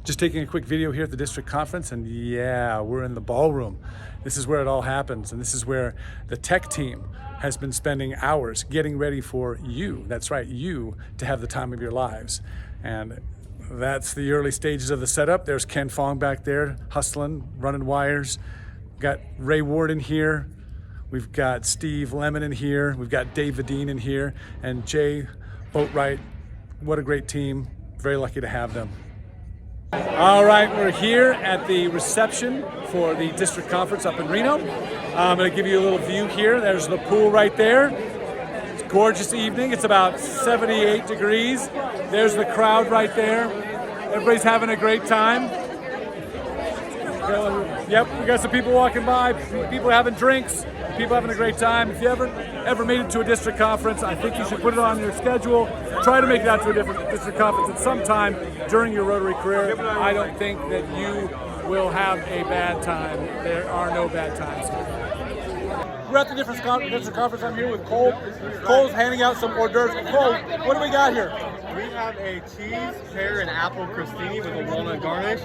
Just taking a quick video here at the district conference, and yeah, we're in the ballroom. This is where it all happens, and this is where the tech team has been spending hours getting ready for you, that's right, you, to have the time of your lives. And that's the early stages of the setup. There's Ken Fong back there, hustling, running wires. We've got Ray Ward in here. We've got Steve Lemon in here. We've got Dave Vadine in here, and Jay Boatwright. What a great team. Very lucky to have them. All right, we're here at the reception for the district conference up in Reno. I'm going to give you a little view here. There's the pool right there. It's a gorgeous evening. It's about 78 degrees. There's the crowd right there. Everybody's having a great time. Yep, we got some people walking by, people having drinks, people having a great time. If you ever made it to a district conference, I think you should put it on your schedule. Try to make it out to a different district conference at some time during your Rotary career. I don't think that you will have a bad time. There are no bad times. We're at the district conference. I'm here with Cole. Cole's handing out some hors d'oeuvres. Cole, what do we got here? We have a cheese, pear, and apple crostini with a walnut garnish.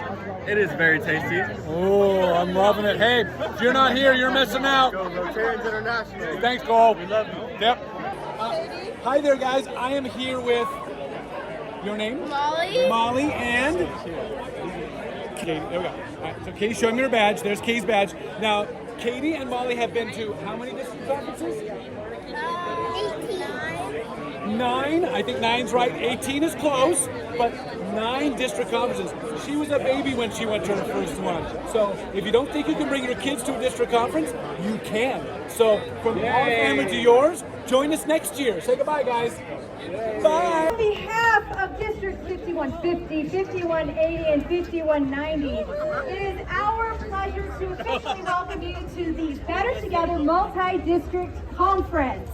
It is very tasty. Oh, I'm loving it. Hey, if you're not here, you're missing out. Go Rotarians International. Thanks, Cole. We love you. Yep. Hi there, guys. I am here with your name? Molly. Molly and Katie. There we go. All right, so Katie's showing me her badge. There's Katie's badge. Now, Katie and Molly have been to how many district conferences? 18. 9. I think 9's right. 18 is close, but 9 district conferences. She was a baby when she went to her first one. So if you don't think you can bring your kids to a district conference, you can. So from our family to yours, join us next year. Say goodbye, guys. Bye. On behalf of District 5150, 5180, and 5190, it is our pleasure to officially welcome you to the Better Together Multi-District Conference.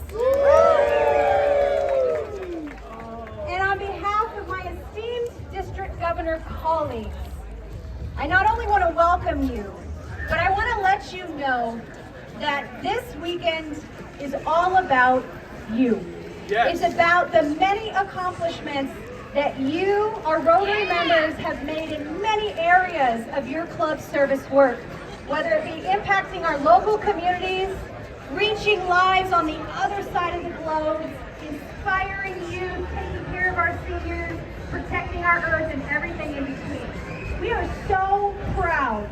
And on behalf of my esteemed district governor colleagues, I not only want to welcome you, but I want to let you know that this weekend is all about you. Yes. It's about the many accomplishments that you, our Rotary members, have made in many areas of your club service work, whether it be impacting our local communities, reaching lives on the other side of the globe, inspiring youth, taking care of our seniors, protecting our earth, and everything in between. We are so proud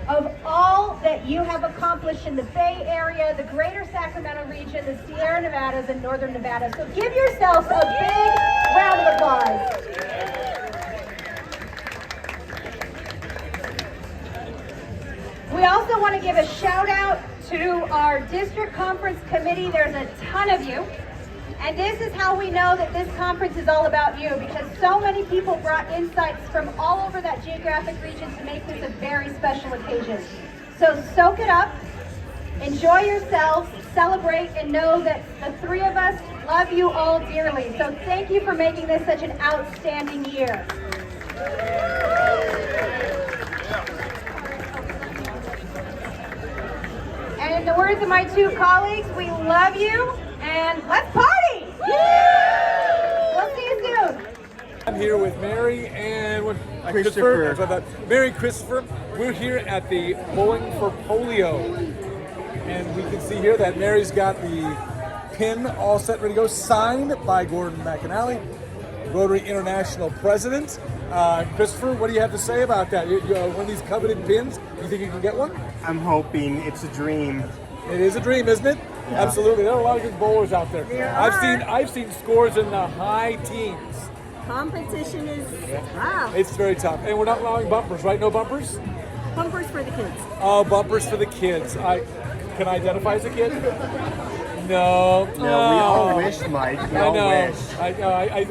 of all that you have accomplished in the Bay Area, the greater Sacramento region, the Sierra Nevadas, and Northern Nevada. So give yourselves a big round of applause. We also want to give a shout out to our district conference committee. There's a ton of you. And this is how we know that this conference is all about you, because so many people brought insights from all over that geographic region to make this a very special occasion. So soak it up, enjoy yourselves, celebrate, and know that the three of us love you all dearly. So thank you for making this such an outstanding year. And in the words of my two colleagues, we love you, and let's party! We'll see you soon. I'm here with Mary and Christopher. Mary Christopher. We're here at the Bowling for Polio. And we can see here that Mary's got the pin all set, ready to go, signed by Gordon McInally, Rotary International President. Christopher, what do you have to say about that? One of these coveted pins, you think you can get one? I'm hoping. It's a dream. It is a dream, isn't it? Yeah. Absolutely. There are a lot of good bowlers out there. I've seen scores in the high teens. Competition is, wow. It's very tough. And we're not allowing bumpers, right? No bumpers? Bumpers for the kids. Oh, bumpers for the kids. Can I identify as a kid? No. No, we all wish, Mike. We all wish. I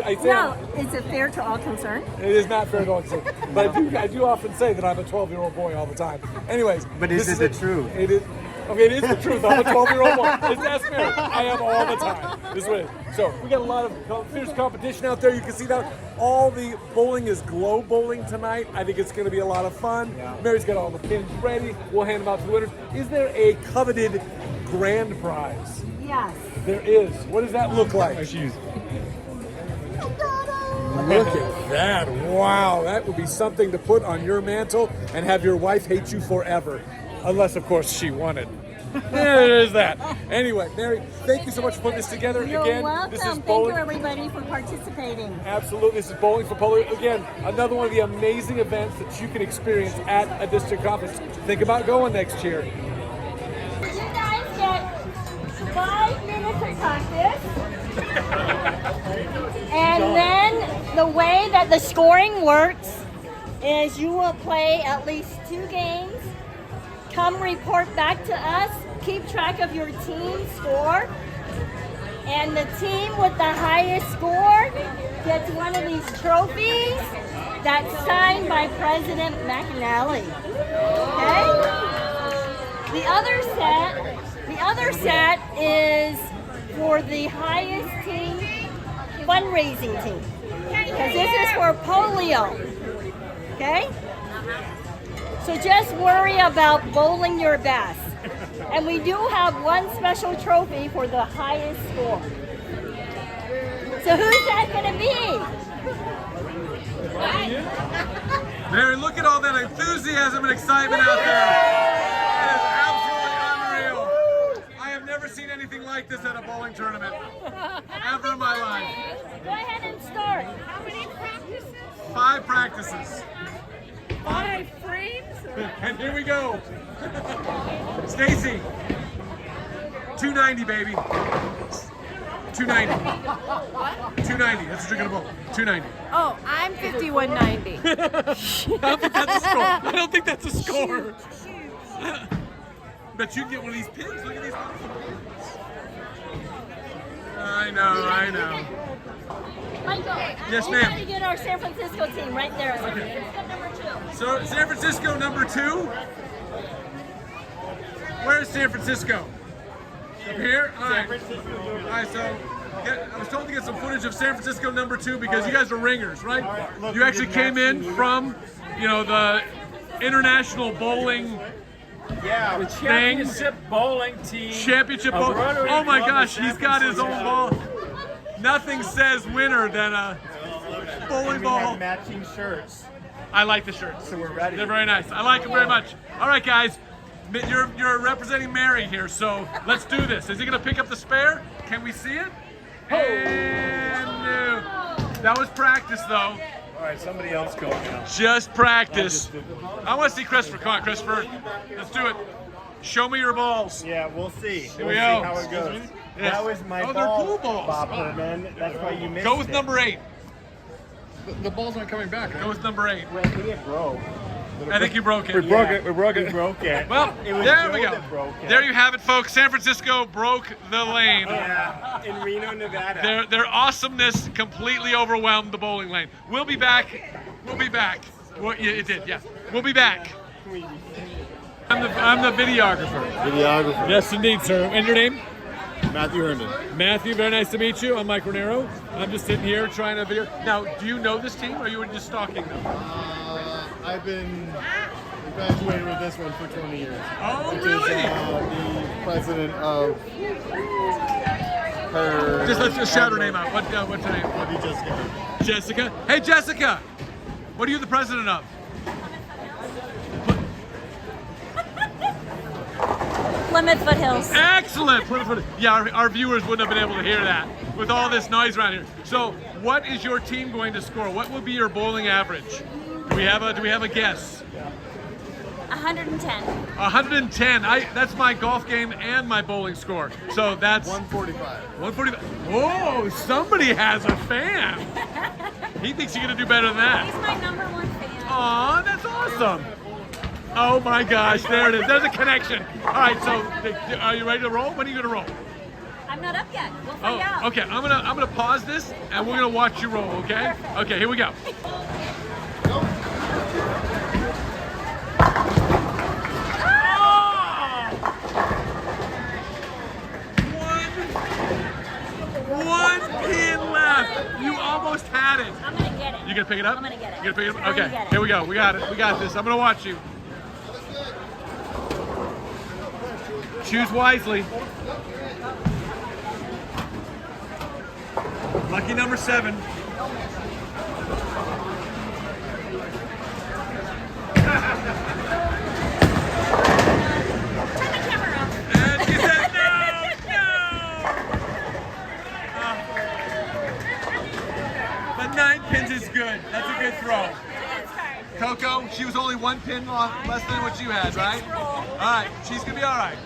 think No, is it fair to all concerned? it is not fair to all concerned. But I do often say that I'm a 12-year-old boy all the time. Anyways. But is it the truth? It is. Okay, it is the truth. I'm a 12-year-old boy. It's that's fair. I am all the time. This is what it is. So we got a lot of fierce competition out there. You can see that all the bowling is glow bowling tonight. I think it's going to be a lot of fun. Yeah. Mary's got all the pins ready. We'll hand them out to the winners. Is there a coveted grand prize? Yes. There is. What does that look like? Shoes. Look at that. Wow, that would be something to put on your mantle and have your wife hate you forever. Unless, of course, she wanted. There is that. Anyway, Mary, thank you so much for putting this together. You're Again, welcome. this is Thank bowling. you, everybody, for participating. Absolutely, this is Bowling for Polio. Again, another one of the amazing events that you can experience at a district conference. Think about going next year. You guys get 5 minutes of practice. And then the way that the scoring works is you will play at least 2 games. Come report back to us. Keep track of your team score. And the team with the highest score gets one of these trophies that's signed by President McInally. Okay? The other set is for the highest team fundraising team. Because this is for polio. Okay? So just worry about bowling your best. And we do have one special trophy for the highest score. So who's that going to be? Mary, look at all that enthusiasm and excitement out there. It is absolutely unreal. I have never seen anything like this at a bowling tournament ever in my life. Go ahead and start. How many practices? 5 practices. 5 frames? And here we go. Stacy. 290, baby. 290. 290. That's what you're gonna bowl. 290. Oh, I'm 5190. I don't think that's a score. Bet you can get one of these pins. Look at these. I know. Michael, Yes, we ma'am. got to get our San Francisco team right there. San Francisco number 2. So San Francisco number 2. Where's San Francisco? Up here? All right. All right, so I was told to get some footage of San Francisco number 2 because you guys are ringers, right? You actually came in from, the international bowling Yeah, the championship bowling team. championship of bowling. Rotary Oh my Club of gosh, San he's got his own Francisco. ball. Nothing says winner than a bowling We have ball. matching shirts, I like the shirts. so we're ready. They're very nice. I like them very much. All right, guys. You're representing Mary here, so let's do this. Is he gonna pick up the spare? Can we see it? And no. That was practice, though. All right, somebody else go now. Just practice. I want to see Christopher. Come on, Christopher. Let's do it. Show me your balls. Yeah, we'll see. Here We'll we see go. how it goes. Yes. That was my Oh, they're ball, blue balls. Bob Herman. That's why you missed Go with it. number 8. The balls aren't coming back. Go with number 8. Well, it broke. I think you broke it. We broke it. We broke it. Well, it was there Joe we go. that broke it. There you have it, folks. San Francisco broke the lane. Yeah, in Reno, Nevada. Their awesomeness completely overwhelmed the bowling lane. We'll be back. We'll be back. Well, yeah, it did, yeah. We'll be back. I'm the videographer. Videographer. Yes, indeed, sir. And your name? Matthew Herndon. Matthew, very nice to meet you. I'm Mike Renero. I'm just sitting here trying to video. Now, do you know this team or you were just stalking them? I've been infatuated with this one for 20 years. Oh, Which really? is the president of her... Let's just shout her name out. What's her name? That'd be Jessica. Jessica. Hey, Jessica. What are you the president of? Plymouth Foothills. Excellent. Yeah, our viewers wouldn't have been able to hear that with all this noise around here. So, what is your team going to score? What will be your bowling average? Do we have a guess? 110. 110. That's my golf game and my bowling score. So that's 145. 145. Whoa, somebody has a fan. He thinks you're gonna do better than that. He's my number 1 fan. Aw, that's awesome. Oh my gosh, there it is. There's a connection. All right, so are you ready to roll? When are you gonna roll? I'm not up yet. We'll find out. Okay. I'm gonna pause this and we're gonna watch you roll. Okay? Okay. Here we go. One pin left. You almost had it. I'm gonna get it. You gonna pick it up? I'm gonna get it. You gonna pick it up? I'm gonna Okay. get it. Here we go. We got it. We got this. I'm gonna watch you. Choose wisely. Lucky number 7. is good. That's a good throw. Coco, she was only 1 pin off less than what you had, right? All right, she's gonna be all right.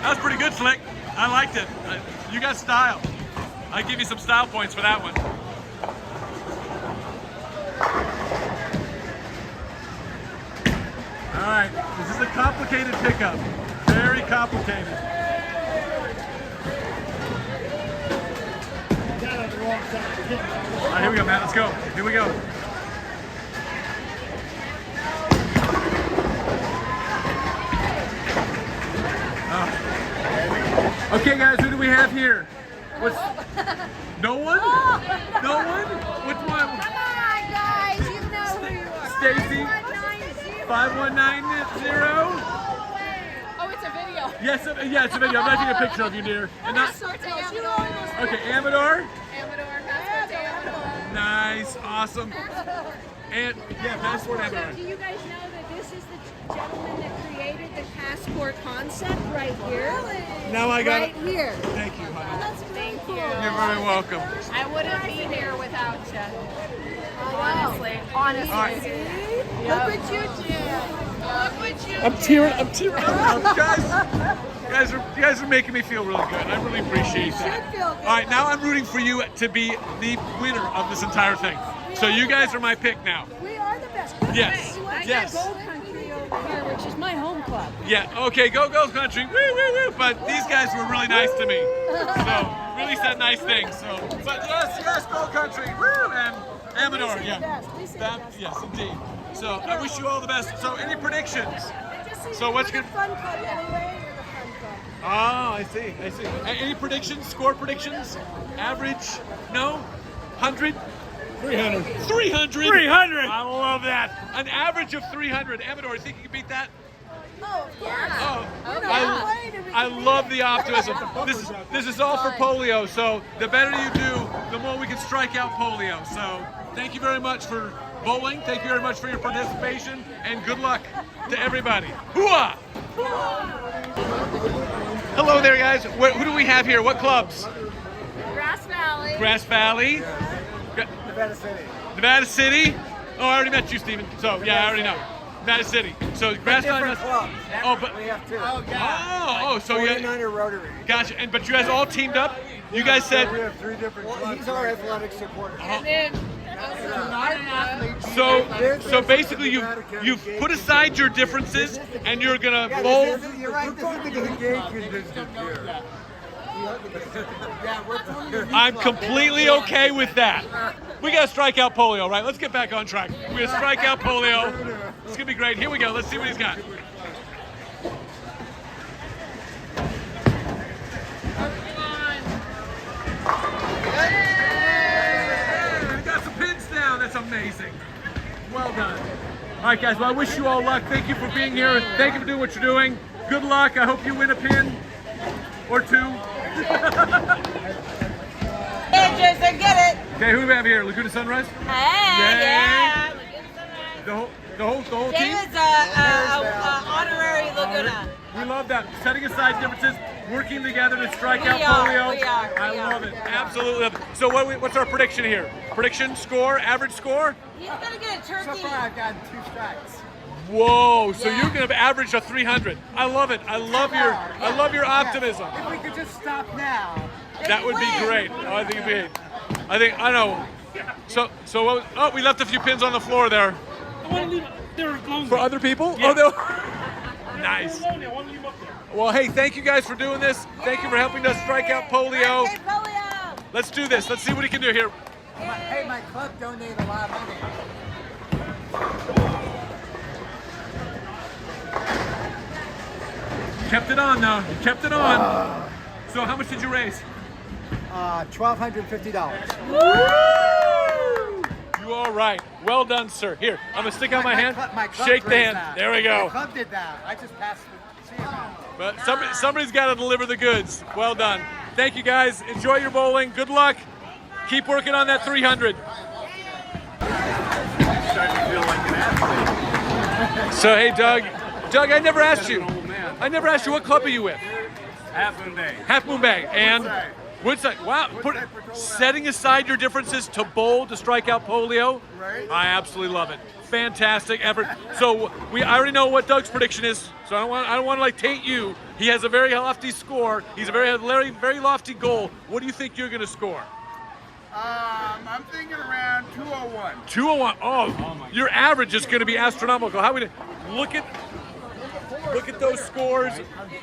That was pretty good, Slick. I liked it. You got style. I give you some style points for that one. All right, this is a complicated pickup. Very complicated. All right, here we go, Matt. Let's go. Here we go. Okay, guys, who do we have here? What's no one? No one? Which one? Come on, guys. You know who you are. Stacy. 5190. Oh, it's a video. Yes, yeah, it's a video. I'm not taking a picture of you, dear. And not, okay, Amador. Nice, awesome. And yeah, passport Amador. Do you guys know that this is the gentleman that created the passport concept right here? Now I got Right it. here. Thank you, honey. That's really cool. You're very welcome. I wouldn't be here without you. Honestly. Honestly. Look what you did. Look what you I'm tearing up. You guys are making me feel really good. I really appreciate that. All right, now I'm rooting for you to be the winner of this entire thing. So you guys are my pick now. We are the best. Yes. Yes. Gold Country over here, which is my home club. Yeah. Okay. Go Girls Country. Woo woo woo. But these guys were really nice to me. So really said nice things. So. But yes, Gold Country. Woo. And Amador. Yeah. Yes, indeed. So I wish you all the best. So any predictions? So what's good? Fun club anyway. You're the fun club. Oh, I see. Any predictions? Score predictions? Average? No? 100? 300. 300? 300! I love that. An average of 300. Amador, you think you can beat that? Oh, yeah. Oh, I love the optimism. This is all for polio, so the better you do, the more we can strike out polio. So thank you very much for bowling. Thank you very much for your participation, and good luck to everybody. Hooah! Hello there, guys. Who do we have here? What clubs? Grass Valley. Grass Valley. Nevada City. Nevada City. Oh, I already met you, Steven. So yeah, I already know. Nevada City. So Grass Valley. Clubs. Oh, but We have two. so yeah. 49er Rotary. Gotcha. But you guys all teamed up. You guys said. We have 3 different clubs. He's our athletic supporter. So basically you've put aside your differences and you're gonna bowl. You're right. This is the gay condition here. I'm completely okay with that. We gotta strike out polio, right? Let's get back on track. We're gonna strike out polio. It's gonna be great. Here we go. Let's see what he's got. We got some pins down. That's amazing. Well done. All right, guys. Well, I wish you all luck. Thank you for being here. Thank you for doing what you're doing. Good luck. I hope you win a pin or 2. Jason, get it. Okay, who do we have here? Laguna Sunrise? Yeah. The whole team? David's honorary Laguna. We love that. Setting aside differences, working together to strike out polio. We are. I love it. Absolutely love it. So what's our prediction here? Prediction, score, average score? He's gonna get a turkey. So far, I've gotten 2 strikes. Whoa, so you're gonna average a 300. I love it. I love your optimism. If we could just stop now. That would be great. Oh, I think it'd be. I know. So we left a few pins on the floor there. For other people? Yeah. Oh, nice. Well, hey, thank you guys for doing this. Thank you for helping us strike out polio. Let's do this. Let's see what he can do here. Hey, my club donated a lot of money. Kept it on, though. You kept it on. So how much did you raise? $1,250. You all right. Well done, sir. Here, I'm going to stick out my hand. My club Shake the raised hand. that. There we go. My club did that. I just passed the CM. But somebody's got to deliver the goods. Well done. Thank you, guys. Enjoy your bowling. Good luck. Keep working on that 300. So, hey, Doug. Doug, I never asked you. What club are you with? Half Moon Bay. Half Moon Bay and Woodside. Woodside. Wow, Woodside Patrol setting aside your differences to bowl to strike out polio. Right. I absolutely love it. Fantastic effort. So I already know what Doug's prediction is. So I don't want to like taint you. He has a very lofty score. He's a very lofty goal. What do you think you're going to score? I'm thinking around 201. 201. Oh, your average is going to be astronomical. How we look at those scores.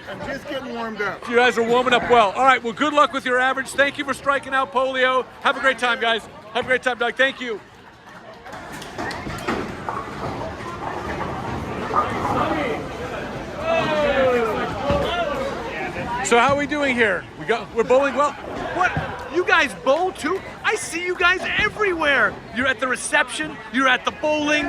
I'm just getting warmed up. You guys are warming up well. All right. Well, good luck with your average. Thank you for striking out polio. Have a great time, guys. Have a great time, Doug. Thank you. So how are we doing here? We're bowling well. What? You guys bowl too? I see you guys everywhere. You're at the reception. You're at the bowling.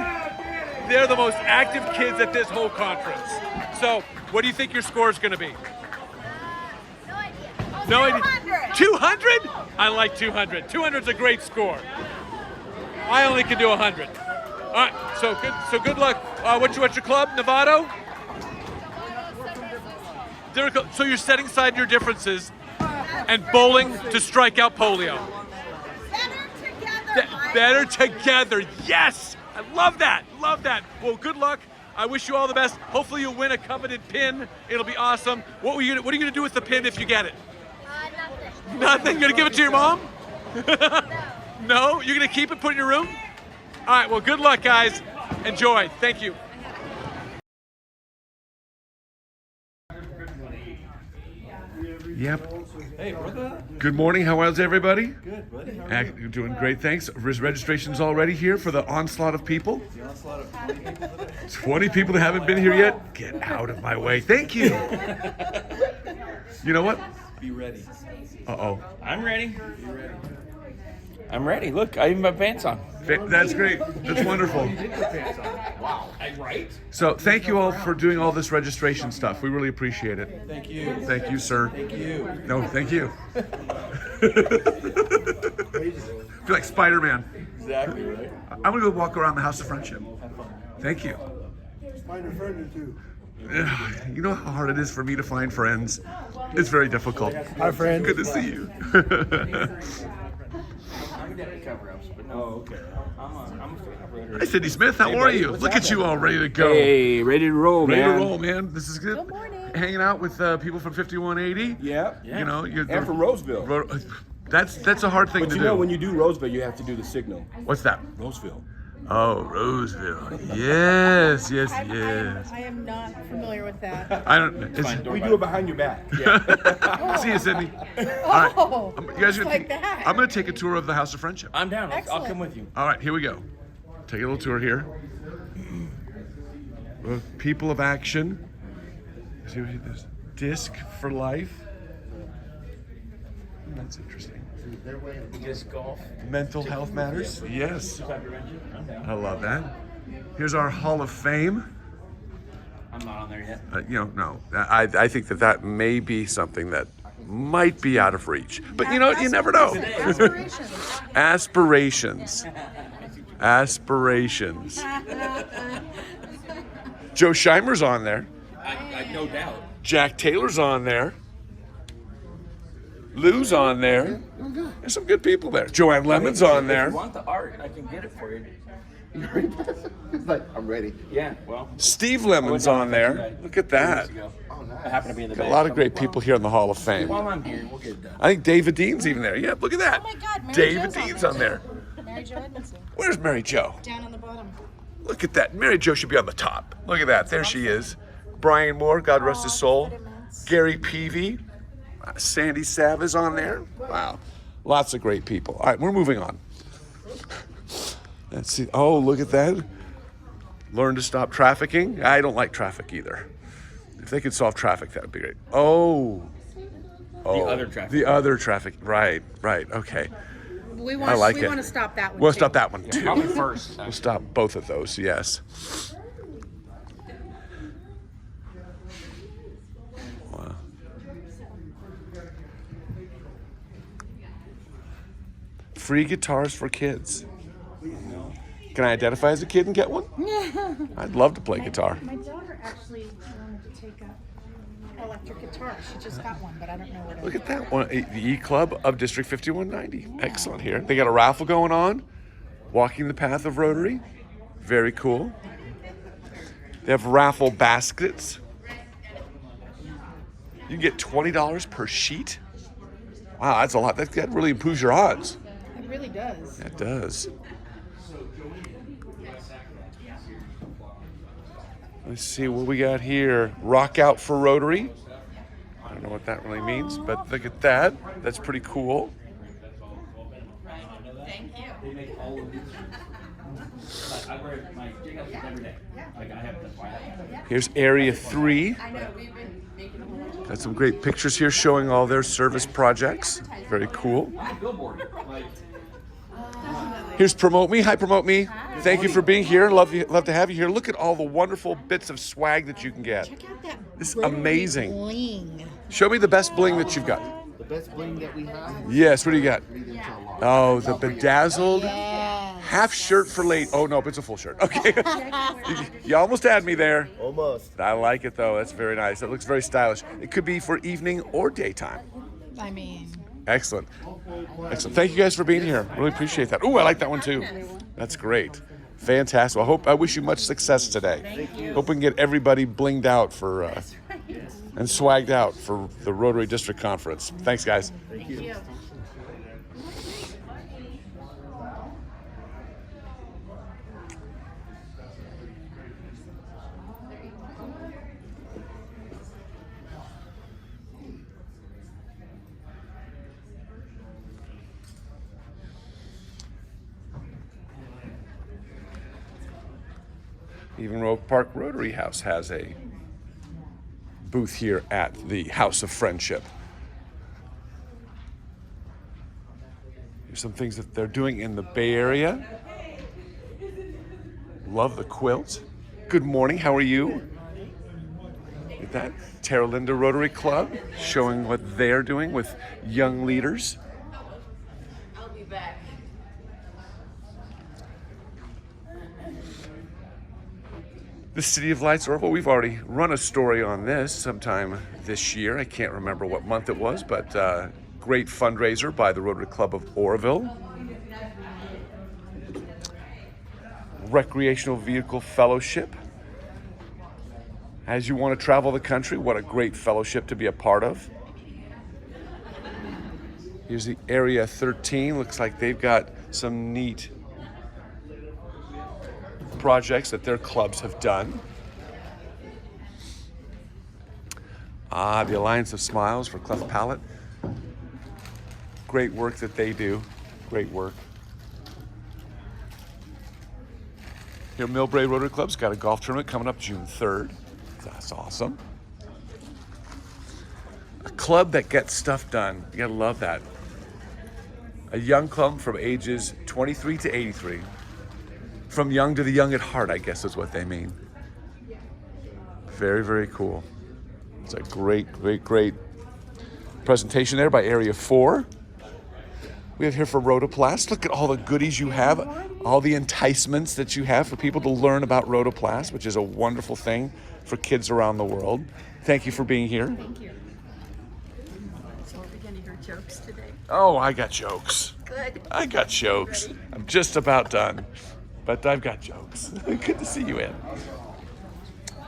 They're the most active kids at this whole conference. So what do you think your score is going to be? No idea. No idea. 200? I like 200. 200 is a great score. I only can do 100. All right. So good. So good luck. What's your club? Novato? So you're setting aside your differences and bowling to strike out polio. Better together. Yes, I love that. Love that. Well, good luck. I wish you all the best. Hopefully you'll win a coveted pin. It'll be awesome. What are you gonna do with the pin if you get it? Nothing. Nothing. You're gonna give it to your mom? No. You're gonna keep it, put it in your room? All right. Well, good luck, guys. Enjoy. Thank you. Yep. Hey, brother. Good morning. How is everybody? Good, buddy. How are you? You're doing great, thanks. Registration's already here for the onslaught of people. The onslaught of 20 people today? 20 people that haven't been here yet. Get out of my way. Thank you. You know what? Be ready. Uh-oh. I'm ready. Be ready. I'm ready. Look, I even have my pants on. That's great. That's wonderful. Wow. Right? So thank you all for doing all this registration stuff. We really appreciate it. Thank you. Thank you, sir. Thank you. No, thank you. Feel like Spider-Man. Exactly right. I'm gonna go walk around the House of Friendship. Thank you. Find a friend or two. You know how hard it is for me to find friends? It's very difficult. Hi, friend. Good to see you. I'm getting cover-ups, but no. Oh, okay. I'm a fan of Hi, Sydney Smith. How are you? Look at you all ready to go. Hey, ready to roll, Ready man. to roll, man. This is good. Good morning. Hanging out with people from 5180. Yeah. You know, And from Roseville. That's a hard thing But to you do. know, when you do Roseville, you have to do the signal. What's that? Roseville. Oh, Roseville. Yes. I am not familiar with that. I don't. We do it behind your back. See you, Sydney. Oh, All right. You guys are just like that. I'm going to take a tour of the House of Friendship. I'm down. I'll Excellent. come with you. All right, here we go. Take a little tour here. People of Action. See what this Disc for Life. That's interesting. Disc golf. Mental health matters. Yes. I'm down. I love that. Here's our Hall of Fame. I'm not on there yet. No. I think that may be something that might be out of reach. But you know, you never know. Aspirations. Joe Scheimer's on there. I no doubt. Jack Taylor's on there. Lou's on there. There's some good people there. Joanne Lemon's on If there. you want the art, I can get it for you. It's like, I'm ready. Yeah, well. Steve Lemon's on there. Look at that. I happen to be in the Got a band. lot of great people here in the Hall of Fame. While I'm here, we'll get it done. I think David Dean's even there. Yeah, look at that. Oh my God, Mary David Jo's Dean's on there. Mary Jo Edmondson. Where's Mary Jo? Down on the bottom. Look at that. Mary Jo should be on the top. Look at that. There she is. Brian Moore, God rest his soul. Gary Peavy. Sandy Sav is on there. Wow. Lots of great people. All right, we're moving on. Let's see. Oh, look at that. Learn to stop trafficking. I don't like traffic either. If they could solve traffic, that would be great. Oh. The other traffic. The other traffic. Right. Okay. We I like it. want to stop that one. We'll too. stop that one too. Probably first. We'll stop both of those, yes. Wow. Free guitars for kids. Can I identify as a kid and get one? I'd love to play guitar. My daughter actually wanted to take a electric guitar. She just got one, but I don't know where to Look at that one, the E Club of District 5190. Excellent here. They got a raffle going on, walking the path of Rotary. Very cool. They have raffle baskets. You can get $20 per sheet. Wow, that's a lot. That really improves your odds. It really does. That does. Let's see what we got here. Rock out for Rotary. I don't know what that really means, but look at that. That's pretty cool. Thank you. Here's Area 3. Got some great pictures here showing all their service projects. Very cool. Here's Promote Me. Hi, Promote Me. Thank you for being here. Love to have you here. Look at all the wonderful bits of swag that you can get. Check out that This is amazing. bling. Show me the best bling that you've got. The best bling that we have. Yes, what do you got? Oh, the bedazzled Yes. half shirt for late. Oh, no, it's a full shirt. Okay. You almost had me there. Almost. I like it, though. That's very nice. It looks very stylish. It could be for evening or daytime. I mean, Excellent. Excellent. Thank you guys for being here. Really appreciate that. Ooh, I like that one, too. That's great. Fantastic. I wish you much success today. Hope we can get everybody blinged out for and swagged out for the Rotary District Conference. Thanks, guys. Thank you. Even Rogue Park Rotary House has a booth here at the House of Friendship. Here's some things that they're doing in the Bay Area. Love the quilt. Good morning, how are you? Look at that. Terra Linda Rotary Club showing what they're doing with young leaders. I'll be back. The City of Lights, Orville, we've already run a story on this sometime this year. I can't remember what month it was, but great fundraiser by the Rotary Club of Oroville. Recreational Vehicle Fellowship. As you want to travel the country, what a great fellowship to be a part of. Here's the Area 13. Looks like they've got some neat projects that their clubs have done. The Alliance of Smiles for Cleft Palate. Great work that they do. Great work. Here, Millbrae Rotary Club's got a golf tournament coming up June 3rd. That's awesome. A club that gets stuff done. You gotta love that. A young club from ages 23 to 83. From young to the young at heart, I guess is what they mean. Very, very cool. It's a great presentation there by Area 4. We have here for Rotoplast. Look at all the goodies you have, all the enticements that you have for people to learn about Rotoplast, which is a wonderful thing for kids around the world. Thank you for being here. Thank you. So are we going to hear jokes today? Oh, I got jokes. Good. I got jokes. I'm just about done, but I've got jokes. Good to see you, Ed.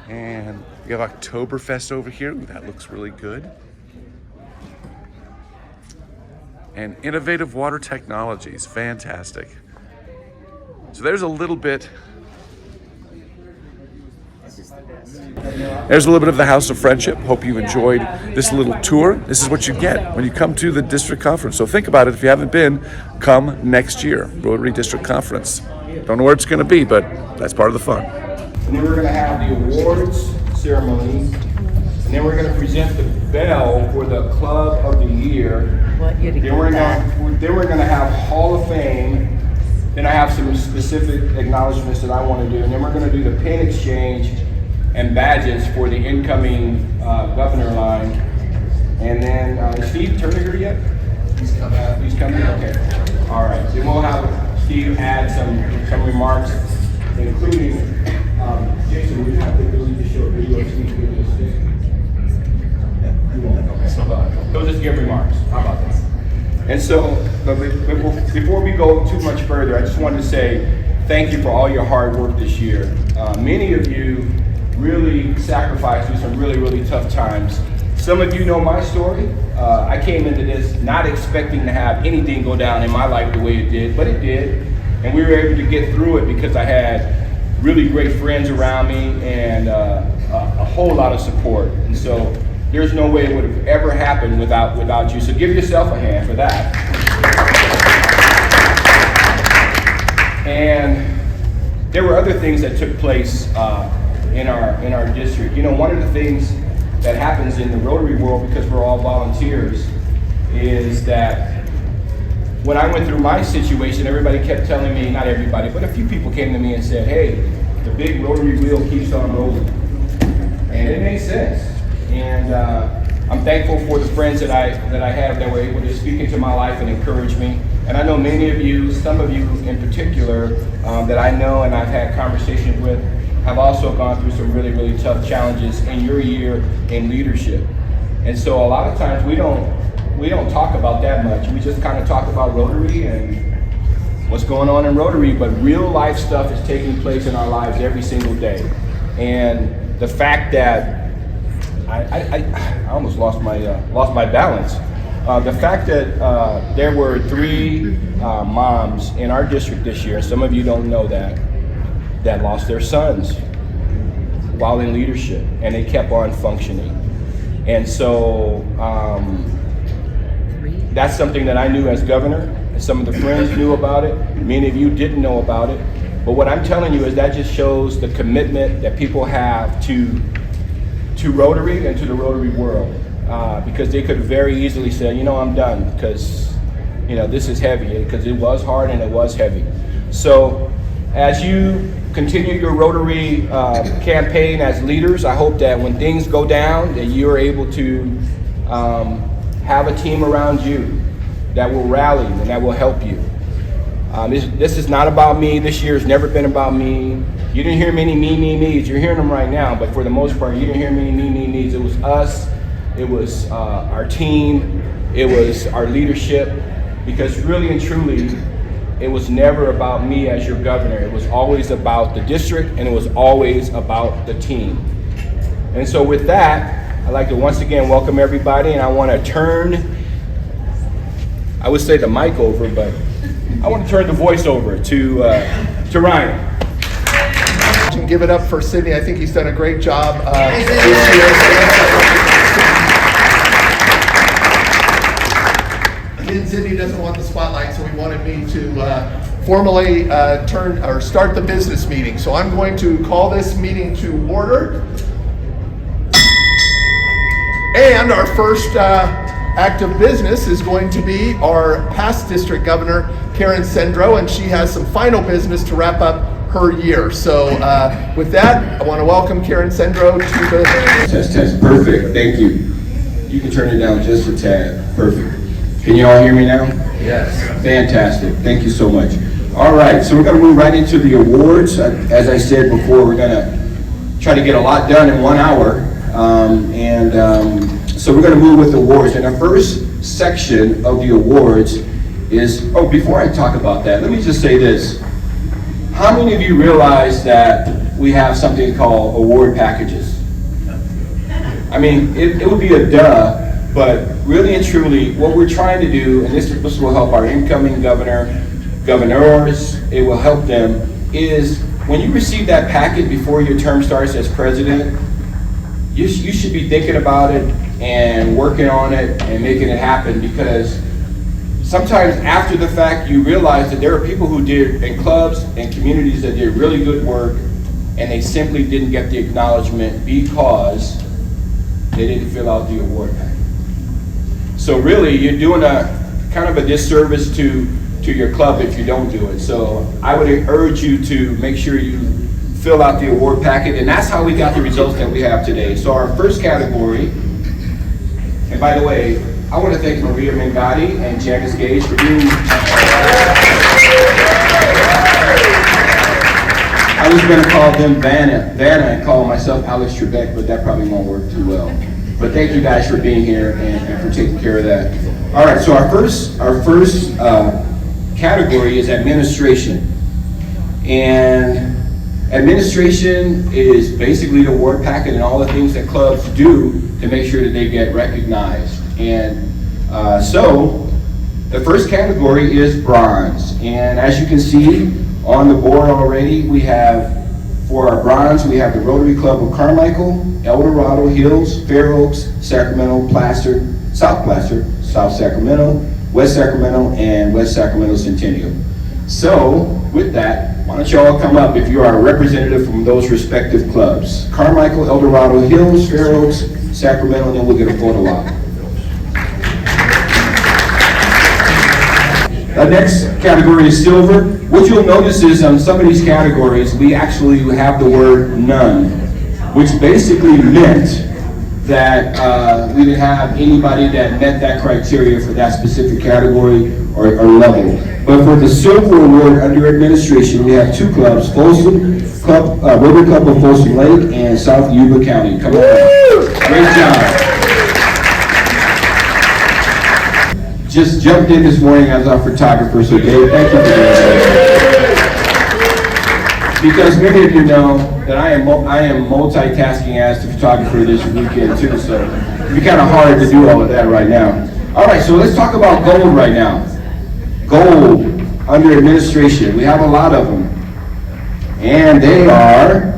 And we have Oktoberfest over here. Ooh, that looks really good. And Innovative Water Technologies, fantastic. So there's a little bit. There's a little bit of the House of Friendship. Hope you enjoyed this little tour. This is what you get when you come to the district conference. So think about it. If you haven't been, come next year. Rotary District Conference. Don't know where it's going to be, but that's part of the fun. And then we're going to have the awards ceremony. And then we're going to present the bell for the Club of the Year. Then we're going to have Hall of Fame. Then I have some specific acknowledgments that I want to do. And then we're going to do the pin exchange and badges for the incoming governor line. And then, is Steve Turner here yet? He's coming. He's coming? Okay. All right. Then we'll have Steve add some remarks, including, Jason, would you have the ability to show a video of Steve giving a stick? You won't, okay. He'll just give remarks. How about that? And so, but before we go too much further, I just wanted to say thank you for all your hard work this year. Many of you really sacrificed through some really, really tough times. Some of you know my story. I came into this not expecting to have anything go down in my life the way it did, but it did. And we were able to get through it because I had really great friends around me and a whole lot of support. And so there's no way it would have ever happened without you. So give yourself a hand for that. And there were other things that took place in our district. You know, one of the things that happens in the Rotary world, because we're all volunteers, is that when I went through my situation, everybody kept telling me, not everybody, but a few people came to me and said, hey, the big Rotary wheel keeps on rolling. And it made sense. And I'm thankful for the friends that I have that were able to speak into my life and encourage me. And I know many of you, some of you in particular, that I know and I've had conversations with, have also gone through some really, really tough challenges in your year in leadership. And so a lot of times we don't talk about that much. We just kind of talk about Rotary and what's going on in Rotary, but real life stuff is taking place in our lives every single day. And the fact that I almost lost my balance. The fact that there were 3 moms in our district this year, some of you don't know that lost their sons while in leadership, and they kept on functioning. And so that's something that I knew as governor, and some of the friends knew about it. Many of you didn't know about it. But what I'm telling you is that just shows the commitment that people have to Rotary and to the Rotary world, because they could very easily say, you know, I'm done because, you know, this is heavy, because it was hard and it was heavy. So as you continue your Rotary campaign as leaders, I hope that when things go down, that you're able to have a team around you that will rally and that will help you. This is not about me. This year has never been about me. You didn't hear many me's. You're hearing them right now, but for the most part, you didn't hear many me's. It was us. It was our team. It was our leadership. Because really and truly, it was never about me as your governor. It was always about the district, and it was always about the team. And so with that, I'd like to once again welcome everybody, and I want to turn, I would say the mic over, but I want to turn the voice over to Ryan. And give it up for Sydney. I think he's done a great job this year. And Sydney doesn't want the spotlight, so he wanted me to formally start the business meeting. So I'm going to call this meeting to order. And our first act of business is going to be our past district governor, Karen Sendro, and she has some final business to wrap up her year. So with that, I want to welcome Karen Sendro to the... Test. Perfect. Thank you. You can turn it down just a tad. Perfect. Can you all hear me now? Yes. Fantastic. Thank you so much. All right, so we're going to move right into the awards. As I said before, we're going to try to get a lot done in 1 hour. So we're going to move with awards. And the first section of the awards is, before I talk about that, let me just say this. How many of you realize that we have something called award packages? I mean, it would be a duh, but really and truly, what we're trying to do, and this will help our incoming governors, it will help them, is when you receive that packet before your term starts as president, you should be thinking about it and working on it and making it happen, because sometimes after the fact you realize that there are people who did in clubs and communities that did really good work, and they simply didn't get the acknowledgement because they didn't fill out the award packet. So really, you're doing a kind of a disservice to your club if you don't do it. So I would urge you to make sure you fill out the award packet, and that's how we got the results that we have today. So our first category, and by the way, I want to thank Maria Mengati and Janice Gage for being I was gonna call them Vanna and call myself Alex Trebek, but that probably won't work too well. But thank you guys for being here and for taking care of that. All right, so our first category is administration. And administration is basically the award packet and all the things that clubs do to make sure that they get recognized. And so the first category is bronze. And as you can see on the board already, we have, for our bronze, we have the Rotary Club of Carmichael, El Dorado Hills, Fair Oaks, Sacramento, Placer, South Sacramento, West Sacramento, and West Sacramento Centennial. So with that, why don't you all come up if you are a representative from those respective clubs. Carmichael, El Dorado Hills, Fair Oaks, Sacramento, and then we'll get a photo op. The next category is silver. What you'll notice is on some of these categories, we actually have the word none, which basically meant that we didn't have anybody that met that criteria for that specific category or level. But for the silver award under administration, we have two clubs, Folsom Club, Rotary Club of Folsom Lake and South Yuba County. Come on. Great job. Just jumped in this morning as our photographer, so Dave, thank you for doing that. Because many of you know that I am multitasking as the photographer this weekend too, so it'd be kind of hard to do all of that right now. All right, so let's talk about gold right now. Gold under administration, we have a lot of them. And they are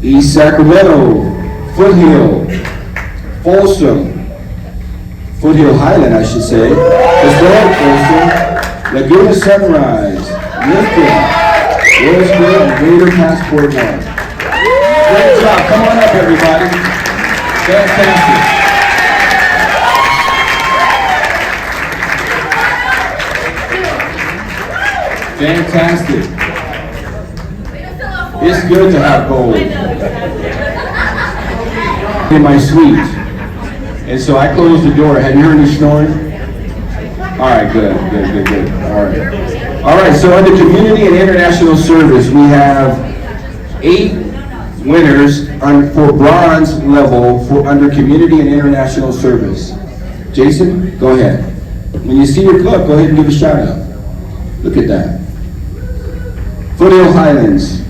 East Sacramento, Foothill, Folsom, Foothill Highland, I should say, Historic Folsom, Laguna Sunrise, Lifton, Roseville, and Greater Passport One. Great job, come on up everybody. Fantastic. Fantastic. It's good to have gold in my suite. And so I closed the door. Have you heard me snoring? All right, good. All right, so under community and international service, we have 8 winners for bronze level for under community and international service. Jason, go ahead. When you see your club, go ahead and give a shout out. Look at that. Foothill Highlands,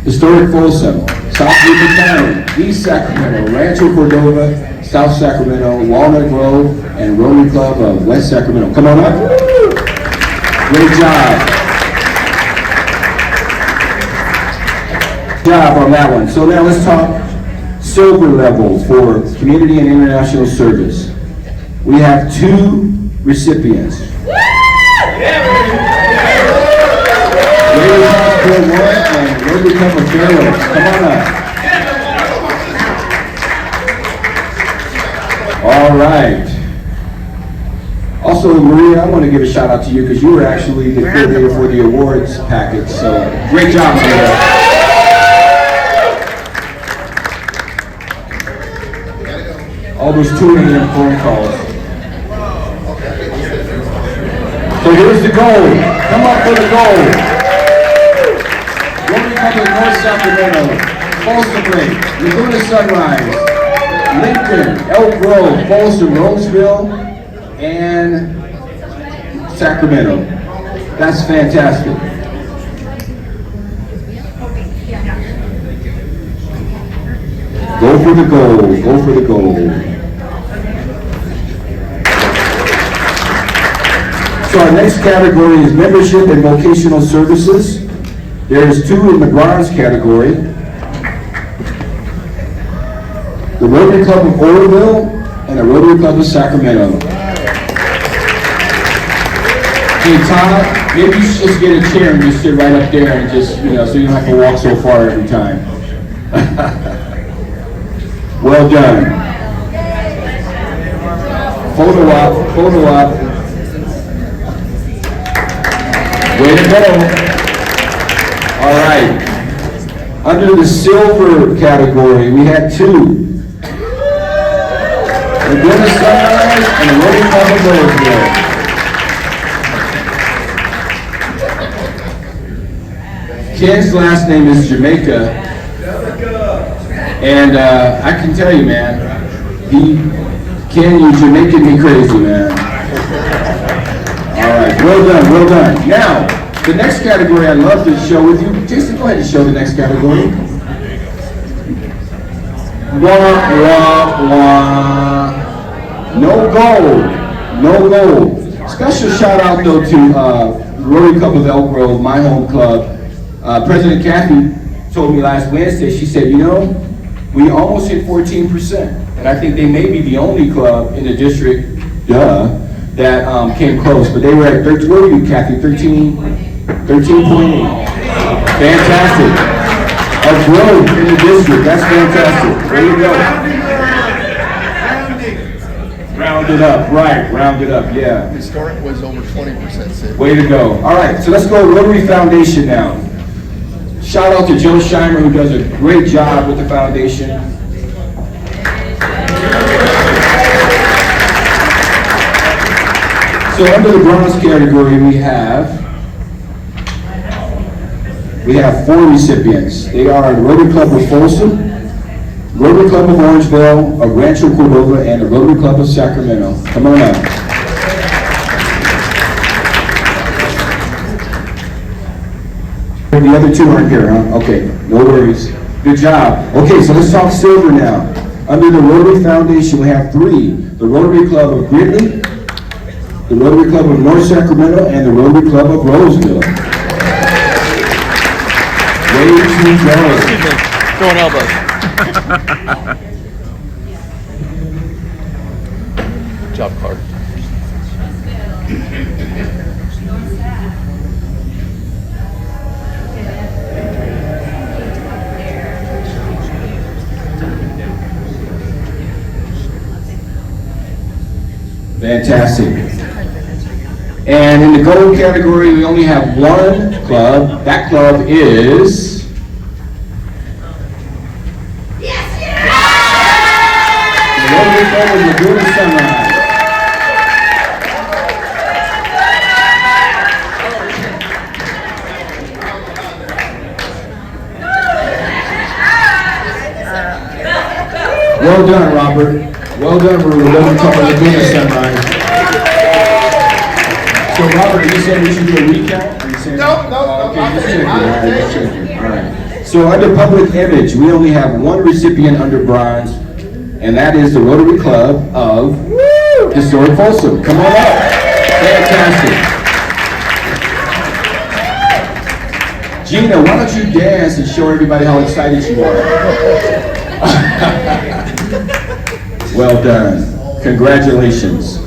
Historic Folsom, South Yuba County, East Sacramento, Rancho Cordova, South Sacramento, Walnut Grove, and Rotary Club of West Sacramento. Come on up. Great job. Good job on that one. So now let's talk silver level for community and international service. We have 2 recipients. Rotary Passport One and Rotary Club of Fair Oaks. Come on up. All right. Also, Maria, I want to give a shout out to you because you were actually the coordinator for the awards package. So great job, Maria. All those 2 a.m. phone calls. So here's the gold. Come up for the gold. Rotary Club of North Sacramento, Folsom Lake, Laguna Sunrise, Lincoln, Elk Grove, Folsom, Roseville, and Sacramento. That's fantastic. Go for the gold. Go for the gold. So our next category is membership and vocational services. There's 2 in the bronze category. The Rotary Club of Oroville and the Rotary Club of Sacramento. Hey Todd, maybe you should just get a chair and just sit right up there and just, so you don't have to walk so far every time. Well done. Photo op. Way to go. All right. Under the silver category, we had 2. Laguna Sunrise and the Rotary Club of Roseville. Ken's last name is Jamaica, and I can tell you, man, Ken, you're making me crazy, man. All right, well done, well done. Now, the next category I'd love to show with you. Jason, go ahead and show the next category. Wah, wah, wah. No gold, no gold. Special shout out though to Rotary Club of Elk Grove, my home club. President Kathy told me last Wednesday, she said, you know, we almost hit 14%. And I think they may be the only club in the district, that came close. But they were at 13, what were you, Kathy, 13.8. Fantastic. A growth in the district, that's fantastic. There you go. Round it up, right, round it up, yeah. Historic was over 20%, Sid. Way to go. All right, so let's go Rotary Foundation now. Shout out to Joe Scheimer, who does a great job with the foundation. So under the bronze category, we have 4 recipients. They are the Rotary Club of Folsom, Rotary Club of Orangeville, of Rancho Cordova, and the Rotary Club of Sacramento. Come on up. The other 2 aren't here, huh? Okay, no worries. Good job. Okay, so let's talk silver now. Under the Rotary Foundation, we have 3. The Rotary Club of Gridley, the Rotary Club of North Sacramento, and the Rotary Club of Roseville. Way to go. Throwing elbows. Job card. Fantastic. And in the gold category, we only have 1 club. That club is... the Rotary Club of Laguna Sunrise. Well done, Robert. Well done, for the Rotary Club of Laguna Sunrise. So, Robert, are you saying we should do a recount? Are you saying No. Okay, just checking. All right. So, under public image, we only have 1 recipient under bronze, and that is the Rotary Club of Historic Folsom. Come on up. Fantastic. Gina, why don't you dance and show everybody how excited you are? Well done. Congratulations.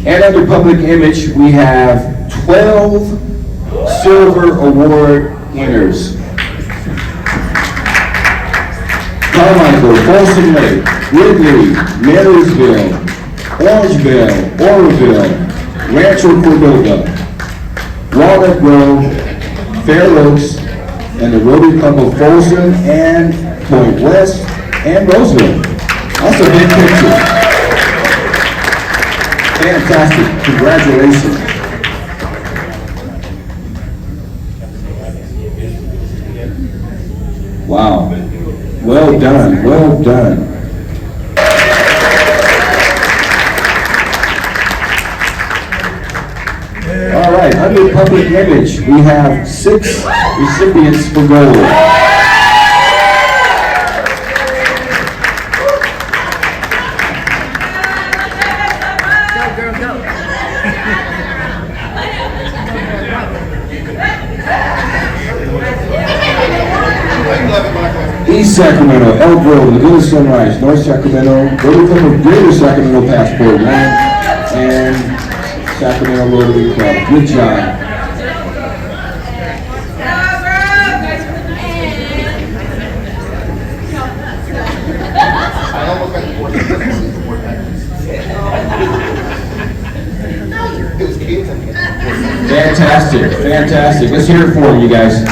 And under public image, we have 12 silver award winners. Carmichael, Folsom Lake, Ridley, Marysville, Orangeville, Oroville, Rancho Cordova, Walnut Grove, Fair Oaks, and the Rotary Club of Folsom and Point West and Roseville. That's a big picture. Fantastic. Congratulations. Wow. Well done. Well done. All right, under public image, we have 6 recipients for gold. Go, girl, go. East Sacramento, Elk Grove, Laguna Sunrise, North Sacramento, Rotary Club of Greater Sacramento Passport 1, and Sacramento Rotary Club. Good job. Fantastic, fantastic. Let's hear it for them, you guys.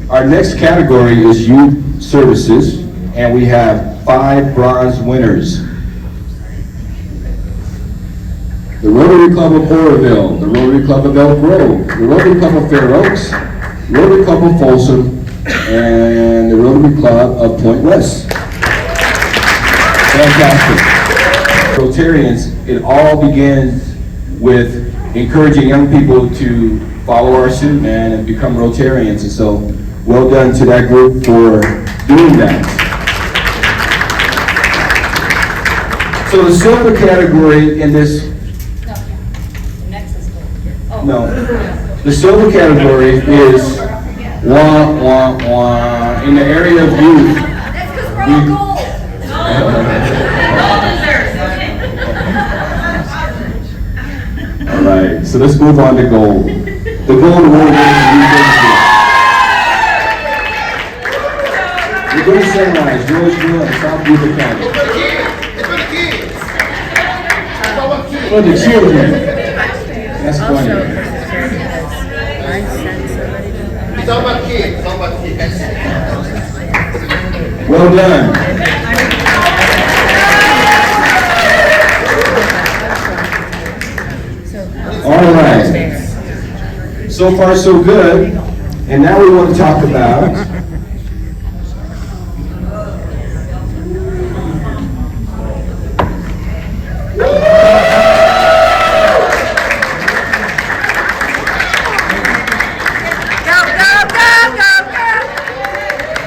Our next category is youth services, and we have 5 bronze winners. The Rotary Club of Oroville, the Rotary Club of Elk Grove, the Rotary Club of Fair Oaks, Rotary Club of Folsom, and the Rotary Club of Point West. Fantastic. Rotarians, it all begins with encouraging young people to follow our suit, man, and become Rotarians. And so, well done to that group for doing that. So the silver category in this, no, the silver category is wah, wah, wah, in the area of youth. That's because we're all gold. All right, so let's move on to gold. The gold award goes to the Good Sunrise, Roseville, and South Beaver County. For the children. That's funny. It's all about kids. It's all about kids. Well done. All right. So far, so good. And now we want to talk about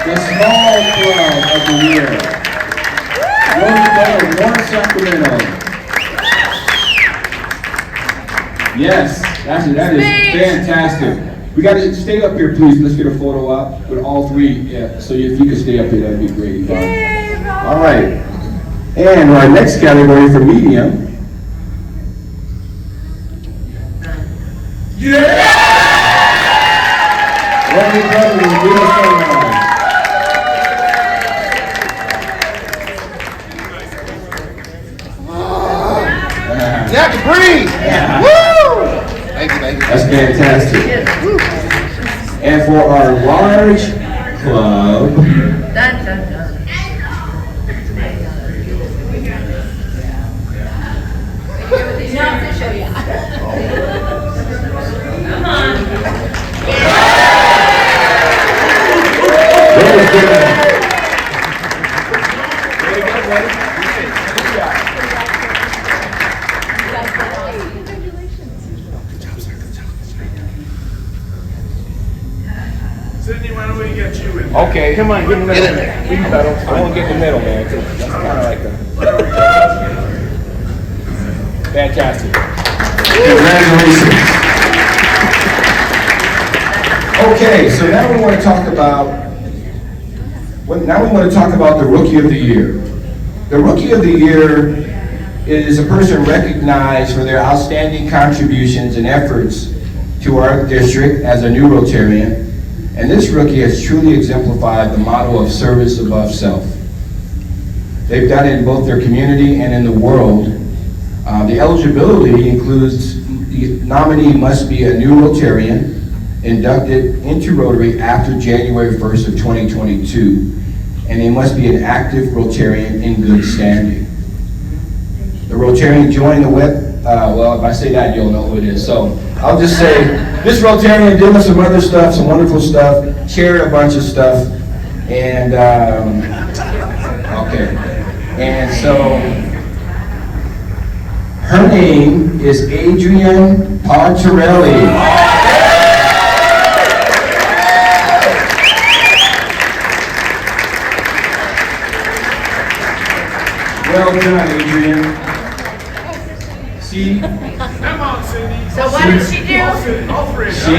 the small club of the year. Roseville, North Sacramento. Yes, that is fantastic. We got to stay up here, please. Let's get a photo up with all 3. Yeah, so if you could stay up here, that'd be great. All right. And our next category for medium. Yeah! You have to breathe. Yeah. Woo! Thank you, thank you. That's fantastic. And for our large club, Sydney, why don't we get you in? okay, come on, get in the middle. We can pedal. I want to get in the middle, man. That's kind of like a fantastic. Congratulations. Okay, so now we want to talk about the Rookie of the Year. The Rookie of the Year is a person recognized for their outstanding contributions and efforts to our district as a new Rotarian. And this rookie has truly exemplified the motto of service above self. They've done it in both their community and in the world. The eligibility includes the nominee must be a new Rotarian, inducted into Rotary after January 1st of 2022, and they must be an active Rotarian in good standing. The Rotarian joined the well, if I say that, you'll know who it is. So I'll just say, this Rotarian did some other stuff, some wonderful stuff, shared a bunch of stuff, and, okay. And so, her name is Adrienne Pontarelli. Well done, Adrienne. See? Come on, Cindy. So what did she do? She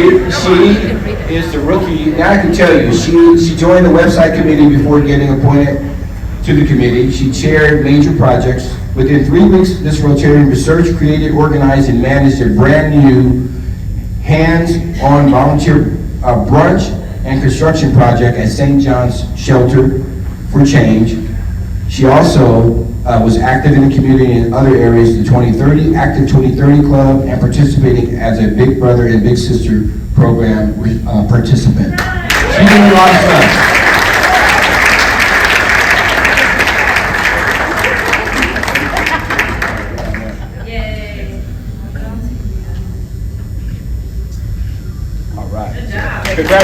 is the rookie. Now I can tell you, she joined the website committee before getting appointed to the committee. She chaired major projects. Within 3 weeks, this Rotarian researched, created, organized, and managed a brand new hands-on volunteer brunch and construction project at St. John's Shelter for Change. She also was active in the community in other areas, the 2030 Active 2030 Club, and participating as a Big Brother and Big Sister program participant. She's doing a lot of stuff.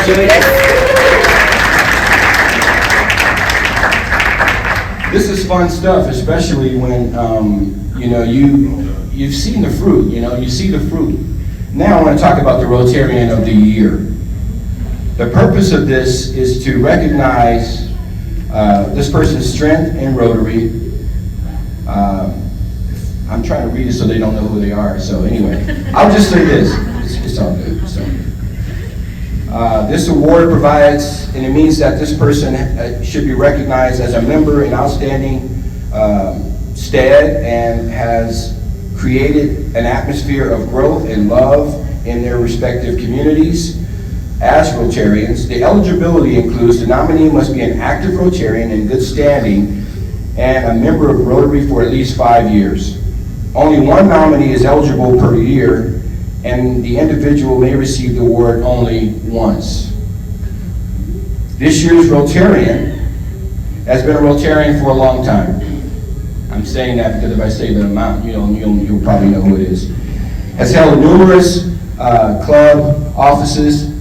Congratulations. This is fun stuff, especially when you know you've seen the fruit. You know, you see the fruit. Now I want to talk about the Rotarian of the Year. The purpose of this is to recognize this person's strength in Rotary. I'm trying to read it so they don't know who they are. So anyway, I'll just say this. It's all good. It's all good. This award provides, and it means that this person should be recognized as a member in outstanding stead and has created an atmosphere of growth and love in their respective communities. As Rotarians, the eligibility includes the nominee must be an active Rotarian in good standing and a member of Rotary for at least 5 years. Only one nominee is eligible per year, and the individual may receive the award only once. This year's Rotarian has been a Rotarian for a long time. I'm saying that because if I say the amount, you'll probably know who it is. Has held numerous club offices,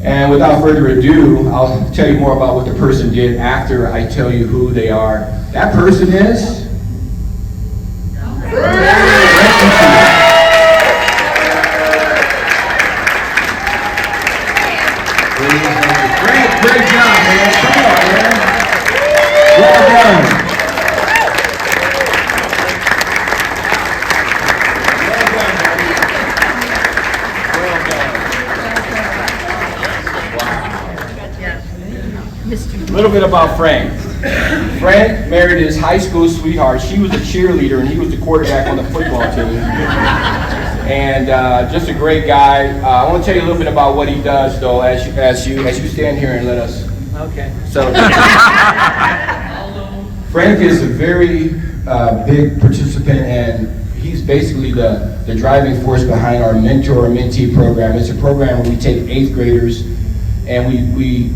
and without further ado, I'll tell you more about what the person did after I tell you who they are. That person is Great job, man. Come on, man. Well done. A little bit about Frank. Frank married his high school sweetheart. She was a cheerleader and he was the quarterback on the football team. And just a great guy. I want to tell you a little bit about what he does, though, as you stand here and let us. Okay. So, Frank is a very big participant, and he's basically the driving force behind our mentor-mentee program. It's a program where we take 8th graders and we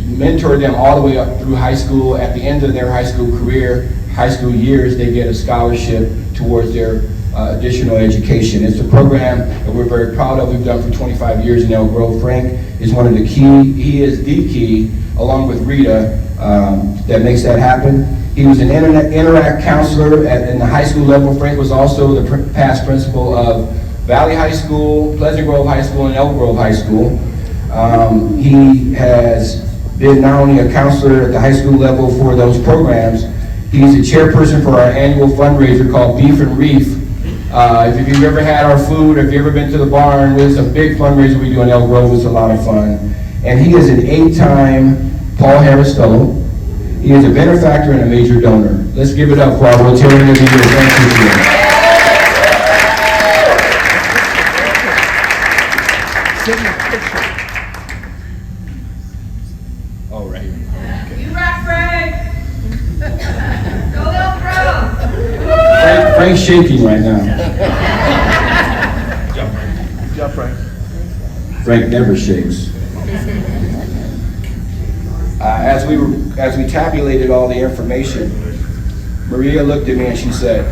mentor them all the way up through high school. At the end of their high school career, high school years, they get a scholarship towards their additional education. It's a program that we're very proud of. We've done for 25 years in Elk Grove. Frank is one of the key, he is the key, along with Rita, that makes that happen. He was an Interact counselor in the high school level. Frank was also the past principal of Valley High School, Pleasant Grove High School, and Elk Grove High School. He has been not only a counselor at the high school level for those programs, he's the chairperson for our annual fundraiser called Beef and Reef. If you've ever had our food, or if you've ever been to the barn, it's a big fundraiser we do in Elk Grove. It's a lot of fun. And he is an 8-time Paul Harris Fellow. He is a benefactor and a major donor. Let's give it up for our Rotarian of the Year. Thank you. Oh, right here. You rock, Frank! Go Elk Grove! Frank's shaking right now. Jump, Frank. Frank never shakes. As we tabulated all the information, Maria looked at me and she said,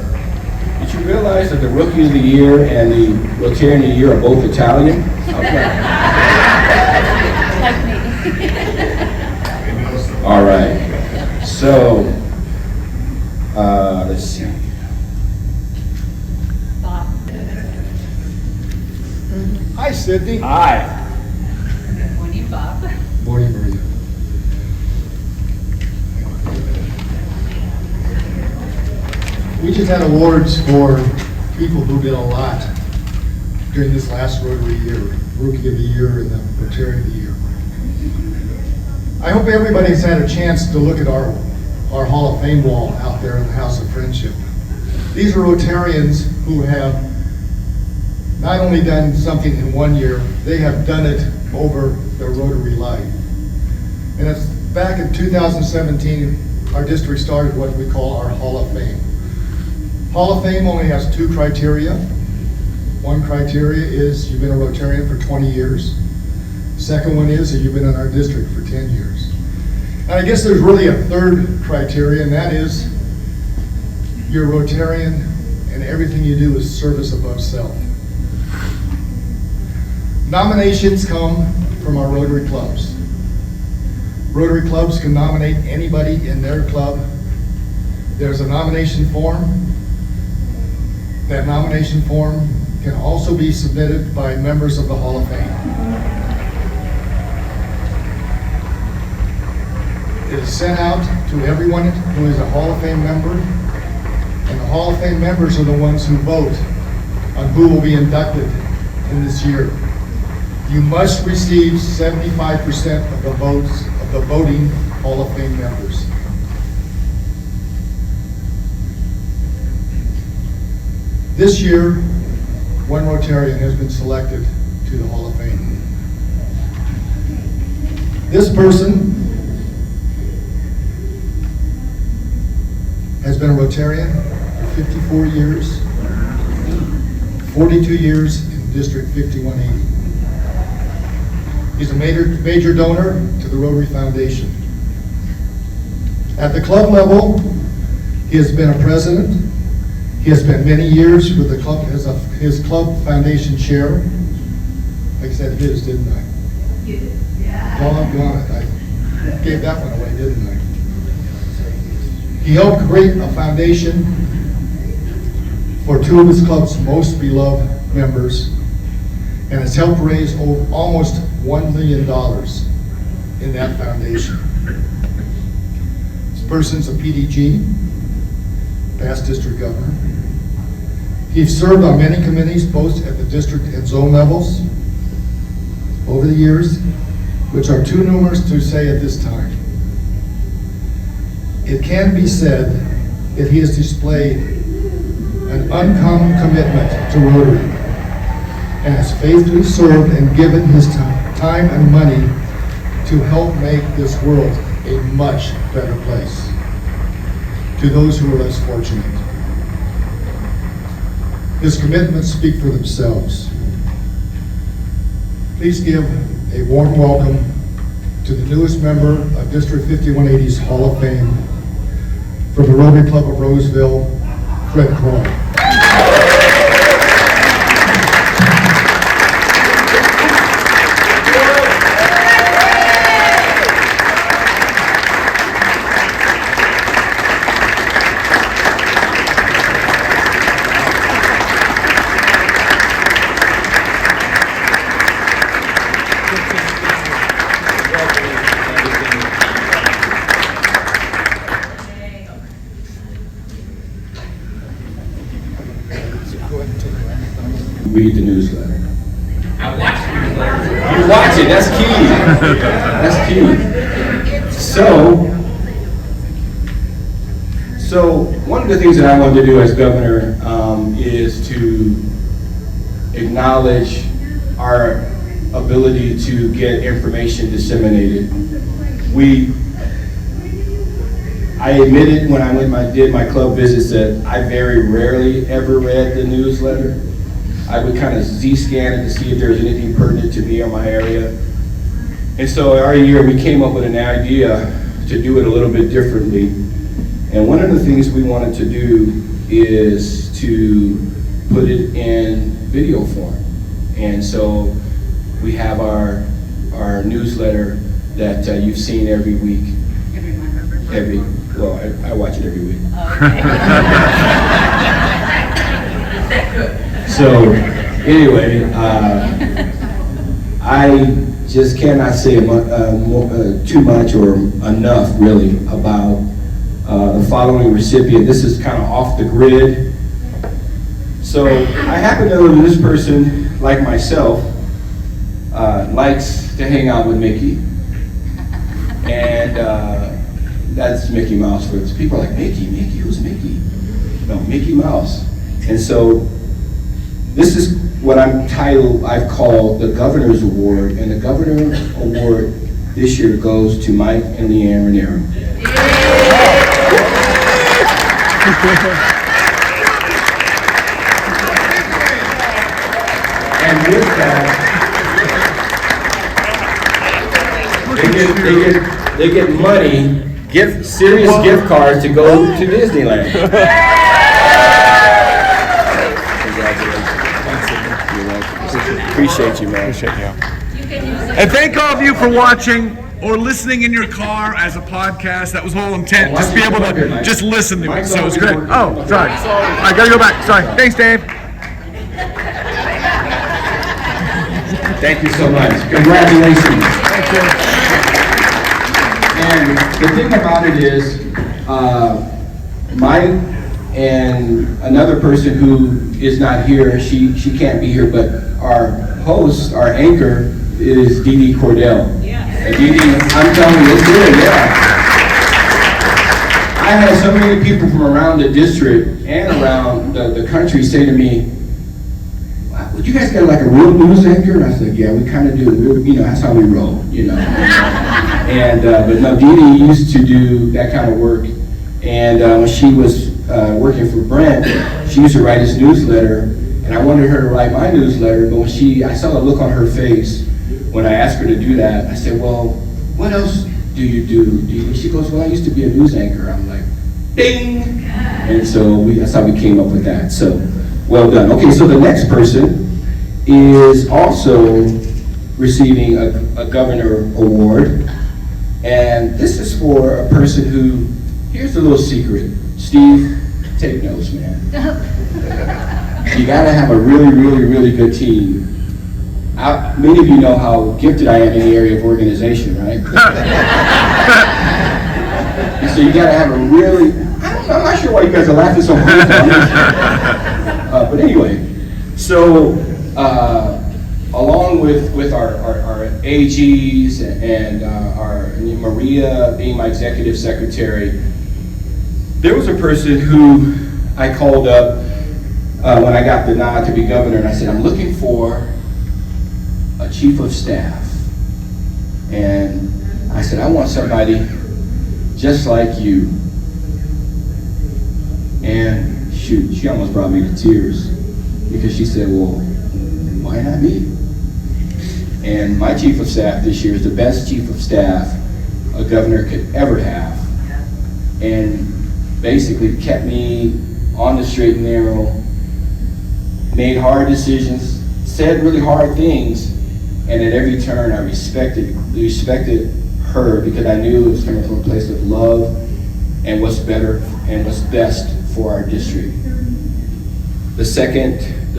"Did you realize that the Rookie of the Year and the Rotarian of the Year are both Italian?" Okay. Like me. All right. So, let's see. Hi, Sydney. Hi. Morning, Bob. Morning, Maria. We just had awards for people who did a lot during this last Rotary year, Rookie of the Year and the Rotarian of the Year. I hope everybody's had a chance to look at our Hall of Fame wall out there in the House of Friendship. These are Rotarians who have not only done something in 1 year, they have done it over their Rotary life. And it's back in 2017, our district started what we call our Hall of Fame. Hall of Fame only has 2 criteria. One criteria is you've been a Rotarian for 20 years. Second one is that you've been in our district for 10 years. And I guess there's really a third criteria, and that is you're a Rotarian and everything you do is service above self. Nominations come from our Rotary clubs. Rotary clubs can nominate anybody in their club. There's a nomination form. That nomination form can also be submitted by members of the Hall of Fame. It is sent out to everyone who is a Hall of Fame member, and the Hall of Fame members are the ones who vote on who will be inducted in this year. You must receive 75% of the votes of the voting Hall of Fame members. This year, one Rotarian has been selected to the Hall of Fame. This person has been a Rotarian for 54 years, 42 years in District 5180. He's a major donor to the Rotary Foundation. At the club level, he has been a president. He has spent many years with the club as his club foundation chair. Like I said, his, didn't I? You did. Yeah. Doggone it. I gave that one away, didn't I? He helped create a foundation for two of his club's most beloved members and has helped raise almost $1 million in that foundation. This person's a PDG, past district governor. He's served on many committees, both at the district and zone levels over the years, which are too numerous to say at this time. It can be said that he has displayed an uncommon commitment to Rotary and has faithfully served and given his time and money to help make this world a much better place to those who are less fortunate. His commitments speak for themselves. Please give a warm welcome to the newest member of District 5180's Hall of Fame from the Rotary Club of Roseville, Fred Croy. Read the newsletter. I watch the newsletter. You watch it, that's key. That's key. So one of the things that I wanted to do as governor is to acknowledge our ability to get information disseminated. I admitted when I did my club visits that I very rarely ever read the newsletter. I would kind of Z-scan it to see if there was anything pertinent to me or my area. And so our year we came up with an idea to do it a little bit differently. And one of the things we wanted to do is to put it in video form. And so we have our newsletter that you've seen every week. Well, I watch it every week. So anyway, I just cannot say too much or enough really about the following recipient. This is kind of off the grid. So I happen to know that this person, like myself, likes to hang out with Mickey. And that's Mickey Mouse for us. People are like, Mickey, who's Mickey? No, Mickey Mouse. And so this is what I've called the Governor's Award, and the Governor's Award this year goes to Mike and Leanne Raniero. And with that, they get money, serious gift cards to go to Disneyland. Congratulations. You're welcome. Appreciate you, man. Appreciate you. And thank all of you for watching or listening in your car as a podcast. That was the whole intent, just be able to just listen to it. So it was great. Oh, sorry. I gotta go back. Sorry. Thanks, Dave. Thank you so much. Congratulations. Thank you. And the thing about it is, Mike and another person who is not here, she can't be here, but our host, our anchor, is Dee Dee Cordell. Yeah. And Dee Dee, I'm telling you, it's good, yeah. I had so many people from around the district and around the country say to me, "Would you guys get like a real news anchor?" And I said, "Yeah, we kind of do. That's how we roll, And but no, Dee Dee used to do that kind of work, and when she was working for Brent, she used to write his newsletter, and I wanted her to write my newsletter. But when I saw the look on her face when I asked her to do that, I said, "Well, what else do you do, Dee Dee?" She goes, "Well, I used to be a news anchor." I'm like, "Ding!" And so that's how we came up with that. So. Well done. Okay, so the next person is also receiving a governor award, and this is for a person who, here's a little secret. Steve, take notes, man. You gotta have a really, really, really good team. Many of you know how gifted I am in the area of organization, right? So you gotta have a really, I'm not sure why you guys are laughing so hard. But anyway, so along with our AGs and our Maria being my executive secretary, there was a person who I called up when I got the nod to be governor, and I said, "I'm looking for a chief of staff." And I said, "I want somebody just like you." And shoot, she almost brought me to tears because she said, "Well, why not me?" And my chief of staff this year is the best chief of staff a governor could ever have, and basically kept me on the straight and narrow, made hard decisions, said really hard things, and at every turn I respected her because I knew it was coming from a place of love and what's better and what's best for our district. The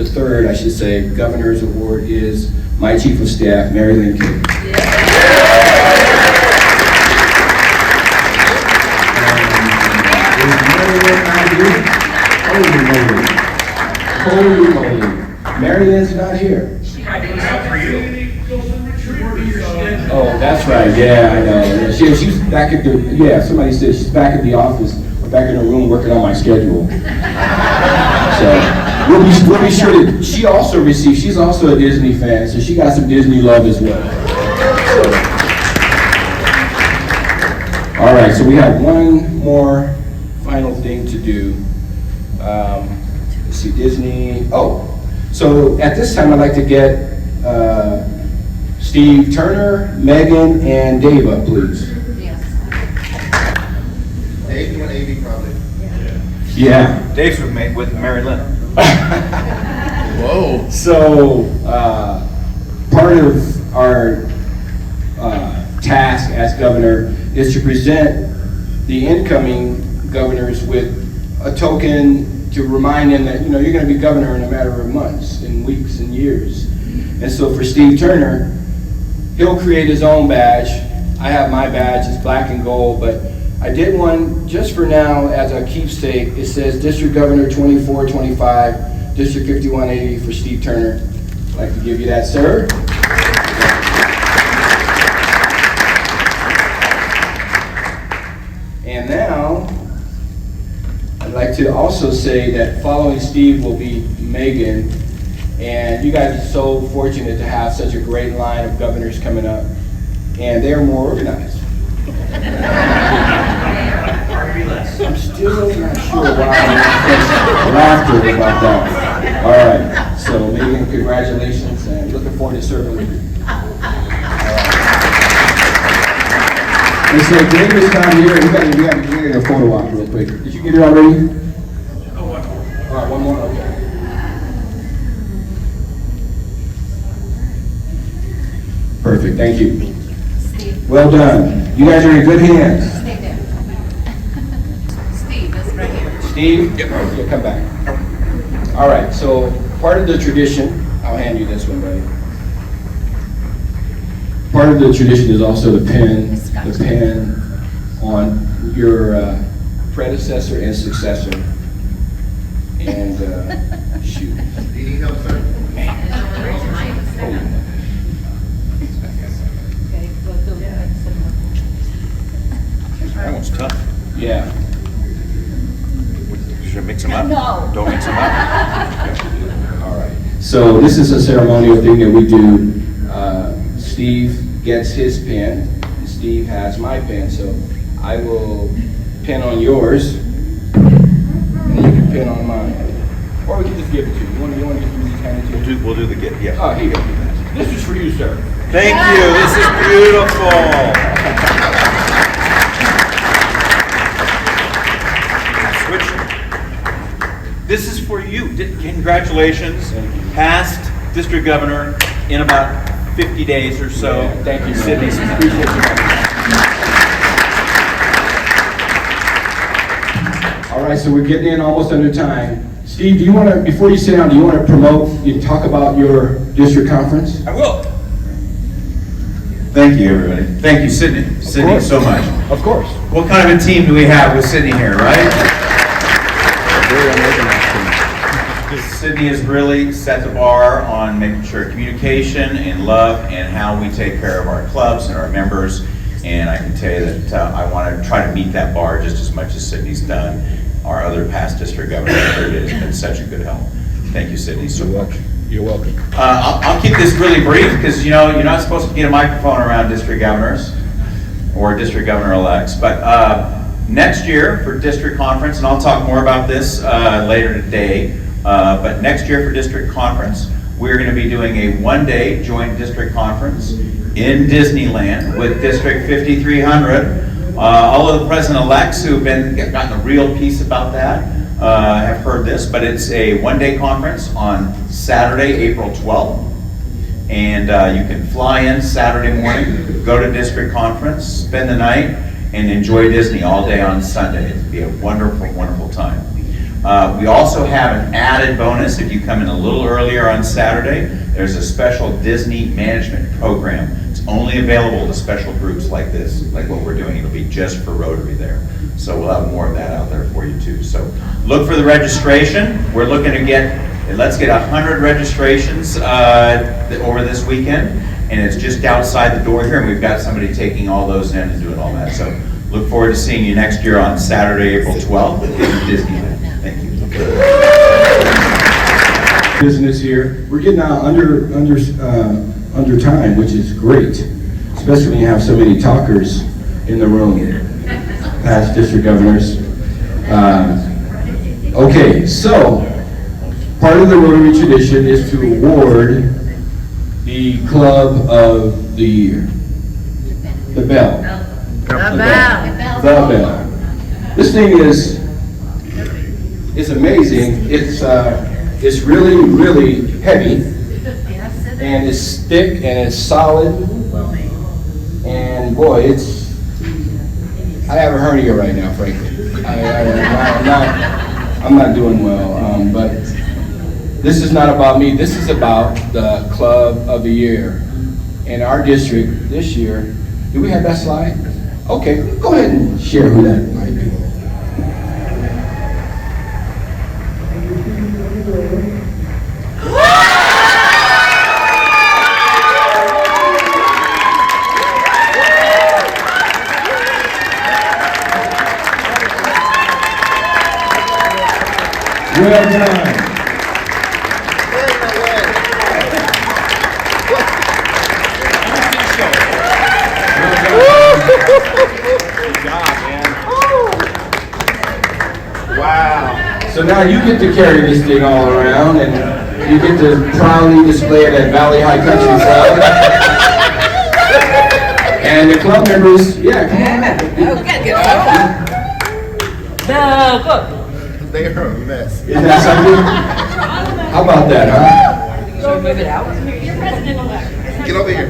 third, I should say, governor's award is my chief of staff, Mary Lynn King. Holy moly. Mary Lynn's not here. Oh, that's right. Yeah, I know. She's back at somebody said she's back at the office or back in her room working on my schedule. So we'll be sure that she also received, she's also a Disney fan, so she got some Disney love as well. All right, so we have one more final thing to do. Let's see, Disney. Oh, so at this time I'd like to get Steve Turner, Megan, and Dave up, please. Yes. Dave, you want AV probably? Yeah. Dave's with Mary Lynn. Whoa. So part of our task as governor is to present the incoming governors with a token to remind them that you're going to be governor in a matter of months and weeks and years. And so for Steve Turner, he'll create his own badge. I have my badge, it's black and gold, but I did one just for now as a keepsake. It says District Governor 2425, District 5180 for Steve Turner. I'd like to give you that, sir. And now, I'd like to also say that following Steve will be Megan. And you guys are so fortunate to have such a great line of governors coming up. And they're more organized. I'm still not sure why I'm laughter about that. All right, so Megan, congratulations, and looking forward to serving with you. And so David's not here. We got to get a photo op real quick. Did you get it already? Oh, one more. All right, one more. Okay. Perfect, thank you. Well done. You guys are in good hands. Stay there. Steve is right here. Steve? Yeah, come back. All right, so part of the tradition, I'll hand you this one, buddy. Part of the tradition is also the pen on your predecessor and successor. And shoot. Need help, sir? That one's tough. Yeah. Should I mix them up? No. Don't mix them up. All right. So this is a ceremonial thing that we do. Steve gets his pen. And Steve has my pen. So I will pen on yours, and you can pen on mine. Or we can just give it to you. You want to just use hand it to you? We'll do the gift. Yeah. Oh, here you go. This is for you, sir. Thank you. This is beautiful. Switch. This is for you. Congratulations, past district governor in about 50 days or so. Yeah, thank you, Sydney. appreciate you. All right, so we're getting in almost under time. Steve, do you want to, before you sit down, do you want to promote, you talk about your district conference? I will. Thank you, everybody. Thank you, Sydney. Sydney, so much. Of course. What kind of a team do we have with Sydney here, right? Sydney has really set the bar on making sure communication and love and how we take care of our clubs and our members. And I can tell you that I want to try to meet that bar just as much as Sydney's done. Our other past district governor, it has been such a good help. Thank you, Sydney, so much. You're welcome. I'll keep this really brief because you know you're not supposed to get a microphone around district governors or district governor-elects. But next year for district conference, and I'll talk more about this later today. But next year for district conference, we're going to be doing a one-day joint district conference in Disneyland with District 5300. All of the president-elects who've gotten a real piece about that have heard this, but it's a one-day conference on Saturday, April 12th. And you can fly in Saturday morning, go to district conference, spend the night, and enjoy Disney all day on Sunday. It'll be a wonderful, wonderful time. We also have an added bonus if you come in a little earlier on Saturday. There's a special Disney management program. It's only available to special groups like this, like what we're doing. It'll be just for Rotary there. So we'll have more of that out there for you too. So look for the registration. We're looking to let's get 100 registrations over this weekend. And it's just outside the door here, and we've got somebody taking all those in and doing all that. So look forward to seeing you next year on Saturday, April 12th at Disneyland. Thank you. Business here. We're getting out under time, which is great, especially when you have so many talkers in the room, past district governors. Okay, so part of the Rotary tradition is to award the Club of the Year, the Bell. The Bell. This thing is amazing. It's really, really heavy, and it's thick and it's solid. And boy, I have a hernia right now, frankly. I'm not doing well. But this is not about me. This is about the Club of the Year. In our district this year, do we have that slide? Okay, go ahead and share who that might be. Well done. Good job, man. Wow. So now you get to carry this thing all around, and you get to proudly display it at Valley High Country Club. And the club members, yeah, come on. They are a mess. Isn't that something? How about that, huh? Should we move it out? Get over here.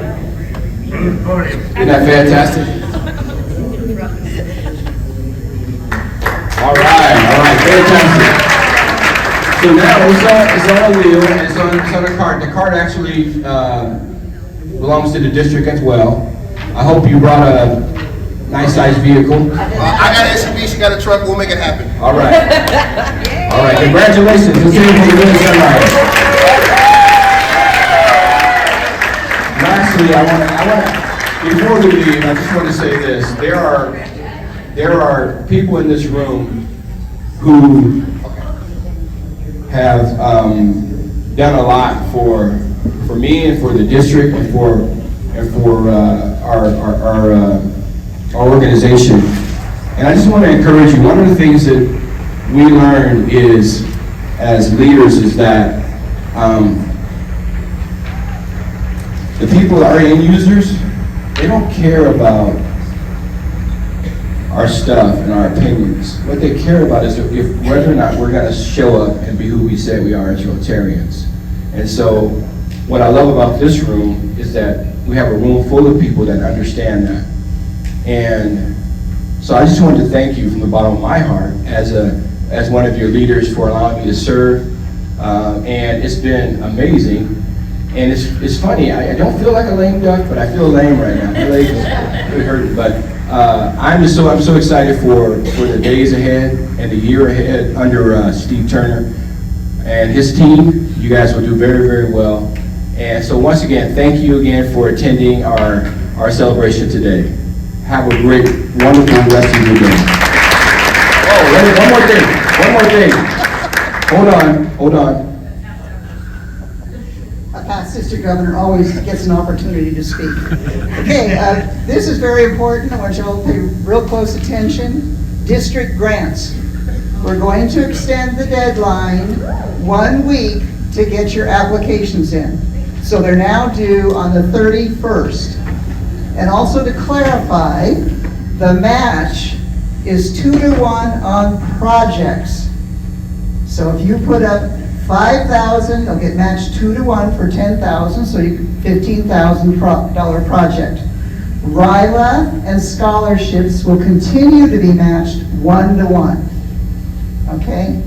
Isn't that fantastic? All right, fantastic. So now it's on a wheel and it's on a cart. The cart actually belongs to the district as well. I hope you brought a nice sized vehicle. I got an SUV, she got a truck, we'll make it happen. All right. All right, congratulations. Let's see if we can win somebody. Lastly, before we leave, I just want to say this. There are people in this room who have done a lot for me and for the district and for our organization. And I just want to encourage you, one of the things that we learned is, as leaders, is that the people, our end users, they don't care about our stuff and our opinions. What they care about is whether or not we're going to show up and be who we say we are as Rotarians. And so what I love about this room is that we have a room full of people that understand that. And so I just wanted to thank you from the bottom of my heart as one of your leaders for allowing me to serve. And it's been amazing. And it's funny, I don't feel like a lame duck, but I feel lame right now. My legs really hurt, but I'm so excited for the days ahead and the year ahead under Steve Turner and his team. You guys will do very, very well. And so once again, thank you again for attending our celebration today. Have a great, wonderful rest of your day. Oh, one more thing. Hold on. A past district governor always gets an opportunity to speak. Okay, this is very important. I want you all to pay real close attention. District grants. We're going to extend the deadline 1 week to get your applications in. So they're now due on the 31st. And also to clarify, the match is 2-to-1 on projects. So if you put up 5,000, they'll get matched 2-to-1 for 10,000, so you $15,000 project. RILA and scholarships will continue to be matched 1-to-1. Okay?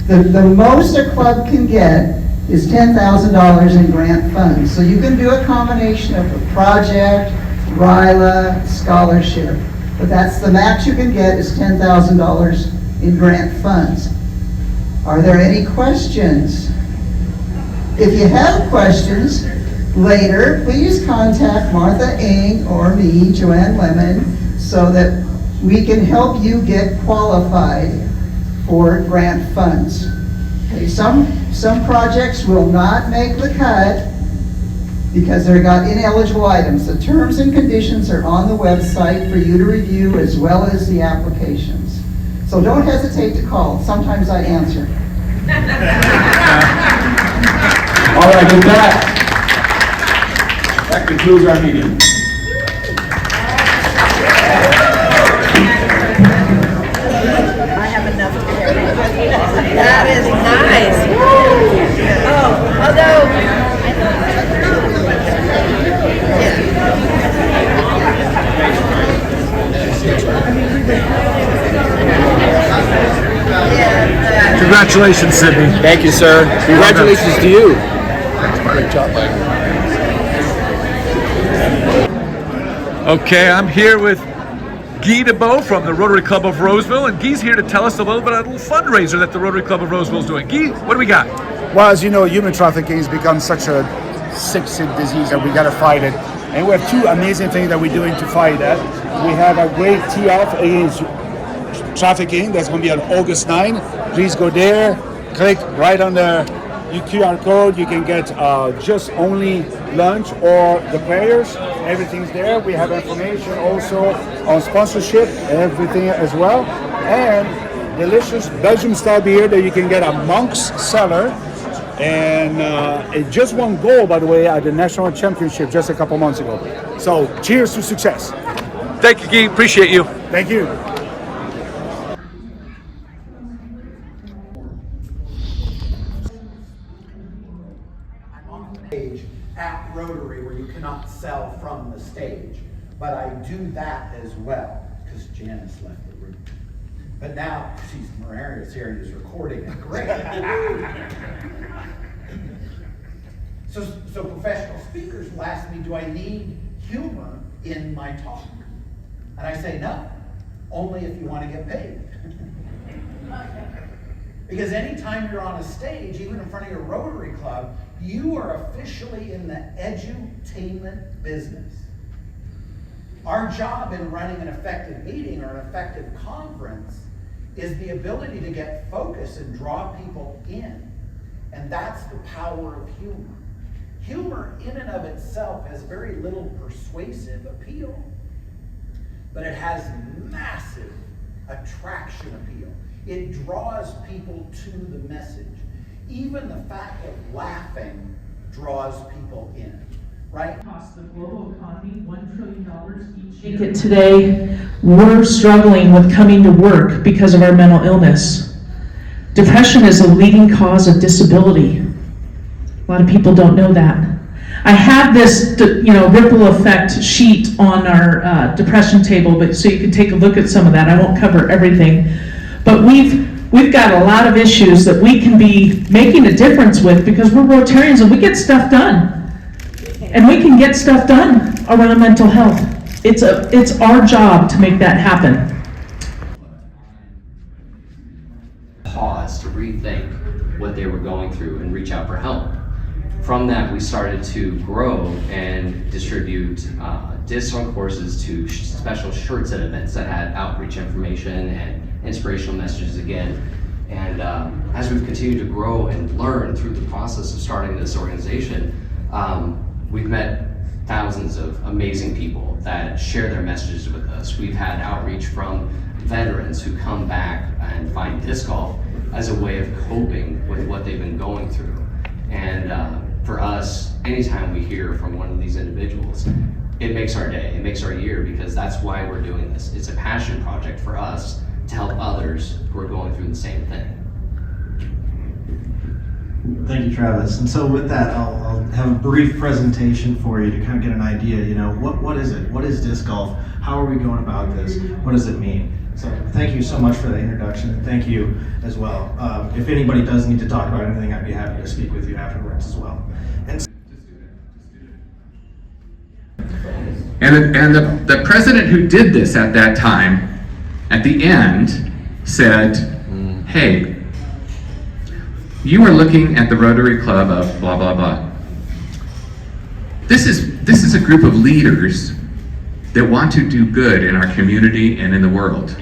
The most a club can get is $10,000 in grant funds. So you can do a combination of a project, RILA, scholarship. But that's the max you can get is $10,000 in grant funds. Are there any questions? If you have questions later, please contact Martha Ng or me, Joanne Lemon, so that we can help you get qualified for grant funds. Okay, some projects will not make the cut because they've got ineligible items. The terms and conditions are on the website for you to review as well as the applications. So don't hesitate to call. Sometimes I answer. All right, with that concludes our meeting. I have enough to carry. That is nice. Oh, although Congratulations, Sydney. Thank you, sir. Congratulations to you. Great job, Mike. Okay, I'm here with Guy DeBeau from the Rotary Club of Roseville, and Guy's here to tell us a little bit about a little fundraiser that the Rotary Club of Roseville is doing. Guy, what do we got? Well, as you know, human trafficking has become such a sick disease that we got to fight it. And we have two amazing things that we're doing to fight that. We have a great tee-off against trafficking that's going to be on August 9. Please go there, click right on the QR code. You can get just only lunch or the prayers. Everything's there. We have information also on sponsorship, everything as well. And delicious Belgian style beer that you can get at Monk's Cellar. And it just won gold, by the way, at the National Championship just a couple months ago. So cheers to success. Thank you, Guy. Appreciate you. Thank you. at Rotary where you cannot sell from the stage. But I do that as well, because Janice left the room. But now she's Maria's here and is recording it. Great. So professional speakers will ask me, do I need humor in my talk? And I say, no, only if you want to get paid. Because anytime you're on a stage, even in front of your Rotary Club, you are officially in the edutainment business. Our job in running an effective meeting or an effective conference is the ability to get focus and draw people in. And that's the power of humor. Humor in and of itself has very little persuasive appeal, but it has massive attraction appeal. It draws people to the message. Even the fact of laughing draws people in, right? Costs the global economy $1 trillion each year. Today, we're struggling with coming to work because of our mental illness. Depression is a leading cause of disability. A lot of people don't know that. I have this, ripple effect sheet on our depression table, but so you can take a look at some of that. I won't cover everything, but we've got a lot of issues that we can be making a difference with because we're Rotarians and we get stuff done, and we can get stuff done around mental health. It's our job to make that happen. Pause to rethink what they were going through and reach out for help. From that, we started to grow and distribute discount courses to special shirts at events that had outreach information and inspirational messages again. And as we've continued to grow and learn through the process of starting this organization, we've met thousands of amazing people that share their messages with us. We've had outreach from veterans who come back and find disc golf as a way of coping with what they've been going through. And for us, anytime we hear from one of these individuals, it makes our day, it makes our year, because that's why we're doing this. It's a passion project for us to help others who are going through the same thing. Thank you, Travis. And so with that, I'll have a brief presentation for you to kind of get an idea, what is it? What is disc golf? How are we going about this? What does it mean? So thank you so much for the introduction. Thank you as well. If anybody does need to talk about anything, I'd be happy to speak with you afterwards as well. And the president who did this at that time, at the end, said, hey, you are looking at the Rotary Club of blah, blah, blah. This is a group of leaders that want to do good in our community and in the world.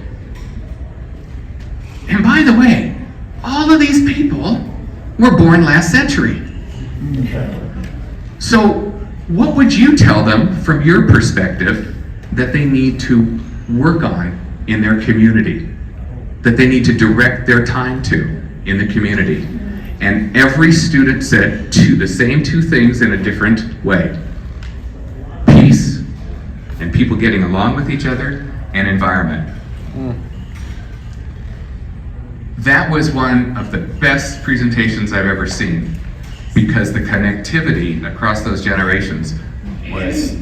And by the way, all of these people were born last century. So what would you tell them from your perspective that they need to work on in their community, that they need to direct their time to in the community? And every student said the same two things in a different way. Peace, and people getting along with each other, and environment. That was one of the best presentations I've ever seen, because the connectivity across those generations was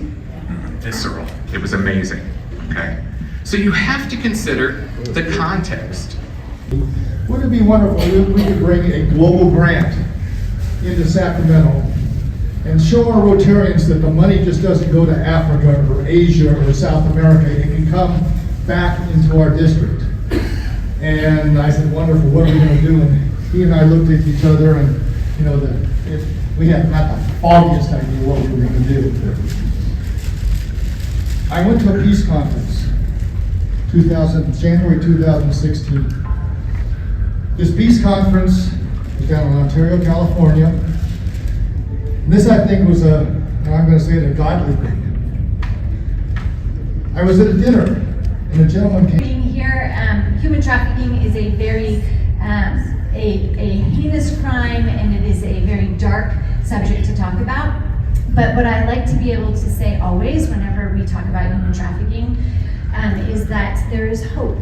visceral. It was amazing, okay? So you have to consider the context. Wouldn't it be wonderful if we could bring a global grant into Sacramento and show our Rotarians that the money just doesn't go to Africa or Asia or South America, it can come back into our district. And I said, wonderful, what are we going to do? And he and I looked at each other, and we had not the foggiest idea what we were going to do. I went to a peace conference, January 2016. This peace conference was down in Ontario, California. And this, I think, was and I'm going to say it, a godly thing. I was at a dinner, and a gentleman came. Being here, human trafficking is a very a heinous crime, and it is a very dark subject to talk about. But what I like to be able to say always, whenever we talk about human trafficking, is that there is hope.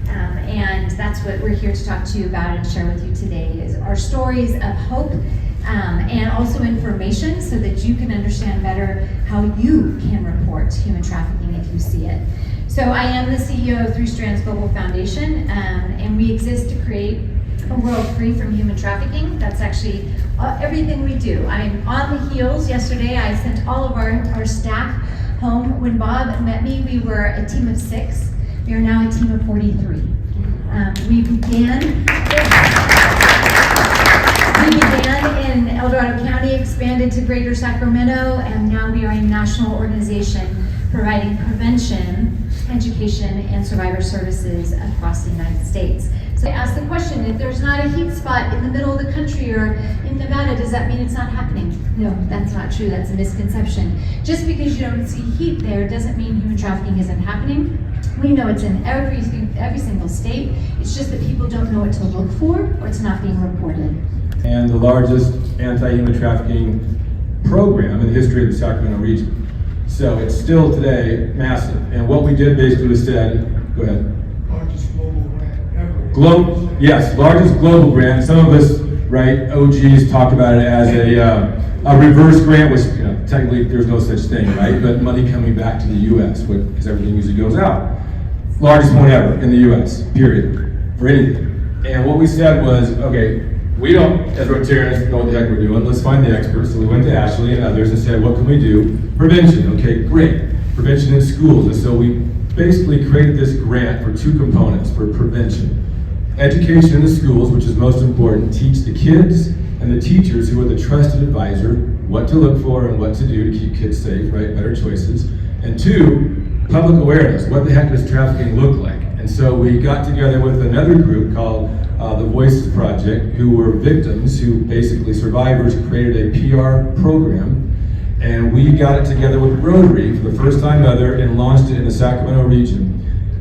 And that's what we're here to talk to you about and share with you today, is our stories of hope and also information so that you can understand better how you can report human trafficking if you see it. So I am the CEO of Three Strands Global Foundation, and we exist to create a world free from human trafficking. That's actually everything we do. I'm on the heels. Yesterday I sent all of our staff home. When Bob met me, we were a team of 6. We are now a team of 43. We began in El Dorado County, expanded to Greater Sacramento, and now we are a national organization providing prevention, education, and survivor services across the United States. So I ask the question, if there's not a heat spot in the middle of the country or in Nevada, does that mean it's not happening? No, that's not true. That's a misconception. Just because you don't see heat there doesn't mean human trafficking isn't happening. We know it's in every single state. It's just that people don't know what to look for, or it's not being reported. And the largest anti-human trafficking program in the history of the Sacramento region. So it's still today massive. And what we did basically was said, go ahead. Largest global grant ever. Yes, largest global grant. Some of us, right, OGs talked about it as a reverse grant, which technically there's no such thing, right? But money coming back to the U.S., because everything usually goes out. Largest one ever in the U.S., period, for anything. And what we said was, okay, we don't, as Rotarians, know what the heck we're doing. Let's find the experts. So we went to Ashley and others and said, what can we do? Prevention. Okay, great. Prevention in schools. And so we basically created this grant for 2 components for prevention. Education in the schools, which is most important. Teach the kids and the teachers, who are the trusted advisor, what to look for and what to do to keep kids safe, right? Better choices. And 2, public awareness. What the heck does trafficking look like? And so we got together with another group called the Voices Project, who were victims, who basically survivors created a PR program, and we got it together with Rotary for the first time ever and launched it in the Sacramento region.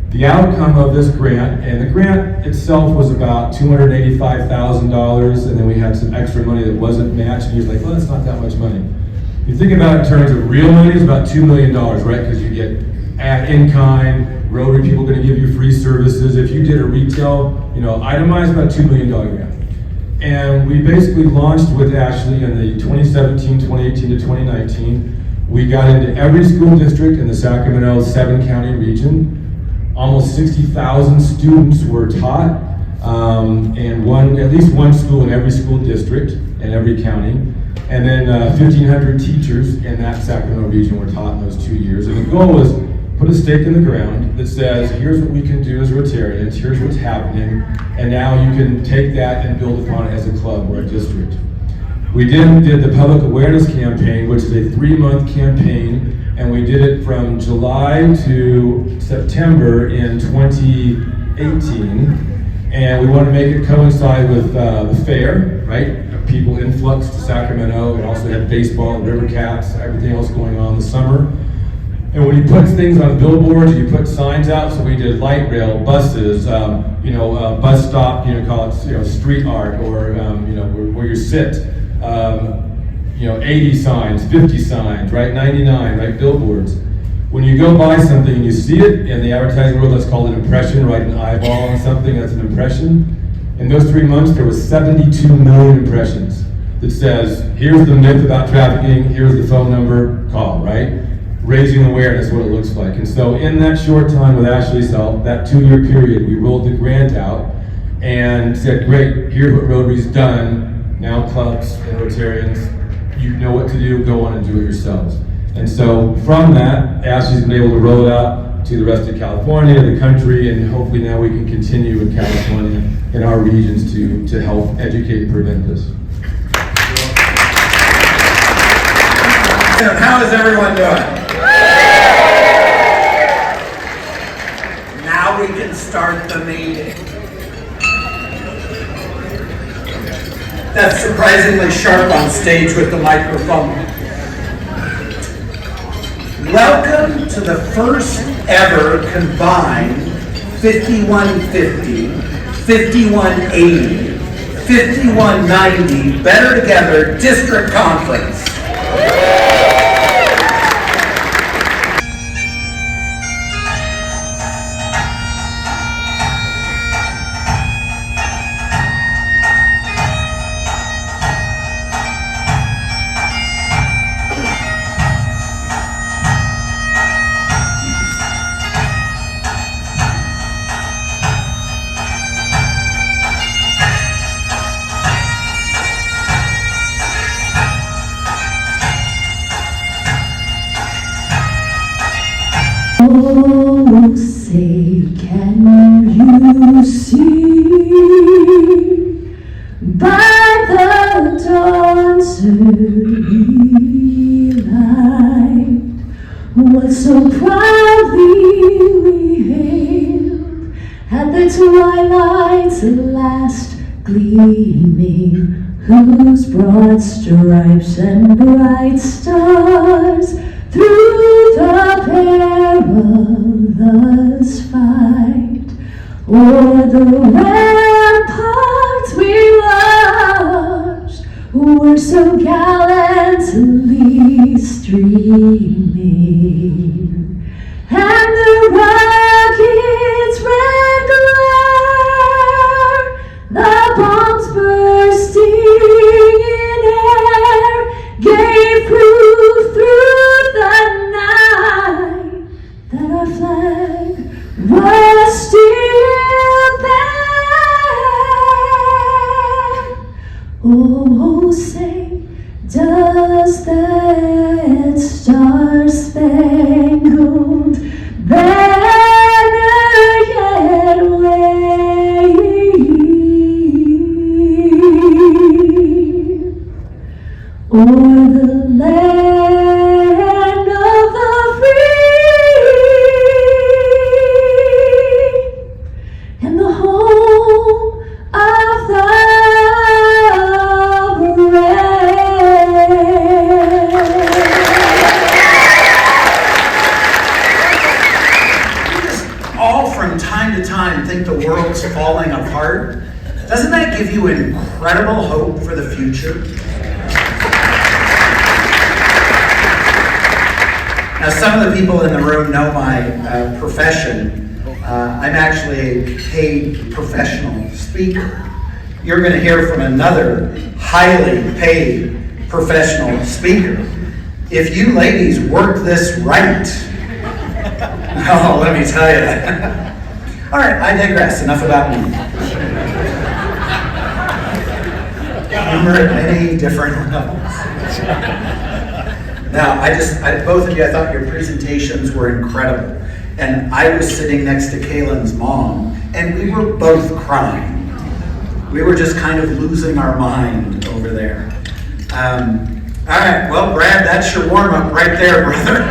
The outcome of this grant, and the grant itself was about $285,000, and then we had some extra money that wasn't matched, and he was like, well, that's not that much money. If you think about it in terms of real money, it's about $2 million, right? Because you get in-kind, Rotary people are going to give you free services. If you did a retail, itemized, about $2 million grant. And we basically launched with Ashley in the 2017, 2018 to 2019. We got into every school district in the Sacramento 7-county region. Almost 60,000 students were taught, and at least one school in every school district in every county. And then 1,500 teachers in that Sacramento region were taught in those 2 years. And the goal was put a stake in the ground that says, here's what we can do as Rotarians, here's what's happening, and now you can take that and build upon it as a club or a district. We did the public awareness campaign, which is a 3-month campaign, and we did it from July to September in 2018, and we want to make it coincide with the fair, right? People influx to Sacramento, and also had baseball, river cats, everything else going on in the summer. And when you put things on billboards, you put signs out. So we did light rail, buses, bus stop, call it, street art, or where you sit. 80 signs, 50 signs, right? 99, right? Billboards. When you go buy something and you see it in the advertising world, that's called an impression, right? An eyeball on something, that's an impression. In those 3 months, there was 72 million impressions that says, here's the myth about trafficking, here's the phone number, call, right? Raising awareness, what it looks like. And so in that short time with Ashley's help, that 2-year period, we rolled the grant out and said, great, here's what Rotary's done. Now clubs and Rotarians, you know what to do, go on and do it yourselves. And so from that, Ashley's been able to roll it out to the rest of California, the country, and hopefully now we can continue in California in our regions to help educate and prevent this. How is everyone doing? Now we can start the meeting. That's surprisingly sharp on stage with the microphone. Welcome to the first ever combined 5150, 5180, 5190 Better Together District Conference. Can you see by the dawn's early light what so proudly we hailed at the twilight's last gleaming, whose broad stripes and bright stars through the perilous fight o'er the ramparts we watched were so gallantly streaming, and the rocket's red glare, the bombs bursting in air, gave proof through the night that our flag was still there. Oh, say, does that star-spangled banner yet wave o'er the land of the free and the home of the all from time to time think the world's falling apart? Doesn't that give you incredible hope for the future? Now, some of the people in the room know my profession. I'm actually a paid professional speaker. You're going to hear from another highly paid professional speaker. If you ladies work this right, oh, let me tell you. All right, I digress. Enough about me. Humor at many different levels. Now, both of you, I thought your presentations were incredible. And I was sitting next to Kaylin's mom, and we were both crying. We were just kind of losing our mind over there. All right, well, Brad, that's your warm-up right there, brother.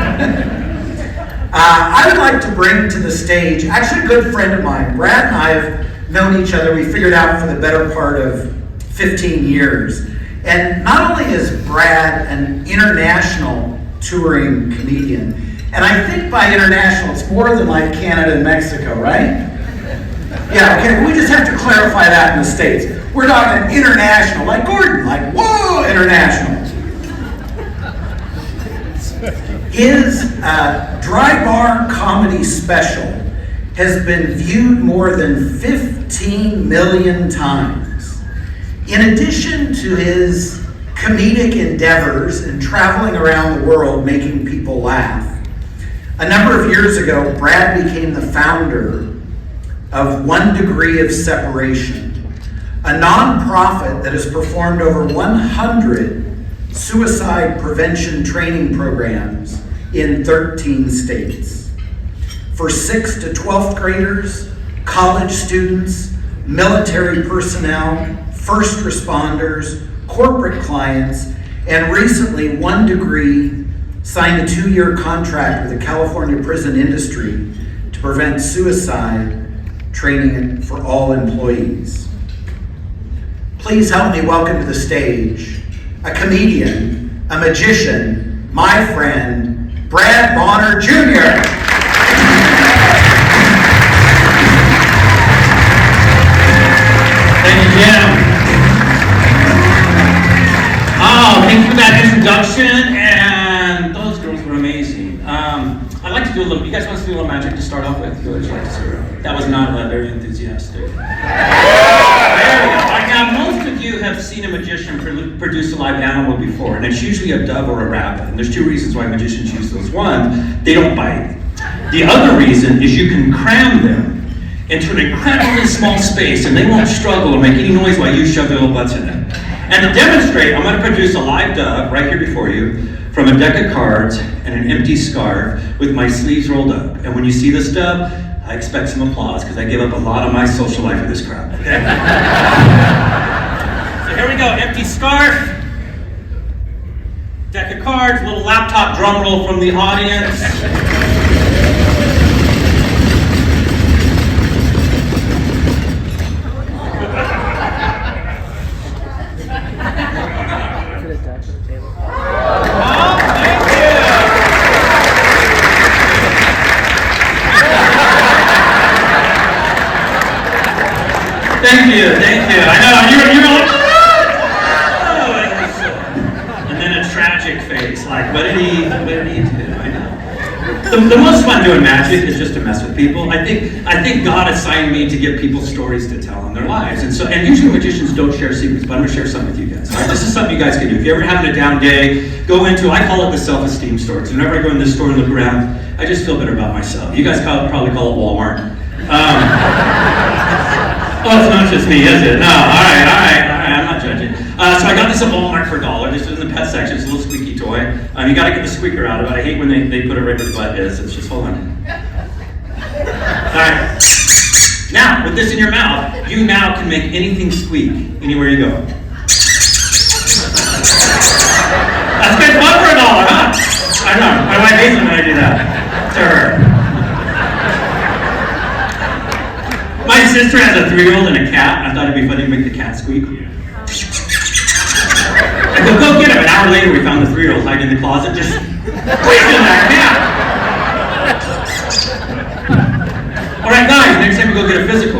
I would like to bring to the stage, actually a good friend of mine. Brad and I have known each other, we figured out for the better part of 15 years. And not only is Brad an international touring comedian, and I think by international, it's more than like Canada and Mexico, right? Yeah, okay, we just have to clarify that in the States. We're talking international, like Gordon, like, whoa, international. His dry bar comedy special has been viewed more than 15 million times. In addition to his comedic endeavors and traveling around the world making people laugh, a number of years ago, Brad became the founder of 1 Degree of Separation, a nonprofit that has performed over 100 suicide prevention training programs in 13 states. For 6th to 12th graders, college students, military personnel, first responders, corporate clients, and recently 1 Degree signed a 2-year contract with the California prison industry to prevent suicide training for all employees. Please help me welcome to the stage a comedian, a magician, my friend, Brad Bonar Jr. Thank you, Jim. Oh, thank you for that introduction, and those girls were amazing. I'd like to do a little, you guys want to do a little magic to start off with? That was not very enthusiastic. There we go. Now, most of you have seen a magician produce a live animal before, and it's usually a dove or a rabbit. And there's 2 reasons why magicians use those. One, they don't bite. The other reason is you can cram them into an incredibly small space, and they won't struggle or make any noise while you shove their little butts in it. And to demonstrate, I'm going to produce a live dove right here before you from a deck of cards and an empty scarf with my sleeves rolled up. And when you see this dove, I expect some applause because I give up a lot of my social life for this crowd, okay? So here we go, empty scarf, deck of cards, little laptop drum roll from the audience. Thank you. I know, you were like, oh, and then a tragic face, like, what did he do? I know. The most fun doing magic is just to mess with people. I think God assigned me to give people stories to tell in their lives. And usually magicians don't share secrets, but I'm gonna share some with you guys. All right, this is something you guys can do. If you're ever having a down day, go into, I call it the self-esteem store. Because whenever I go in this store and look around, I just feel better about myself. You guys probably call it Walmart. Well, it's not just me, is it? No, all right, I'm not judging. So I got this at Walmart for $1. This was in the pet section. It's a little squeaky toy. You got to get the squeaker out of it. I hate when they put it right where the butt is. It's just, hold on. All right. Now, with this in your mouth, you now can make anything squeak anywhere you go. That's good fun for $1, huh? I know. My wife hates when I do that to her. My sister has a 3-year-old and a cat. I thought it'd be funny to make the cat squeak. I go get him. An hour later, we found the 3-year-old hiding in the closet, just squeezing that cat. All right, guys, next time we go get a physical.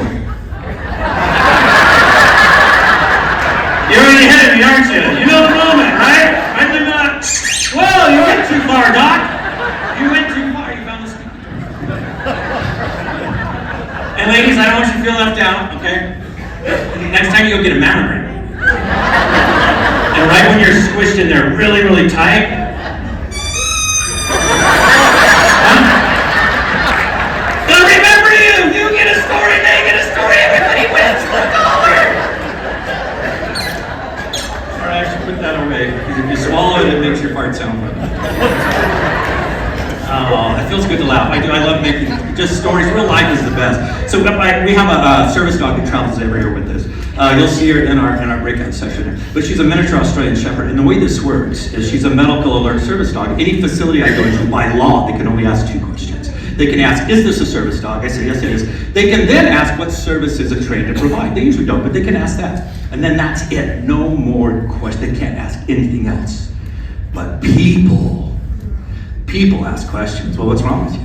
You're already ahead of me, aren't you? You know the moment, right? Right in the nut. Well, you went too far, Doc. You went too far. You found the squeaky. And ladies, I don't want you to feel left out, okay? Next time you go get a mammogram. And right when you're squished in there really, really tight, they'll remember you! You get a story, they get a story, everybody wins! Look over! Alright, I should put that away. Because if you swallow it, it makes your fart sound funny. Oh, it feels good to laugh. I do. I love making just stories. Real life is the best. So we have a service dog that travels every year with us. You'll see her in our breakout section. But she's a miniature Australian Shepherd. And the way this works is she's a medical alert service dog. Any facility I go into, by law, they can only ask 2 questions. They can ask, is this a service dog? I say, yes, it is. They can then ask, what service is it trained to provide? They usually don't, but they can ask that. And then that's it. No more questions. They can't ask anything else. But people ask questions. Well, what's wrong with you? Do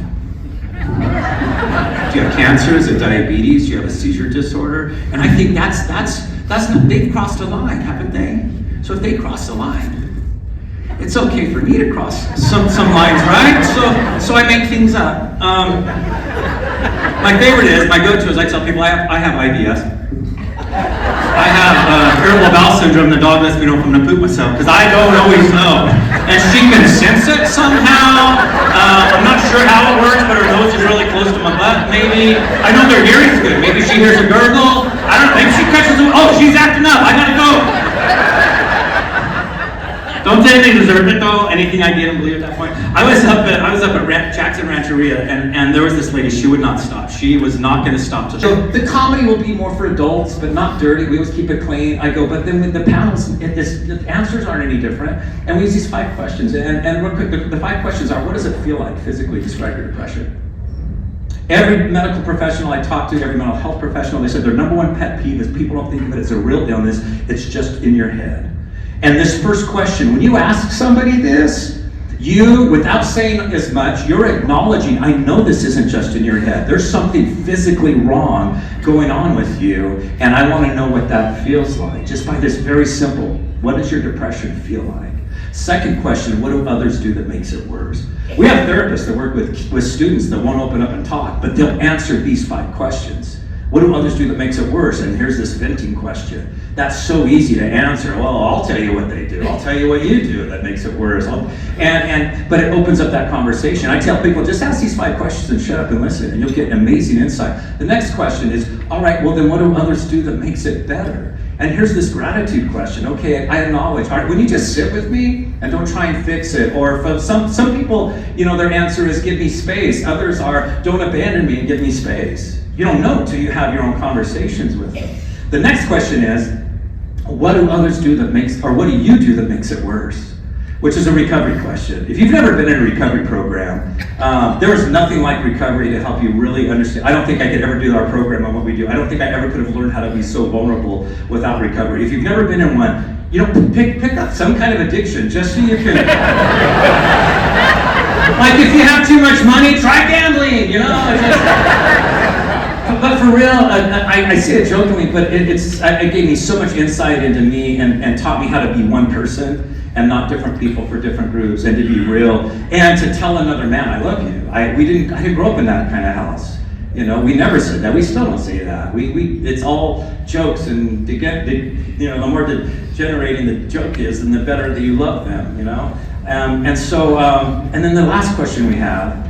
you have cancer? Is it diabetes? Do you have a seizure disorder? And I think that's not, they've crossed a line, haven't they? So if they cross the line, it's okay for me to cross some lines, right? So I make things up. My favorite is, my go-to is I tell people I have IBS. I have irritable bowel syndrome. The dog lets me know if I'm gonna poop myself because I don't always know. And she can sense it somehow. I'm not sure how it works, but her nose is really close to my butt. Maybe I know their hearing's good. Maybe she hears a gurgle. I don't know. Maybe she catches them. Oh, she's acting up. I gotta go. Don't say they deserve it though. Anything I didn't believe at that point. I was up at Jackson Rancheria, and there was this lady. She would not stop. She was not going to stop. So the comedy will be more for adults, but not dirty. We always keep it clean. I go, but then with the panels, the answers aren't any different. And we use these 5 questions. And real quick, the 5 questions are: what does it feel like physically? Describe your depression. Every medical professional I talk to, every mental health professional, they said their #1 pet peeve is people don't think of it as a real illness. It's just in your head. And this first question, when you ask somebody this, you, without saying as much, you're acknowledging, I know this isn't just in your head. There's something physically wrong going on with you, and I want to know what that feels like. Just by this very simple, what does your depression feel like? Second question, what do others do that makes it worse? We have therapists that work with students that won't open up and talk, but they'll answer these 5 questions. What do others do that makes it worse? And here's this venting question. That's so easy to answer. Well, I'll tell you what they do. I'll tell you what you do that makes it worse. But it opens up that conversation. I tell people, just ask these 5 questions and shut up and listen, and you'll get amazing insight. The next question is, all right, well then what do others do that makes it better? And here's this gratitude question. Okay, I acknowledge. All right, when you just sit with me and don't try and fix it, or for some people, you know, their answer is give me space. Others are don't abandon me and give me space. You don't know until you have your own conversations with them. The next question is, what do others do that makes, or what do you do that makes it worse? Which is a recovery question. If you've never been in a recovery program, there is nothing like recovery to help you really understand. I don't think I could ever do our program on what we do. I don't think I ever could have learned how to be so vulnerable without recovery. If you've never been in one, you know, pick up some kind of addiction just so you can. Like if you have too much money, try gambling, you know. But for real, I say it jokingly, but it gave me so much insight into me and taught me how to be one person and not different people for different groups, and to be real and to tell another man, I love you. I didn't grow up in that kind of house. You know, we never said that. We still don't say that. It's all jokes, and you know, the more degenerating the joke is, and the better that you love them. You know, and then the last question we have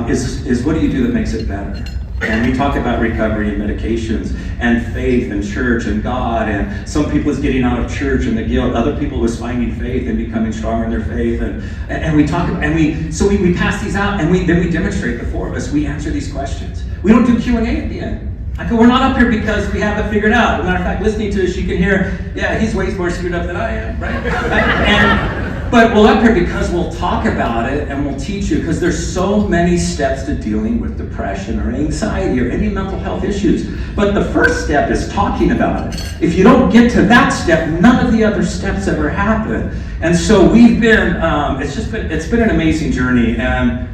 is what do you do that makes it better? And we talk about recovery and medications and faith and church and God, and some people is getting out of church and the guilt, other people is finding faith and becoming stronger in their faith, and we talk, and we pass these out, and then we demonstrate, the four of us, we answer these questions. We don't do Q&A at the end. I go, we're not up here because we have it figured out. As a matter of fact, listening to us, you can hear, yeah, he's way more screwed up than I am, right? But we'll up here because we'll talk about it and we'll teach you, because there's so many steps to dealing with depression or anxiety or any mental health issues. But the first step is talking about it. If you don't get to that step, none of the other steps ever happen. And so we've been, it's been an amazing journey, and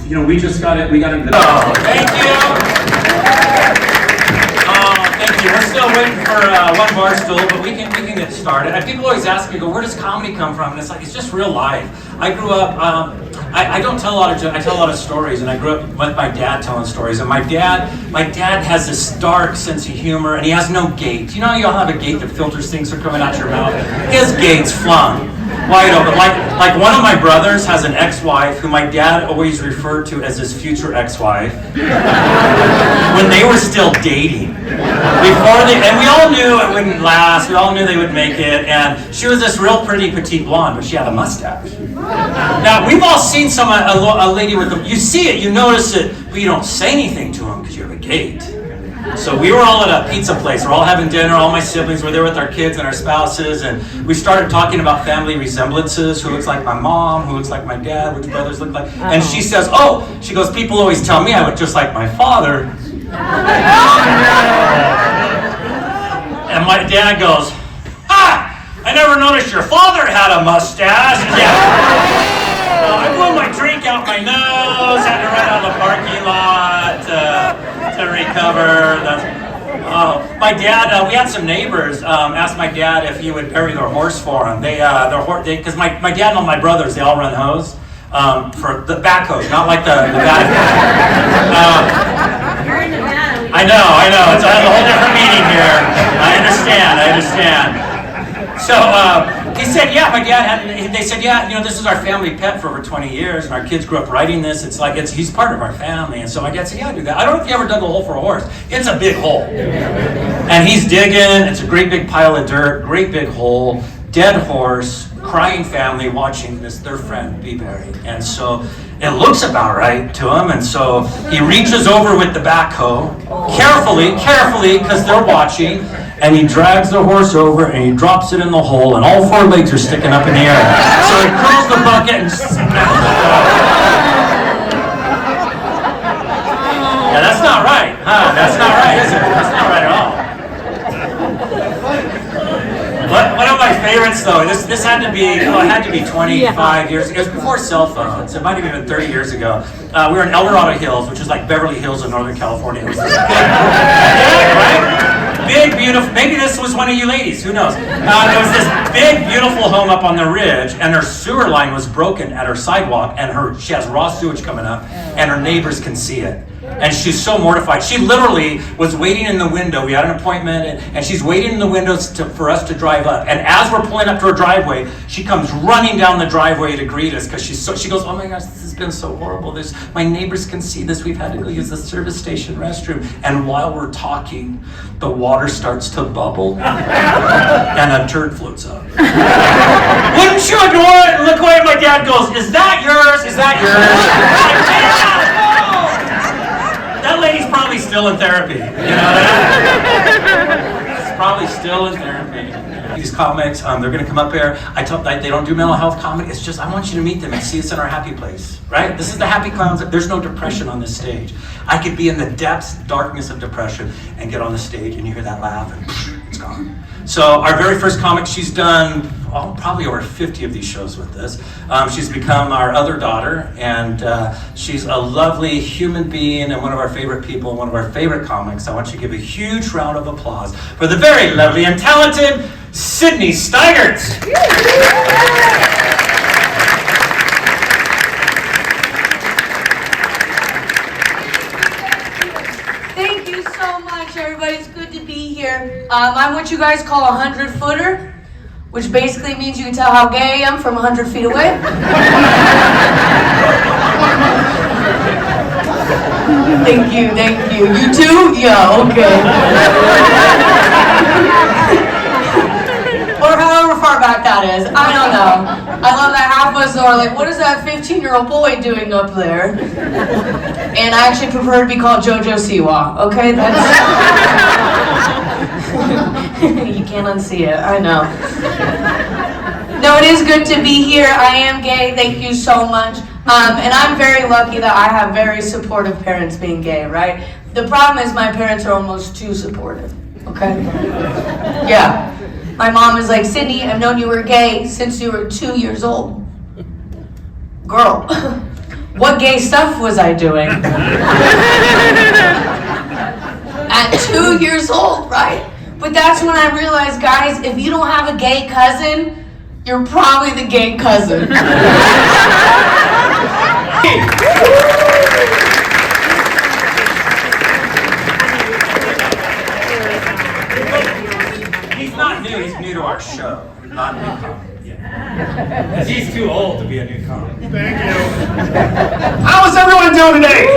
you know, we just got it. We got into the. Oh, thank you. Thank you. We're still waiting for one bar stool, but we can get started. And people always ask me, "Go, where does comedy come from?" And it's like, it's just real life. I grew up. I don't tell a lot of. I tell a lot of stories, and I grew up with my dad telling stories. And my dad has this dark sense of humor, and he has no gate. You know, you all have a gate that filters things from coming out your mouth. His gate's flung wide open. Like one of my brothers has an ex-wife who my dad always referred to as his future ex-wife when they were still dating. And we all knew it wouldn't last. We all knew they would make it. And she was this real pretty petite blonde, but she had a mustache. Now we've all seen a lady with them. You see it, you notice it, but you don't say anything to them because you have a gate. So we were all at a pizza place. We're all having dinner. All my siblings were there with our kids and our spouses, and we started talking about family resemblances. Who looks like my mom? Who looks like my dad? Which brothers look like? And she says, she goes, people always tell me I look just like my father. And my dad goes, I never noticed your father had a mustache. Yeah. I blew my drink out my nose, had to run out of the parking lot to recover. My dad, we had some neighbors ask my dad if he would bury their horse for him. Because my dad and all my brothers, they all run hose for the backhoes, not like the backhoe. I know. It's a whole different meaning here. I understand. So he said, my dad they said, you know, this is our family pet for over 20 years, and our kids grew up writing this. He's part of our family. And so my dad said, I do that. I don't know if you ever dug a hole for a horse. It's a big hole. And he's digging. It's a great big pile of dirt, great big hole, dead horse, crying family watching their friend be buried. And so it looks about right to him, and so he reaches over with the backhoe, carefully, because they're watching, and he drags the horse over and he drops it in the hole, and all four legs are sticking up in the air. So he curls the bucket and smashes it up. Yeah, that's not right, huh? That's not right, is it? That's not right at all. One of my favorites, though, this had to be 25 years ago. It was before cell phones. It might have been 30 years ago. We were in El Dorado Hills, which is like Beverly Hills in Northern California. It was this big, beautiful, maybe this was one of you ladies, who knows? There was this big, beautiful home up on the ridge, and her sewer line was broken at her sidewalk, and she has raw sewage coming up, and her neighbors can see it. And she's so mortified. She literally was waiting in the window. We had an appointment, and she's waiting in the windows for us to drive up. And as we're pulling up to her driveway, she comes running down the driveway to greet us because she goes, "Oh my gosh, this has been so horrible. My neighbors can see this. We've had to go use the service station restroom." And while we're talking, the water starts to bubble, and a turd floats up. Wouldn't you adore it? And look away, and my dad goes, "Is that yours? Is that yours?" I'm like, "Yeah, no." That lady's probably still in therapy. You know that? She's probably still in therapy. These comics, they're going to come up here. I told they don't do mental health comedy. It's just I want you to meet them and see us in our happy place, right? This is the happy clowns. There's no depression on this stage. I could be in the depths, darkness of depression and get on the stage and you hear that laugh and it's gone. So our very first comic, she's done probably over 50 of these shows with us. She's become our other daughter, and she's a lovely human being and one of our favorite people, one of our favorite comics. I want you to give a huge round of applause for the very lovely and talented Sydney Steigert. Thank you so much, everybody. It's good to be here. I'm what you guys call a 100-footer, which basically means you can tell how gay I am from 100 feet away. Thank you, thank you. You too? Yeah, okay. Or however far back that is. I don't know. I love that half of us are like, what is that 15-year-old boy doing up there? And I actually prefer to be called JoJo Siwa. Okay, that's... You can't unsee it, I know. No, it is good to be here. I am gay, thank you so much. And I'm very lucky that I have very supportive parents being gay, right? The problem is my parents are almost too supportive, okay? Yeah. My mom is like, "Sydney, I've known you were gay since you were 2 years old." Girl, what gay stuff was I doing? At 2 years old, right? But that's when I realized, guys, if you don't have a gay cousin, you're probably the gay cousin. He's not new, he's new to our show, not new comic. Yeah. He's too old to be a new comic. Thank you. How is everyone doing today?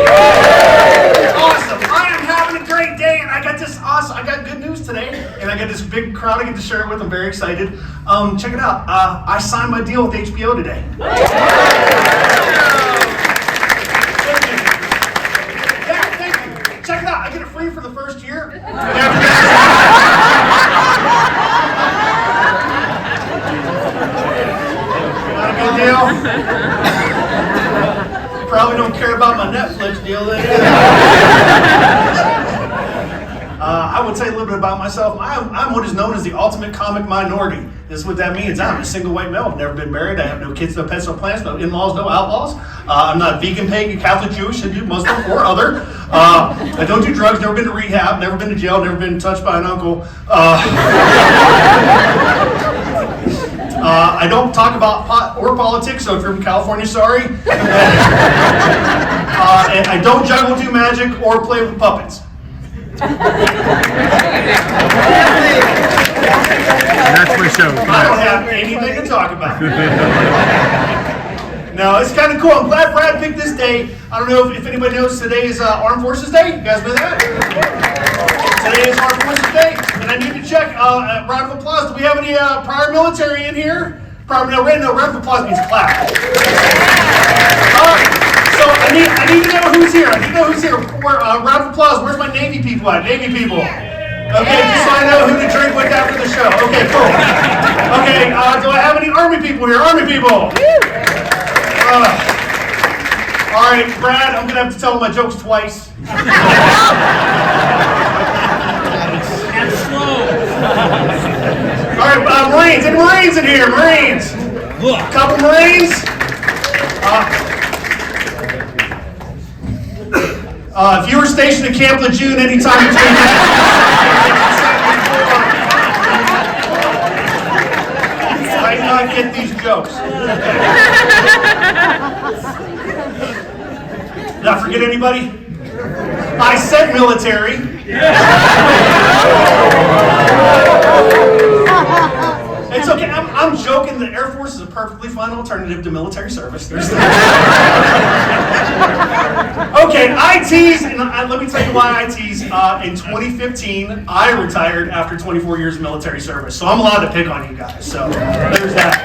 Awesome. I am having a great day, and I got good news today, and I got this big crowd I get to share it with. I'm very excited. Check it out. I signed my deal with HBO today. Check it out. I get it free for the first year. Not a good deal. You probably don't care about my Netflix deal then either. I would say a little bit about myself. I'm what is known as the ultimate comic minority. This is what that means. I'm a single white male. I've never been married. I have no kids, no pets, no plants, no in-laws, no outlaws. I'm not vegan, pagan, Catholic, Jewish, Hindu, Muslim, or other. I don't do drugs, never been to rehab, never been to jail, never been touched by an uncle. I don't talk about pot or politics, so if you're from California, sorry. And I don't juggle, do magic, or play with puppets. That's my show. I don't have anything to talk about. No, it's kind of cool. I'm glad Brad picked this day. I don't know if anybody knows today is Armed Forces Day. You guys know that? Today is Armed Forces Day, and I need to check. Round of applause. Do we have any prior military in here? Round of applause means clap. So I need to know who's here. Round of applause. Where's my Navy people at? Navy people. Okay, just so I know who to drink with after the show. Okay, cool. Okay, do I have any Army people here? Army people. All right, Brad, I'm gonna have to tell my jokes twice. And slow. All right, Marines. Any Marines in here? Marines. A couple Marines. If you were stationed at Camp Lejeune anytime between I did not get these jokes. Did I forget anybody? I said military. It's okay. I'm joking. The Air Force is a perfectly fine alternative to military service. Okay, I tease, and let me tell you why I tease. In 2015, I retired after 24 years of military service, so I'm allowed to pick on you guys. So there's that.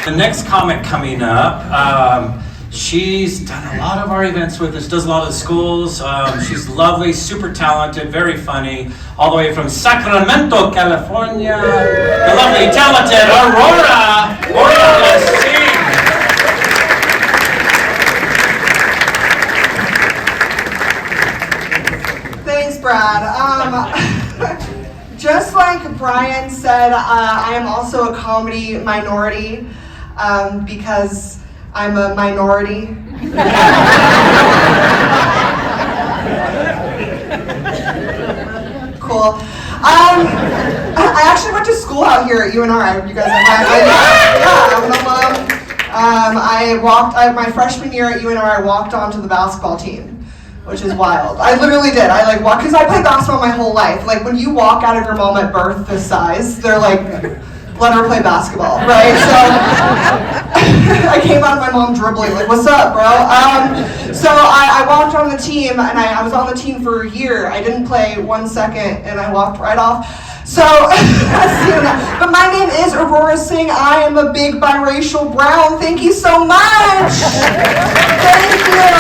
The next comic coming up, she's done a lot of our events with us, does a lot of the schools. She's lovely, super talented, very funny, all the way from Sacramento, California. The lovely, talented Aurora. Aurora, let's sing. Thanks, Brad. Just like Brian said, I am also a comedy minority because I'm a minority. Cool. I actually went to school out here at UNR. You guys have I'm an alum. I walked, my freshman year at UNR, I walked onto the basketball team, which is wild. I literally did. I like walked, because I played basketball my whole life. Like when you walk out of your mom at birth this size, they're like, let her play basketball, right? So I came out of my mom dribbling, like, what's up, bro? So I walked on the team, and I was on the team for a year. I didn't play 1 second, and I walked right off. So, but my name is Aurora Singh. I am a big biracial brown. Thank you so much. Thank you.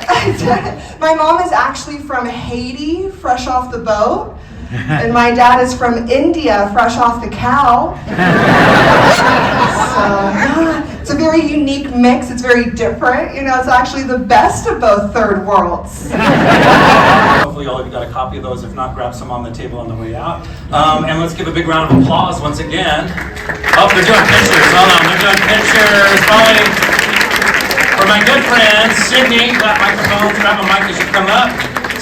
I did it. My mom is actually from Haiti, fresh off the boat. And my dad is from India, fresh off the cow. So, yeah, it's a very unique mix. It's very different. You know, it's actually the best of both third worlds. Hopefully all of you got a copy of those. If not, grab some on the table on the way out. And let's give a big round of applause once again. Oh, they're doing pictures. Hold on, they're doing pictures. Following for my good friend, Sydney. Grab microphone, grab a mic as you come up.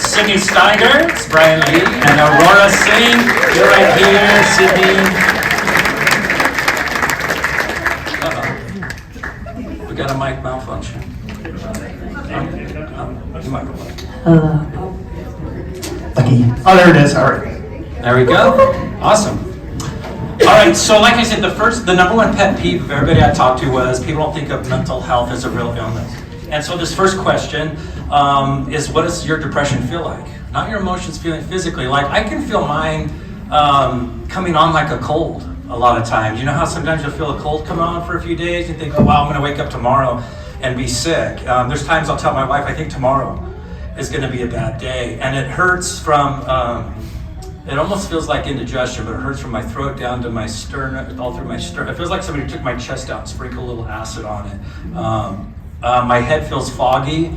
Sydney Steiger, it's Brian Lee, and Aurora Singh. You're right here, Sydney. Uh-oh. We got a mic malfunction. You might go. Oh, there it is. All right. There we go. Awesome. All right, so like I said, the number one pet peeve of everybody I talked to was people don't think of mental health as a real illness. And so this first question is, what does your depression feel like? Not your emotions feeling physically. Like, I can feel mine coming on like a cold a lot of times. You know how sometimes you'll feel a cold come on for a few days and think, oh, wow, I'm going to wake up tomorrow and be sick. There's times I'll tell my wife, I think tomorrow is going to be a bad day. And it hurts from, it almost feels like indigestion, but it hurts from my throat down to my sternum, all through my sternum. It feels like somebody took my chest out and sprinkled a little acid on it. My head feels foggy,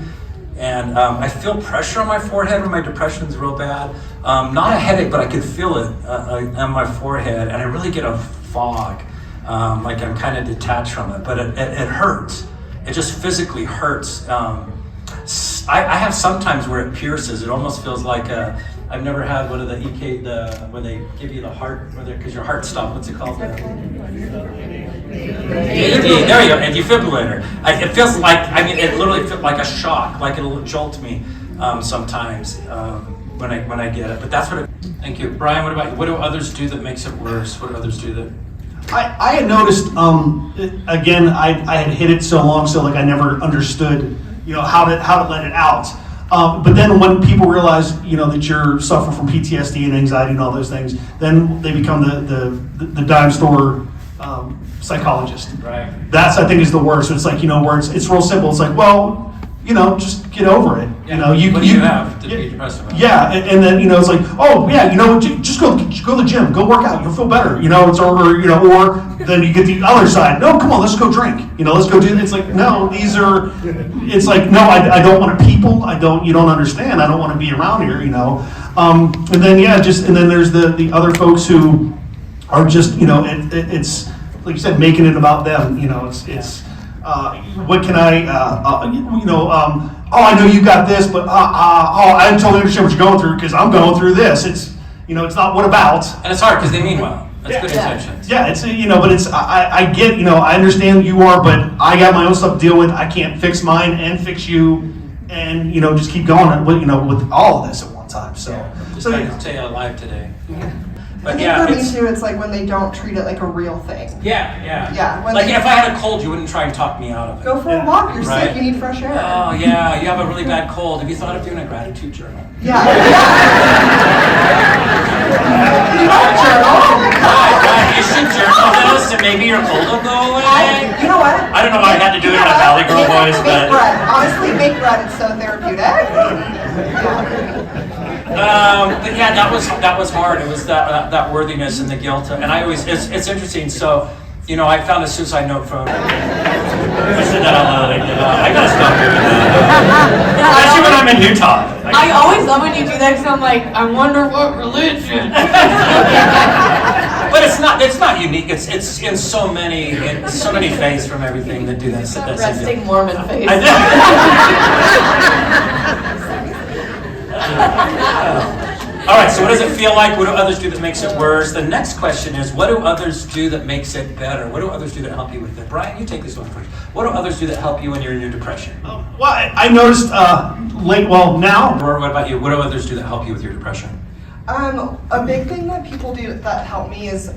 and I feel pressure on my forehead when my depression's real bad. Not a headache, but I can feel it on my forehead, and I really get a fog, like I'm kind of detached from it, but it hurts. It just physically hurts. I have sometimes where it pierces. It almost feels like I've never had one of the when they give you the heart, because your heart stops. What's it called? AED. There you go. A defibrillator. It feels like, it literally feels like a shock, like it'll jolt me sometimes when I get it. But that's what. Thank you, Brian. What about you? What do others do that makes it worse? What do others do that? I had noticed, again, I had hid it so long, so like I never understood, how to let it out. But then when people realize, that you're suffering from PTSD and anxiety and all those things, then they become the dime store psychologist. Right. That's, I think, is the worst. It's like, where it's real simple. It's like, well, just get over it. Yeah. What do you have to be depressed about? Yeah, and then it's like, oh yeah, just go to the gym, go work out, you'll feel better. Or then you get the other side. No, come on, let's go drink. Let's go do. It's like, no, it's like, no, I don't want to people. You don't understand. I don't want to be around here. And then and then there's the other folks who are just it's like you said, making it about them. What can I, oh, I know you got this, but I totally understand what you're going through because I'm going through this. It's, it's not what about. And it's hard because they mean well. That's good intentions. Yeah, it's, but it's, I get, I understand you are, but I got my own stuff to deal with. I can't fix mine and fix you and, just keep going with, with all of this at one time. So, Just trying to stay alive today. But I think for me too, it's like when they don't treat it like a real thing. Yeah. When Like they- if I had a cold, you wouldn't try and talk me out of it. Go for a walk, you're Right. sick, you need fresh air. Oh yeah, you have a really bad cold. Have you thought of doing a gratitude journal? You don't journal. Right. You should journal this, and maybe your cold will go away. You know what? I don't know why I had to do it in a Valley Girl voice, Make but. bread. Honestly, make bread. It's so therapeutic. But yeah, that was hard. It was that worthiness and the guilt, and I always it's interesting. So, I found a suicide note from. I said that out loud. I gotta stop doing that. Especially when I'm in Utah. I always love when you do that because I'm like, I wonder what religion. But it's not unique. It's in so many faiths from everything that do that. It's a resting Mormon face. All right, so what does it feel like? What do others do that makes it worse? The next question is, what do others do that makes it better? What do others do that help you with it? Brian, you take this one first. What do others do that help you when you're in your depression? Well, I noticed now. Or what about you? What do others do that help you with your depression? A big thing that people do that help me is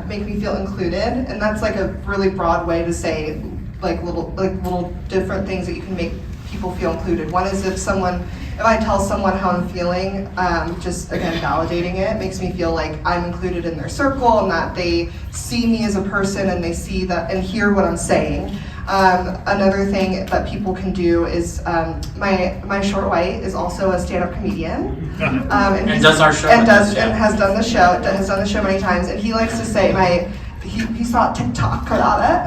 make me feel included, and that's like a really broad way to say like little different things that you can make people feel included. One is if I tell someone how I'm feeling, just again validating it makes me feel like I'm included in their circle and that they see me as a person and they see that and hear what I'm saying. Another thing that people can do is my short white is also a stand-up comedian, and does our show and has done the show many times, and he likes to say he saw TikTok about it,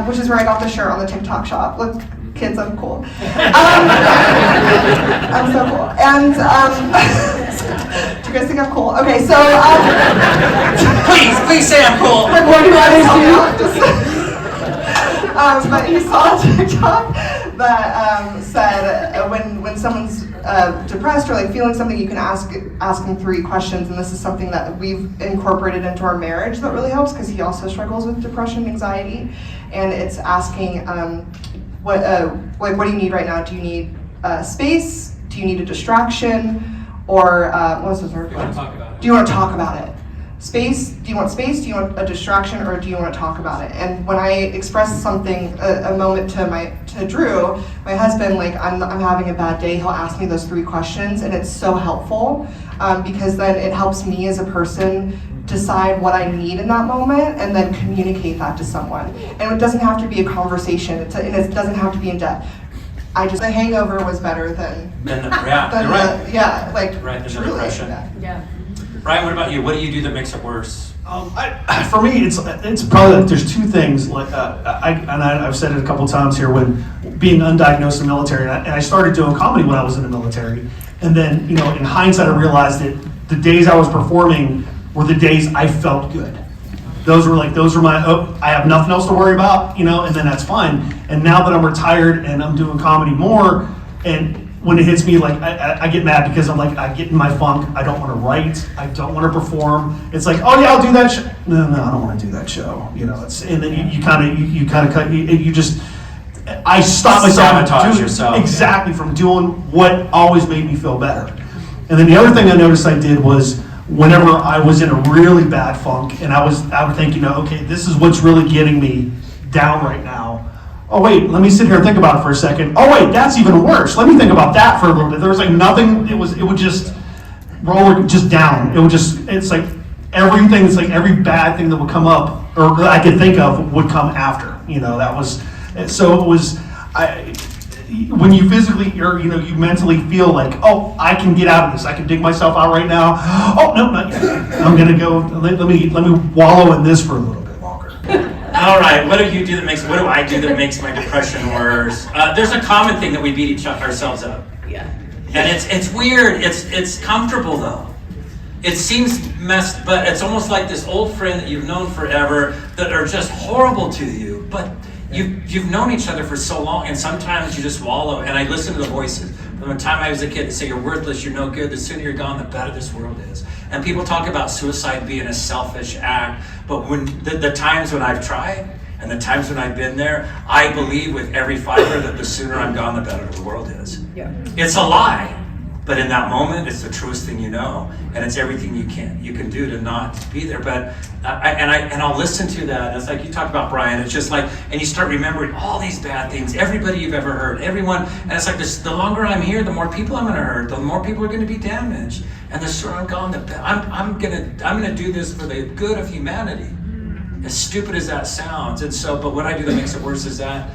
which is where I got the shirt on the TikTok shop. Look, kids, I'm cool. I'm so cool. And do you guys think I'm cool? Okay, so please say I'm cool. Like, what do others do? But he saw a TikTok that said when someone's depressed or like feeling something, you can ask him 3 questions, and this is something that we've incorporated into our marriage that really helps because he also struggles with depression and anxiety, and it's asking what do you need right now? Do you need space? Do you need a distraction? Or what was the third one? Do you want to talk about it? Space? Do you want space? Do you want a distraction, or do you want to talk about it? And when I express something, a moment to Drew, my husband, like I'm having a bad day, he'll ask me those 3 questions, and it's so helpful because then it helps me as a person decide what I need in that moment and then communicate that to someone. And it doesn't have to be a conversation, and it doesn't have to be in depth. The hangover was better than Right. truly. Depression. Yeah. Brian, what about you? What do you do that makes it worse? For me, it's probably like there's 2 things. Like I've said it a couple times here when being undiagnosed in the military, and I started doing comedy when I was in the military, and then in hindsight I realized that the days I was performing were the days I felt good. Those were my I have nothing else to worry about, and then that's fine. And now that I'm retired and I'm doing comedy more, and when it hits me, like I get mad because I'm like I get in my funk. I don't want to write. I don't want to perform. It's like, oh yeah, I'll do that show. No, I don't want to do that show. And then you kind of cut. You just. I stop myself Sabotage yourself. Exactly from doing what always made me feel better. And then the other thing I noticed I did was whenever I was in a really bad funk and I would think, okay, this is what's really getting me down right now. Oh wait, let me sit here and think about it for a second. Oh wait, that's even worse. Let me think about that for a little bit. There was like nothing. It would just roll just down. It's like everything. It's like every bad thing that would come up or that I could think of would come after. That was. So it was. When you physically or you mentally feel like, oh, I can get out of this. I can dig myself out right now. Oh no, not yet. I'm gonna go. Let me wallow in this for a little bit longer. All right, what do I do that makes my depression worse? There's a common thing that we beat ourselves up. Yeah. And it's weird. It's comfortable though. It seems messed, but it's almost like this old friend that you've known forever that are just horrible to you, but you've known each other for so long, and sometimes you just wallow. And I listen to the voices from the time I was a kid that say you're worthless, you're no good. The sooner you're gone, the better this world is. And people talk about suicide being a selfish act, but when the times when I've tried and the times when I've been there, I believe with every fiber that the sooner I'm gone, the better the world is. Yeah. It's a lie, but in that moment, it's the truest thing you know, and it's everything you can do to not be there. But I'll listen to that. It's like you talked about Brian. It's just like, and you start remembering all these bad things, everybody you've ever hurt, everyone, and it's like this. The longer I'm here, the more people I'm going to hurt, the more people are going to be damaged, and the sooner I'm gone, I'm gonna do this for the good of humanity. As stupid as that sounds, and so, but what I do that makes it worse is that.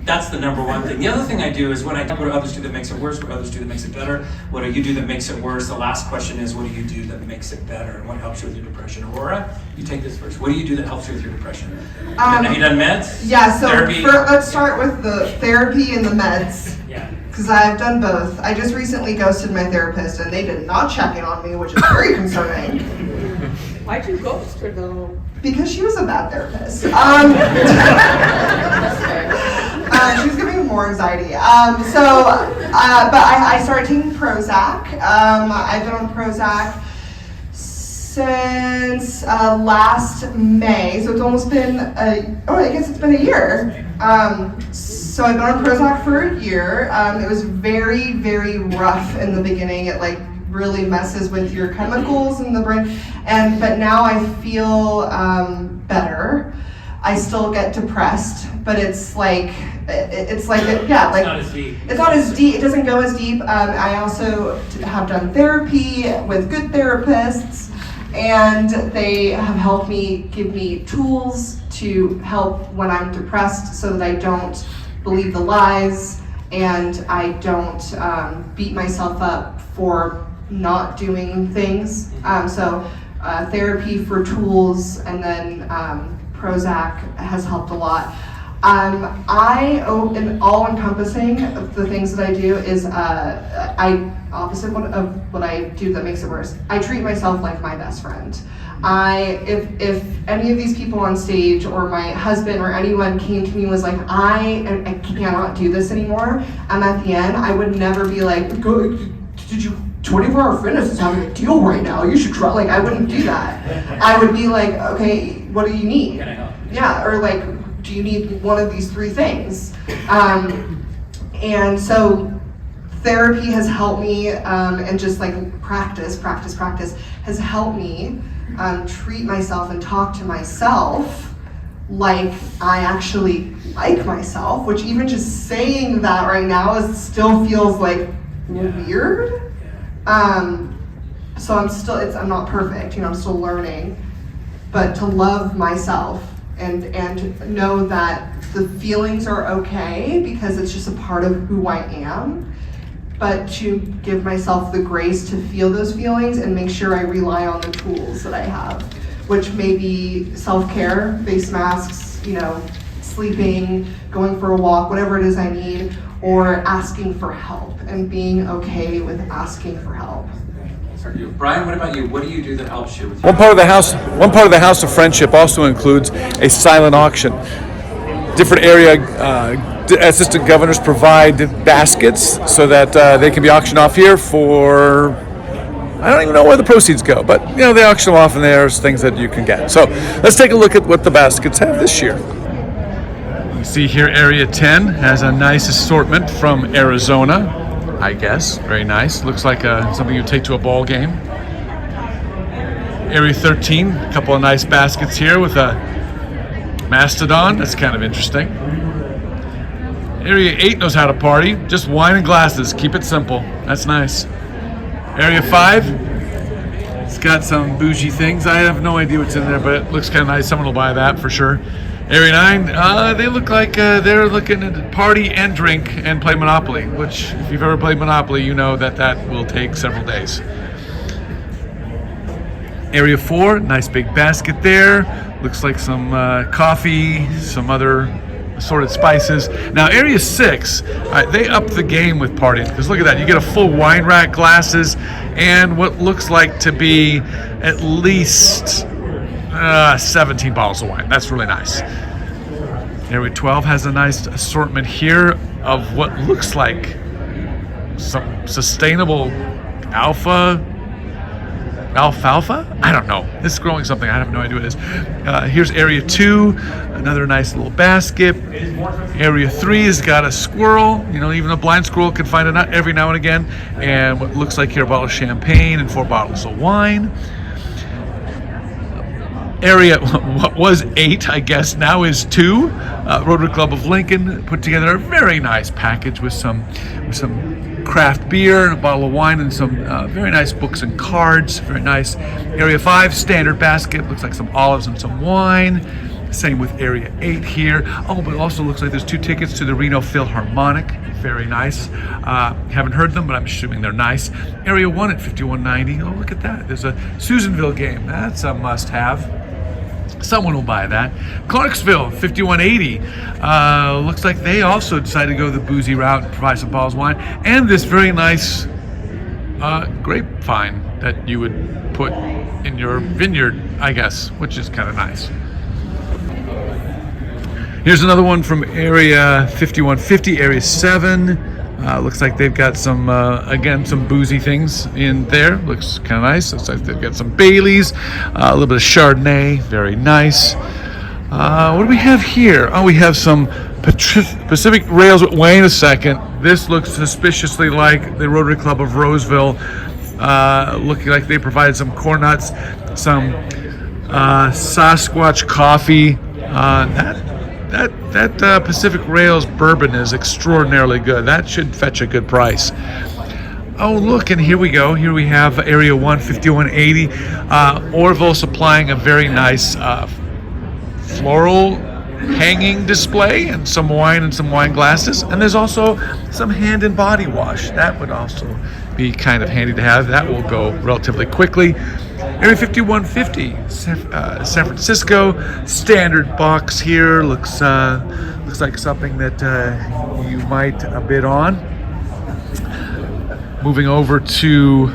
That's the number one thing. The other thing I do is when I talk what others do that makes it worse, what others do that makes it better, what do you do that makes it worse? The last question is, what do you do that makes it better? And what helps you with your depression? Aurora, you take this first. What do you do that helps you with your depression? Have you done meds? Yeah, so therapy? Let's start with the therapy and the meds. Yeah. Because I've done both. I just recently ghosted my therapist and they did not check in on me, which is very concerning. Why'd you ghost her though? Because she was a bad therapist. She was giving me more anxiety. But I started taking Prozac. I've been on Prozac since last May, so it's almost been I guess it's been a year. So I've been on Prozac for a year. It was very, very rough in the beginning. It really messes with your chemicals in the brain, but now I feel better. I still get depressed, but it's not as deep. It's not as deep. It doesn't go as deep. I also have done therapy with good therapists, and they have helped me, give me tools to help when I'm depressed, so that I don't believe the lies and I don't beat myself up for not doing things. Therapy for tools, and then Prozac has helped a lot. All encompassing the things that I do is opposite of what I do that makes it worse. I treat myself like my best friend. If any of these people on stage or my husband or anyone came to me and was like, I cannot do this anymore, and at the end I would never be like, did you 24-Hour Fitness is having a deal right now, you should try. I wouldn't do that. I would be like, okay, what do you need? Can I help? Yeah, or do you need one of these three things? And so therapy has helped me, and just practice has helped me treat myself and talk to myself like I actually like myself, which even just saying that right now still feels weird. So I'm not perfect, I'm still learning, but to love myself and know that the feelings are okay because it's just a part of who I am, but to give myself the grace to feel those feelings and make sure I rely on the tools that I have, which may be self-care, face masks, sleeping, going for a walk, whatever it is I need, or asking for help and being okay with asking for help. Brian, what about you? What do you do that helps you with One part of the House of Friendship also includes a silent auction. Different area assistant governors provide baskets so that they can be auctioned off here for, I don't even know where the proceeds go, but they auction them off and there's things that you can get. So let's take a look at what the baskets have this year. You see here Area 10 has a nice assortment from Arizona, I guess. Very nice. Looks like something you take to a ball game. Area 13, a couple of nice baskets here with a mastodon. That's kind of interesting. Area 8 knows how to party. Just wine and glasses. Keep it simple. That's nice. Area 5, it's got some bougie things. I have no idea what's in there, but it looks kind of nice. Someone will buy that for sure. Area 9, they look like they're looking to party and drink and play Monopoly, which if you've ever played Monopoly, you know that will take several days. Area 4, nice big basket there. Looks like some coffee, some other assorted spices. Now Area 6, they upped the game with partying, because look at that, you get a full wine rack, glasses, and what looks like to be at least 17 bottles of wine. That's really nice. Area 12 has a nice assortment here of what looks like some sustainable alpha alfalfa? I don't know. This is growing something. I have no idea what it is. Here's area 2, another nice little basket. Area 3 has got a squirrel. You know, even a blind squirrel can find a nut every now and again. And what looks like here, a bottle of champagne and 4 bottles of wine. Area, what was 8, I guess, now is 2. Rotary Club of Lincoln put together a very nice package with some craft beer, a bottle of wine, and some very nice books and cards. Very nice. Area 5, standard basket. Looks like some olives and some wine. Same with Area 8 here. Oh, but it also looks like there's 2 tickets to the Reno Philharmonic. Very nice. Haven't heard them, but I'm assuming they're nice. Area 1 at 5190. Oh, look at that. There's a Susanville game. That's a must-have. Someone will buy that. Clarksville, 5180. Looks like they also decided to go the boozy route and provide some bottles of wine. And this very nice grapevine that you would put in your vineyard, I guess, which is kind of nice. Here's another one from Area 5150, Area 7. Looks like they've got some, again, some boozy things in there. Looks kind of nice. Looks like they've got some Baileys, a little bit of Chardonnay. Very nice. What do we have here? Oh, we have some Pacific Rails. Wait a second. This looks suspiciously like the Rotary Club of Roseville. Looking like they provided some corn nuts, some Sasquatch coffee. That Pacific Rails bourbon is extraordinarily good. That should fetch a good price. Oh, look, and here we go. Here we have Area 1, 5180. Orville supplying a very nice floral hanging display and some wine and some wine glasses. And there's also some hand and body wash. That would also be kind of handy to have. That will go relatively quickly. Area 5150, San Francisco, standard box here. Looks like something that you might bid on. Moving over to,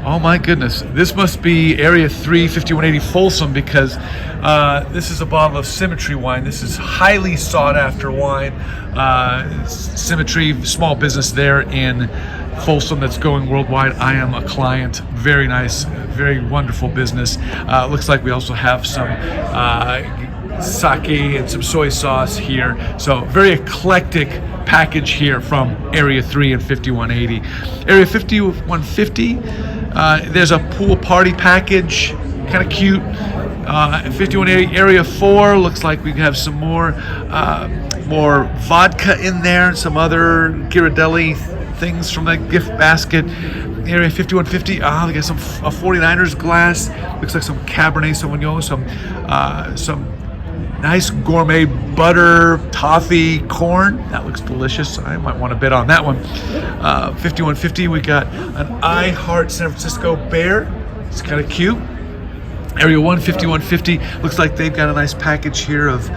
oh my goodness, this must be Area 3, 5180 Folsom, because this is a bottle of Symmetry wine. This is highly sought after wine. Symmetry, small business there in Folsom that's going worldwide. I am a client. Very nice, very wonderful business. Looks like we also have some sake and some soy sauce here. So very eclectic package here from Area 3 and 5180. Area 5150, there's a pool party package, kind of cute. 5180 Area 4, looks like we have some more vodka in there, some other Ghirardelli things from that gift basket. Area 5150, they got some a 49ers glass. Looks like some Cabernet Sauvignon, some nice gourmet butter, toffee, corn. That looks delicious. I might want to bid on that one. 5150, we got an I Heart San Francisco bear. It's kind of cute. Area 1, 5150, looks like they've got a nice package here of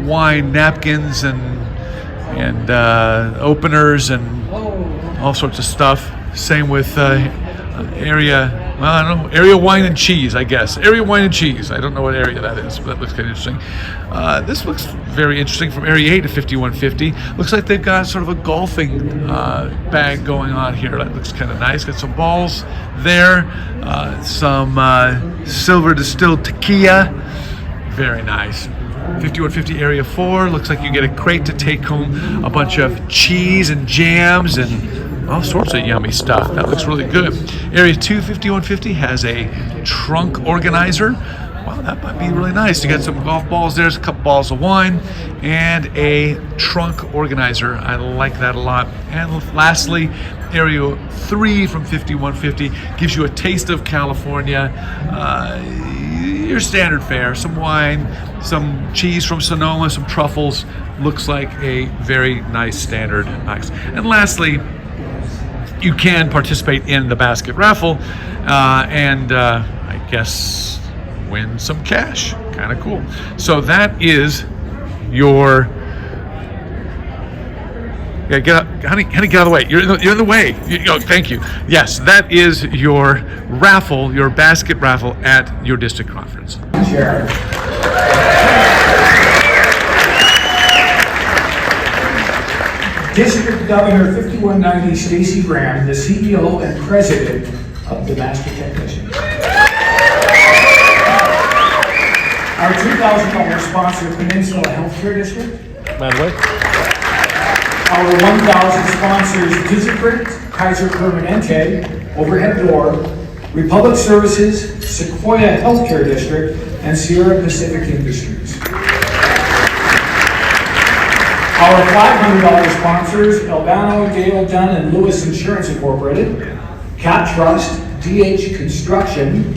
wine, napkins, and openers and all sorts of stuff. Same with Area, well, I don't know, Area Wine and Cheese, I guess. Area Wine and Cheese. I don't know what area that is, but that looks kind of interesting. This looks very interesting from Area 8 to 5150. Looks like they've got sort of a golfing bag going on here. That looks kind of nice. Got some balls there, some silver distilled tequila. Very nice. 5150 Area 4, looks like you get a crate to take home, a bunch of cheese and jams and all sorts of yummy stuff. That looks really good. Area 2, 5150 has a trunk organizer. Wow, that might be really nice. You got some golf balls, there's a couple bottles of wine, and a trunk organizer. I like that a lot. And lastly, Area 3 from 5150 gives you a taste of California. Your standard fare, some wine, some cheese from Sonoma, some truffles. Looks like a very nice standard nice. And lastly, you can participate in the basket raffle and I guess win some cash. Kind of cool. So that is your... Yeah, get up, honey, get out of the way. You're in the way. Thank you. Yes, that is your raffle, your basket raffle at your district conference. Chair. District Governor 5190 Stacey Graham, the CEO and President of the Master Technician. Our $2,000 sponsor, Peninsula Healthcare District. By the way. Our 1,000 sponsors, Visit, Kaiser Permanente, Overhead Door, Republic Services, Sequoia Healthcare District, and Sierra Pacific Industries. Our $500 sponsors, Albano, Dale, Dunn, and Lewis Insurance Incorporated, Cat Trust, DH Construction,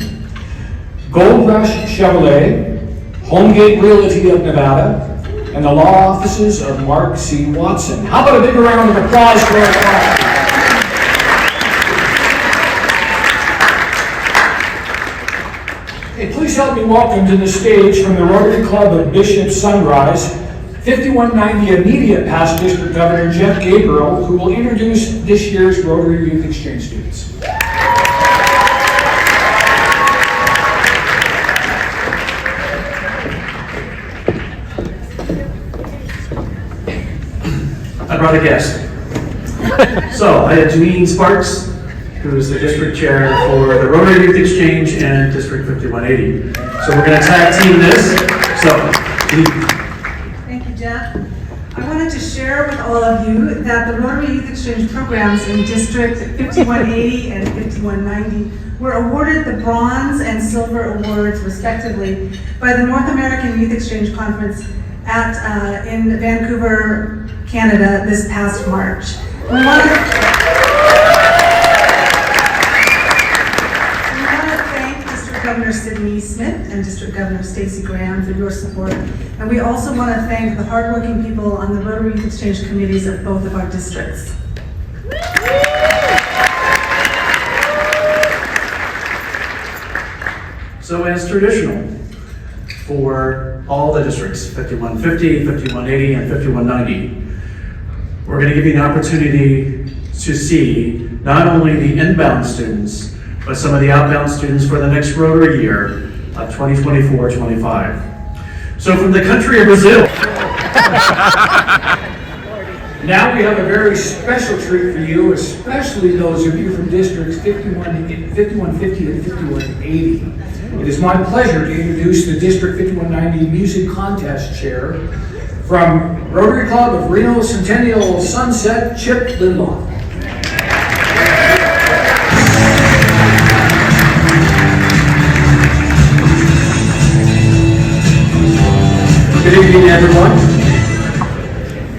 Gold Rush Chevrolet, Homegate Realty of Nevada, and the law offices of Mark C. Watson. How about a big round of applause for our class? Hey, please help me welcome to the stage from the Rotary Club of Bishop Sunrise, 5190 immediate past District Governor Jeff Gabriel, who will introduce this year's Rotary Youth Exchange students. I brought a guest. So I have Janine Sparks, who is the district chair for the Rotary Youth Exchange and District 5180. So we're going to tag team this. So, Thank you, Jeff. I wanted to share with all of you that the Rotary Youth Exchange programs in District 5180 and 5190 were awarded the Bronze and Silver Awards, respectively, by the North American Youth Exchange Conference in Vancouver, Canada, this past March. We want to thank District Governor Sidney Smith and District Governor Stacey Graham for your support. And we also want to thank the hardworking people on the Rotary Youth Exchange committees of both of our districts. So as traditional for all the districts, 5150, 5180, and 5190, we're going to give you an opportunity to see not only the inbound students, but some of the outbound students for the next Rotary year of 2024-25. So from the country of Brazil, now we have a very special treat for you, especially those of you from districts 5150 and 5180. It is my pleasure to introduce the District 5190 Music Contest Chair from Rotary Club of Reno Centennial Sunset, Chip Lindlock. Good evening, everyone.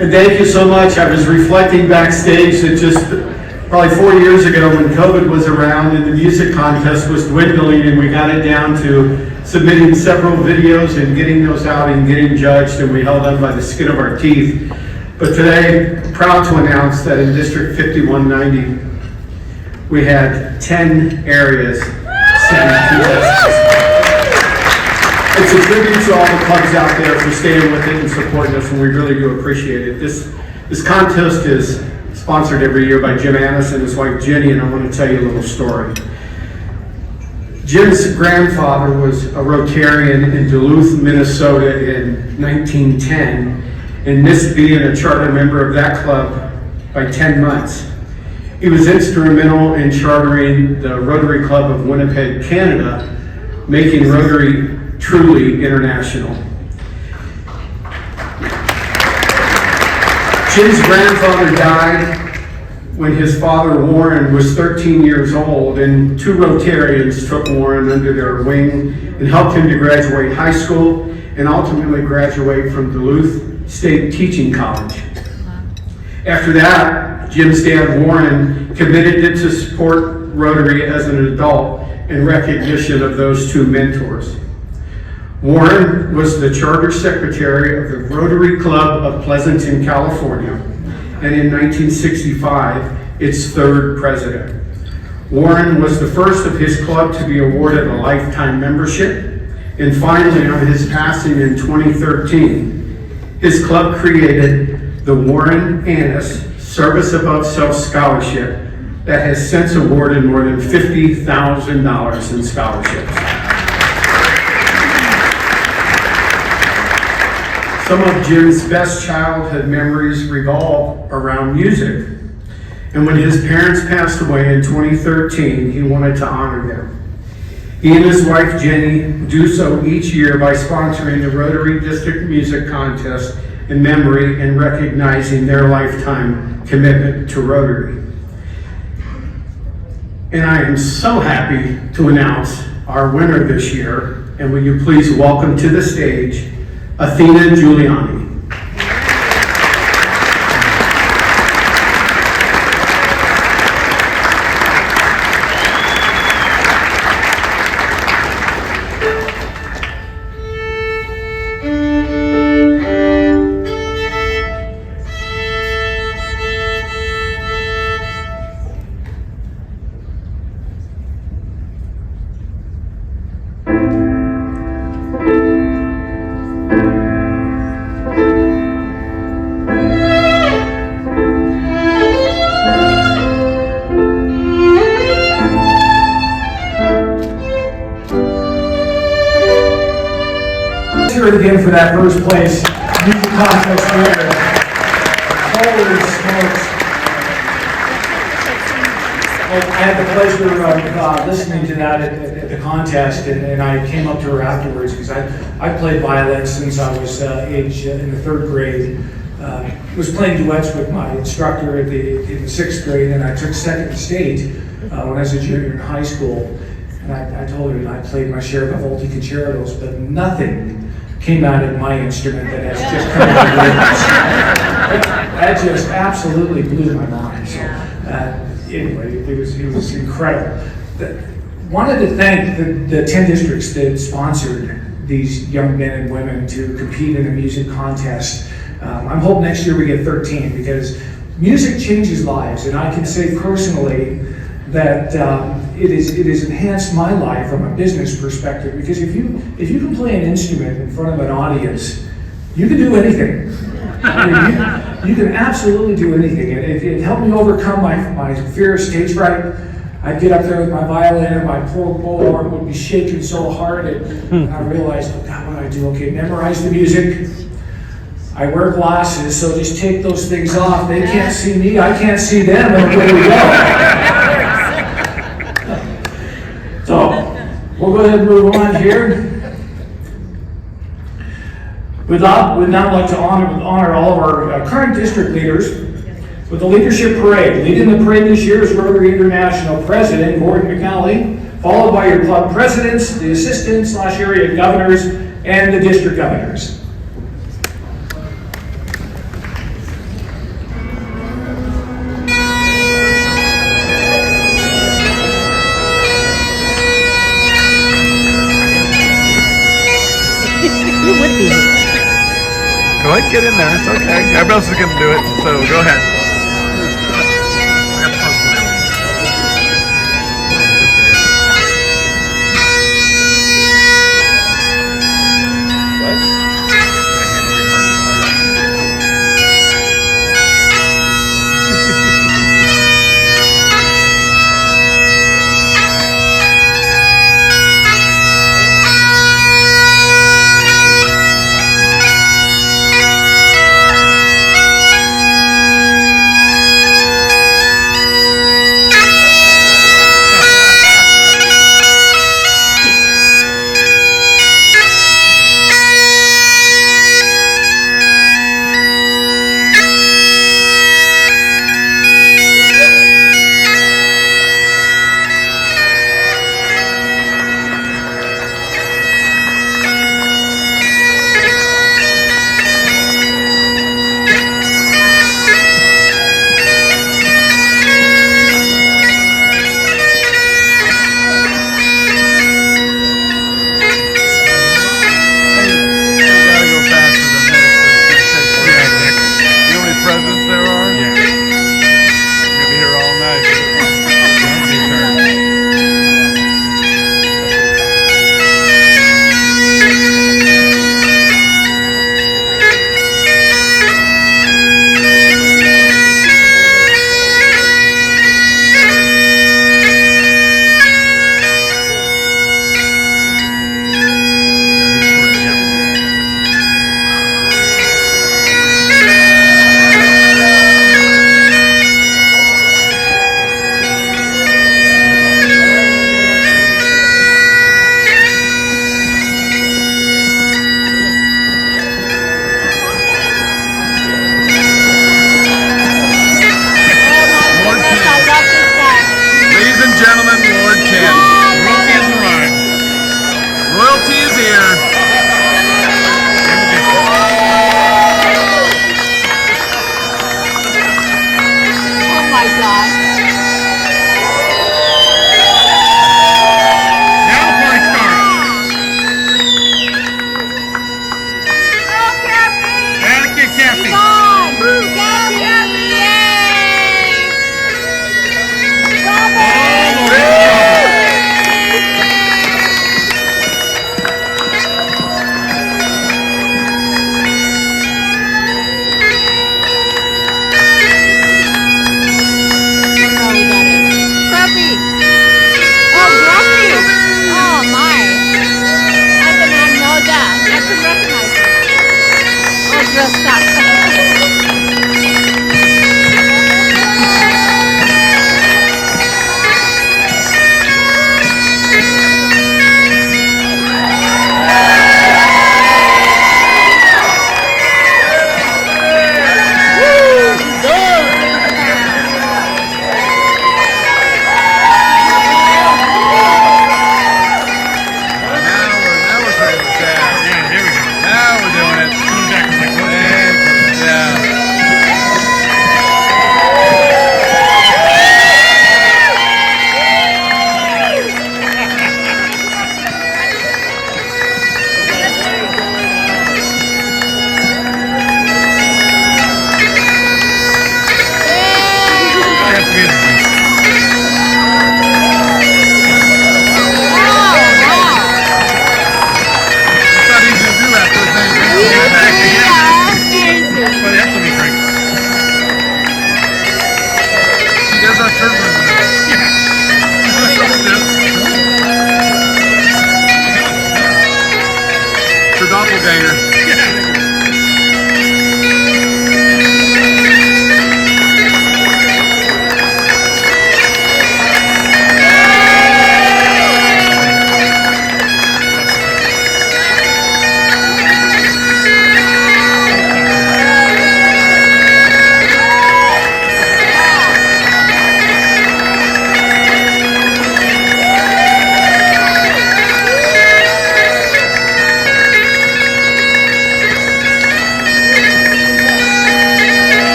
And thank you so much. I was reflecting backstage that just probably 4 years ago when COVID was around and the music contest was dwindling and we got it down to submitting several videos and getting those out and getting judged, and we held on by the skin of our teeth. But today, I'm proud to announce that in District 5190, we had 10 areas sending contestants. It's a tribute to all the clubs out there for staying with it and supporting us, and we really do appreciate it. This contest is sponsored every year by Jim Annis and his wife Jenny, and I want to tell you a little story. Jim's grandfather was a Rotarian in Duluth, Minnesota in 1910, and missed being a charter member of that club by 10 months. He was instrumental in chartering the Rotary Club of Winnipeg, Canada, making Rotary truly international. Jim's grandfather died when his father Warren was 13 years old, and two Rotarians took Warren under their wing and helped him to graduate high school and ultimately graduate from Duluth State Teaching College. After that, Jim's dad Warren committed to support Rotary as an adult in recognition of those two mentors. Warren was the charter secretary of the Rotary Club of Pleasanton, California, and in 1965, its third president. Warren was the first of his club to be awarded a lifetime membership, and finally, on his passing in 2013, his club created the Warren Annis Service Above Self Scholarship that has since awarded more than $50,000 in scholarships. Some of Jim's best childhood memories revolve around music. and when his parents passed away in 2013, he wanted to honor them. He and his wife Jenny do so each year by sponsoring the Rotary District Music Contest in memory and recognizing their lifetime commitment to Rotary. And I am so happy to announce our winner this year, and will you please welcome to the stage Athena Giuliani. Again for that first place music contest winner. Holy smokes. I had the pleasure of listening to that at the contest, and I came up to her afterwards because I played violin since I was in the 3rd grade. Was playing duets with my instructor in the 6th grade, and I took 2nd state when I was a junior in high school. And I told her that I played my share of Volti concertos, but nothing came out of my instrument that has just come out of yours. That just absolutely blew my mind. So anyway, it was incredible. Wanted to thank the 10 districts that sponsored these young men and women to compete in a music contest. I'm hoping next year we get 13 because music changes lives, and I can say personally that it has enhanced my life from a business perspective, because if you can play an instrument in front of an audience, you can do anything. I mean, you can absolutely do anything. It helped me overcome my fear of stage fright. I'd get up there with my violin and my poor arm would be shaking so hard, and I realized, oh God, what do I do? Okay, memorize the music. I wear glasses, so just take those things off. They can't see me, I can't see them, and away we go. So, we'll go ahead and move on here. We'd now like to honor all of our current district leaders with the Leadership Parade. Leading the parade this year is Rotary International President Gordon McInally, followed by your club presidents, the assistant/area governors, and the district governors. Go ahead, get in there. It's okay. Everybody else is going to do it, so go ahead.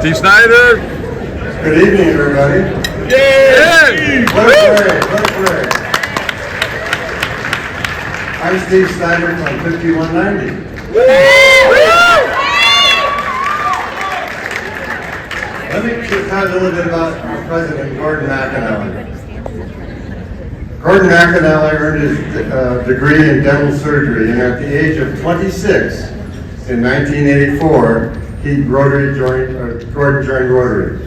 Steve Snyder. Good evening, everybody. Yay! Let's pray. I'm Steve Snyder from 5190. Let me talk a little bit about our president, Gordon McInally. Gordon McInally earned his degree in dental surgery, and at the age of 26, in 1984, Gordon joined Rotary.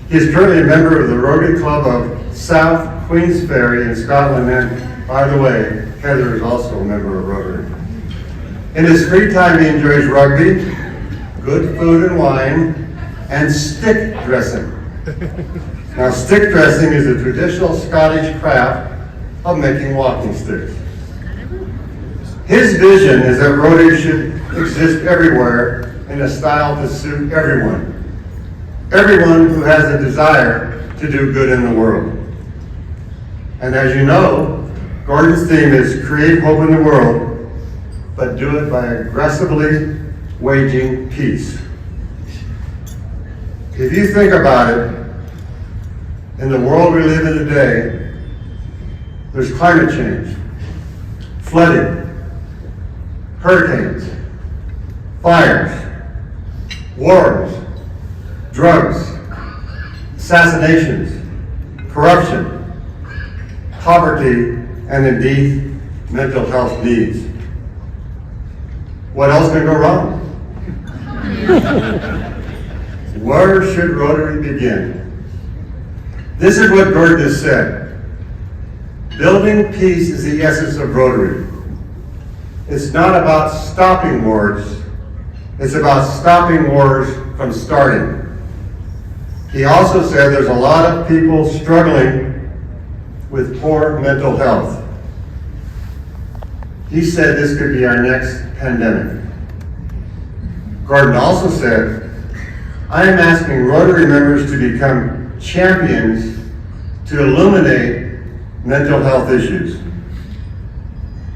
He is currently a member of the Rotary Club of South Queensferry in Scotland, and by the way, Heather is also a member of Rotary. In his free time, he enjoys rugby, good food and wine, and stick dressing. Now, stick dressing is a traditional Scottish craft of making walking sticks. His vision is that Rotary should exist everywhere in a style to suit everyone. Everyone who has a desire to do good in the world. And as you know, Gordon's theme is create hope in the world, but do it by aggressively waging peace. If you think about it, in the world we live in today, there's climate change, flooding, hurricanes, fires, wars, drugs, assassinations, corruption, poverty, and indeed, mental health needs. What else can go wrong? Where should Rotary begin? This is what Gordon has said. Building peace is the essence of Rotary. It's not about stopping wars. It's about stopping wars from starting. He also said there's a lot of people struggling with poor mental health. He said this could be our next pandemic. Gordon also said, I am asking Rotary members to become champions to illuminate mental health issues.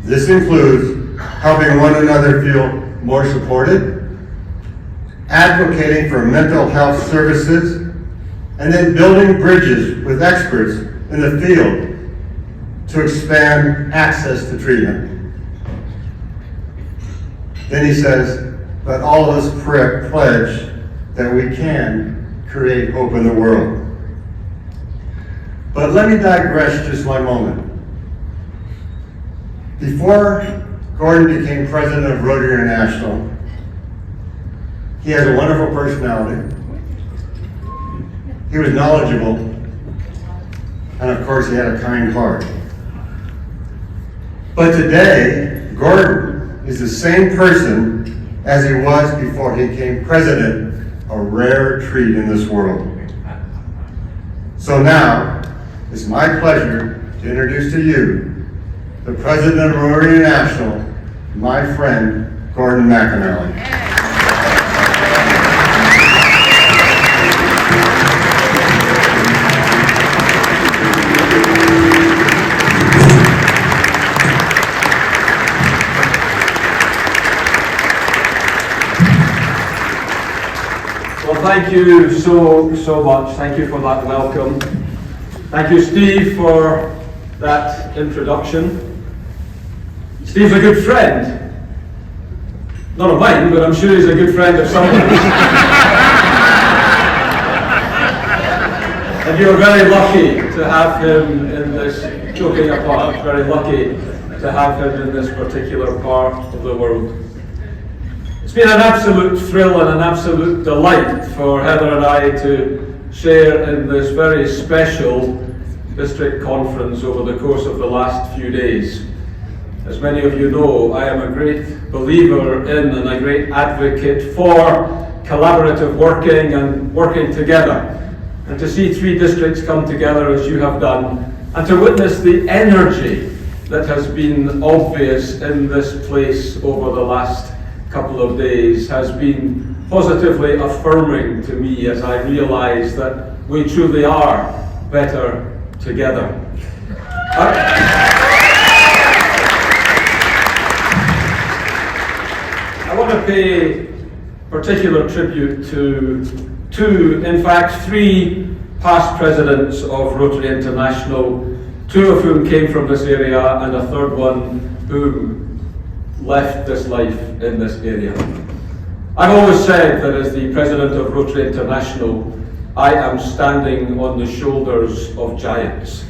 This includes helping one another feel more supported, advocating for mental health services, and then building bridges with experts in the field to expand access to treatment. Then he says, let all of us pledge that we can create hope in the world. But let me digress just one moment. Before Gordon became president of Rotary International, he has a wonderful personality. He was knowledgeable, and of course he had a kind heart. But today, Gordon is the same person as he was before he became president, a rare treat in this world. So now, it's my pleasure to introduce to you the president of Rotary International, my friend, Gordon McInally. Well, thank you so much. Thank you for that welcome. Thank you, Steve, for that introduction. Steve's a good friend. Not of mine, but I'm sure he's a good friend of someone. And you're very lucky to have him in this, joking apart, very lucky to have him in this particular part of the world. It's been an absolute thrill and an absolute delight for Heather and I to share in this very special district conference over the course of the last few days. As many of you know, I am a great believer in and a great advocate for collaborative working and working together. And to see 3 districts come together as you have done, and to witness the energy that has been obvious in this place over the last couple of days has been positively affirming to me as I realise that we truly are better together. I want to pay particular tribute to 2, in fact 3 past presidents of Rotary International, 2 of whom came from this area and a 3rd one who left this life in this area. I've always said that as the president of Rotary International, I am standing on the shoulders of giants.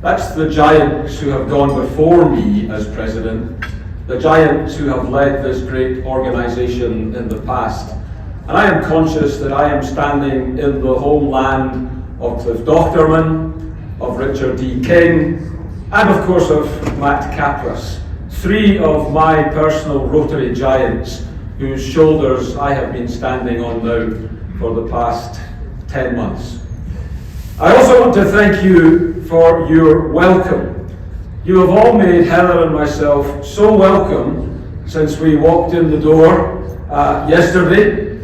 That's the giants who have gone before me as president, the giants who have led this great organization in the past. And I am conscious that I am standing in the homeland of Cliff Dochterman, of Richard D. King, and of course of Matt Capras, 3 of my personal Rotary giants whose shoulders I have been standing on now for the past 10 months. I also want to thank you for your welcome. You have all made Heather and myself so welcome since we walked in the door yesterday.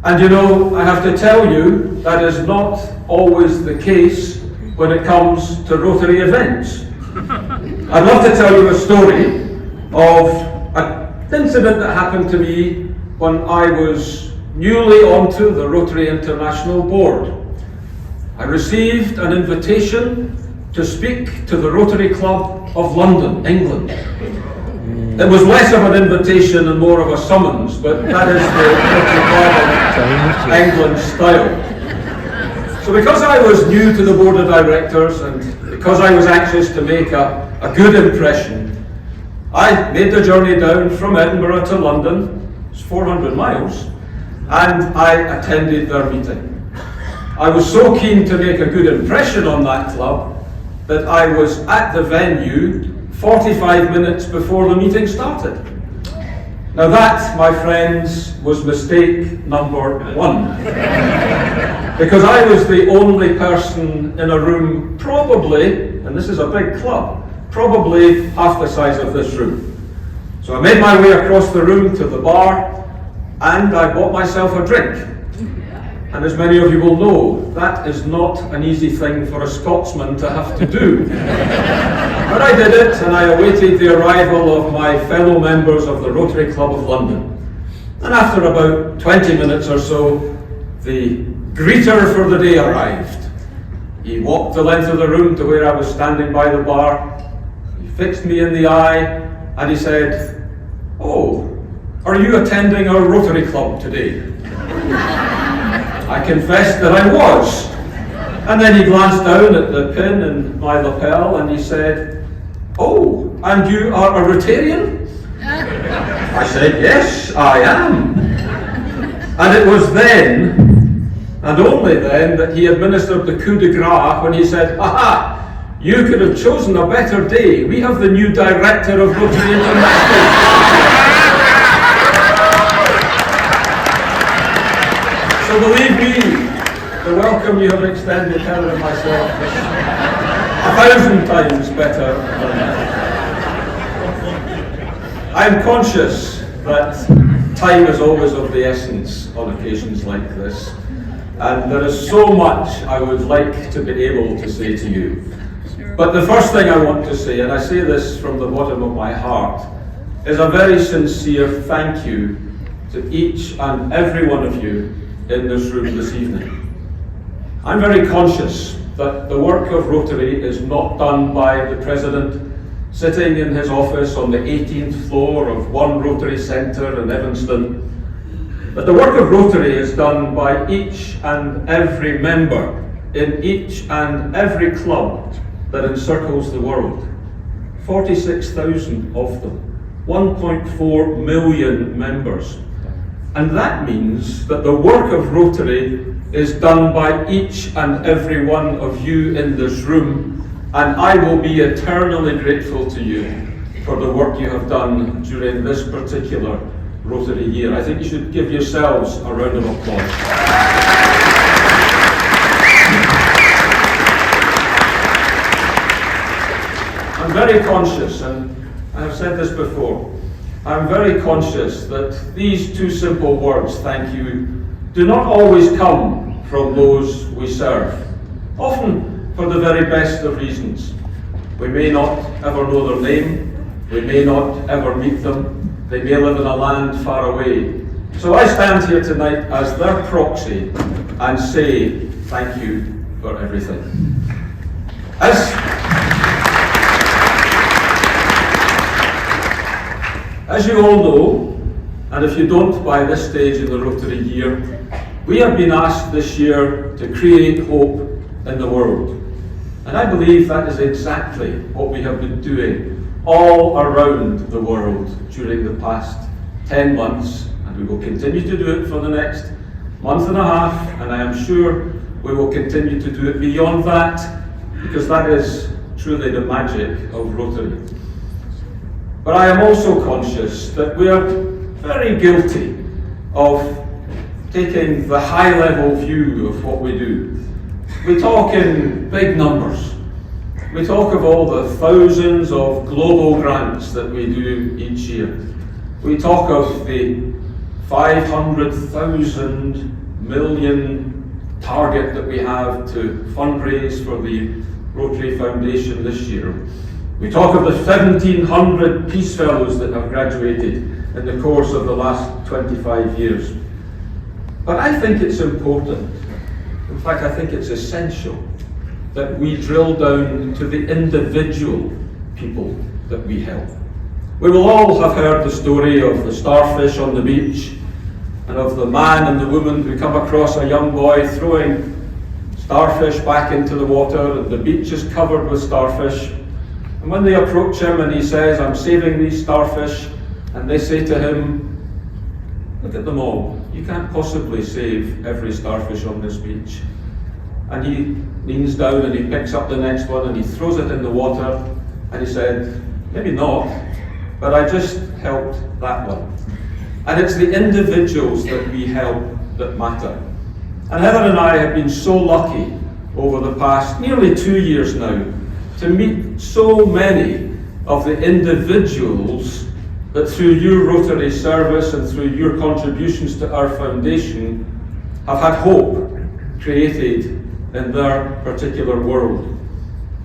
And you know, I have to tell you, that is not always the case when it comes to Rotary events. I'd love to tell you a story of an incident that happened to me when I was newly onto the Rotary International board. I received an invitation to speak to the Rotary Club of London, England. It was less of an invitation and more of a summons, but that is the Rotary Club of England style. So because I was new to the board of directors and because I was anxious to make a good impression, I made the journey down from Edinburgh to London. It's 400 miles, and I attended their meeting. I was so keen to make a good impression on that club that I was at the venue 45 minutes before the meeting started. Now that, my friends, was mistake number 1. Because I was the only person in a room probably, and this is a big club, probably half the size of this room. So I made my way across the room to the bar and I bought myself a drink. And as many of you will know, that is not an easy thing for a Scotsman to have to do. But I did it, and I awaited the arrival of my fellow members of the Rotary Club of London. And after about 20 minutes or so, the greeter for the day arrived. He walked the length of the room to where I was standing by the bar. He fixed me in the eye, and he said, "Oh, are you attending our Rotary Club today?" I confessed that I was. And then he glanced down at the pin in my lapel and he said, "Oh, and you are a Rotarian?" I said, "Yes, I am." And it was then, and only then, that he administered the coup de grace when he said, "Aha! You could have chosen a better day. We have the new director of Rotary International." So believe me, the welcome you have extended, Heather and myself, is 1,000 times better than that. I am conscious that time is always of the essence on occasions like this, and there is so much I would like to be able to say to you. But the first thing I want to say, and I say this from the bottom of my heart, is a very sincere thank you to each and every one of you in this room this evening. I'm very conscious that the work of Rotary is not done by the President sitting in his office on the 18th floor of one Rotary Centre in Evanston, but the work of Rotary is done by each and every member in each and every club that encircles the world. 46,000 of them, 1.4 million members. And that means that the work of Rotary is done by each and every one of you in this room, and I will be eternally grateful to you for the work you have done during this particular Rotary year. I think you should give yourselves a round of applause. I'm very conscious, and I have said this before, I'm very conscious that these two simple words, thank you, do not always come from those we serve, often for the very best of reasons. We may not ever know their name, we may not ever meet them, they may live in a land far away. So I stand here tonight as their proxy and say thank you for everything. As you all know, and if you don't by this stage in the Rotary year, we have been asked this year to create hope in the world. And I believe that is exactly what we have been doing all around the world during the past 10 months, and we will continue to do it for the next month and a half, and I am sure we will continue to do it beyond that, because that is truly the magic of Rotary. But I am also conscious that we are very guilty of taking the high-level view of what we do. We talk in big numbers. We talk of all the thousands of global grants that we do each year. We talk of the 500,000 million target that we have to fundraise for the Rotary Foundation this year. We talk of the 1,700 Peace Fellows that have graduated in the course of the last 25 years. But I think it's important, in fact I think it's essential, that we drill down to the individual people that we help. We will all have heard the story of the starfish on the beach, and of the man and the woman who come across a young boy throwing starfish back into the water, and the beach is covered with starfish. And when they approach him and he says, "I'm saving these starfish," and they say to him, "Look at them all. You can't possibly save every starfish on this beach." And he leans down and he picks up the next one and he throws it in the water, and he said, "Maybe not, but I just helped that one." And it's the individuals that we help that matter. And Heather and I have been so lucky over the past nearly 2 years now to meet so many of the individuals that through your Rotary service and through your contributions to our foundation have had hope created in their particular world.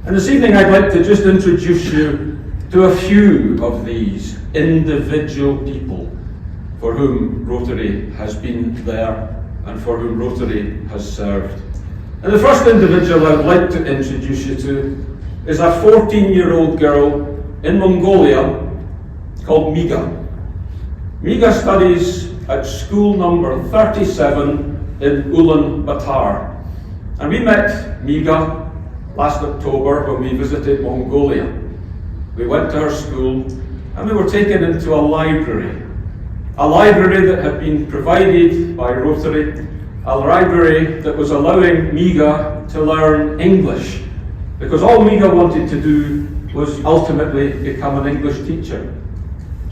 And this evening I'd like to just introduce you to a few of these individual people for whom Rotary has been there and for whom Rotary has served. And the first individual I'd like to introduce you to is a 14-year-old girl in Mongolia called Miga. Miga studies at school number 37 in Ulaanbaatar. And we met Miga last October when we visited Mongolia. We went to her school and we were taken into a library that had been provided by Rotary, a library that was allowing Miga to learn English, because all Miga wanted to do was ultimately become an English teacher.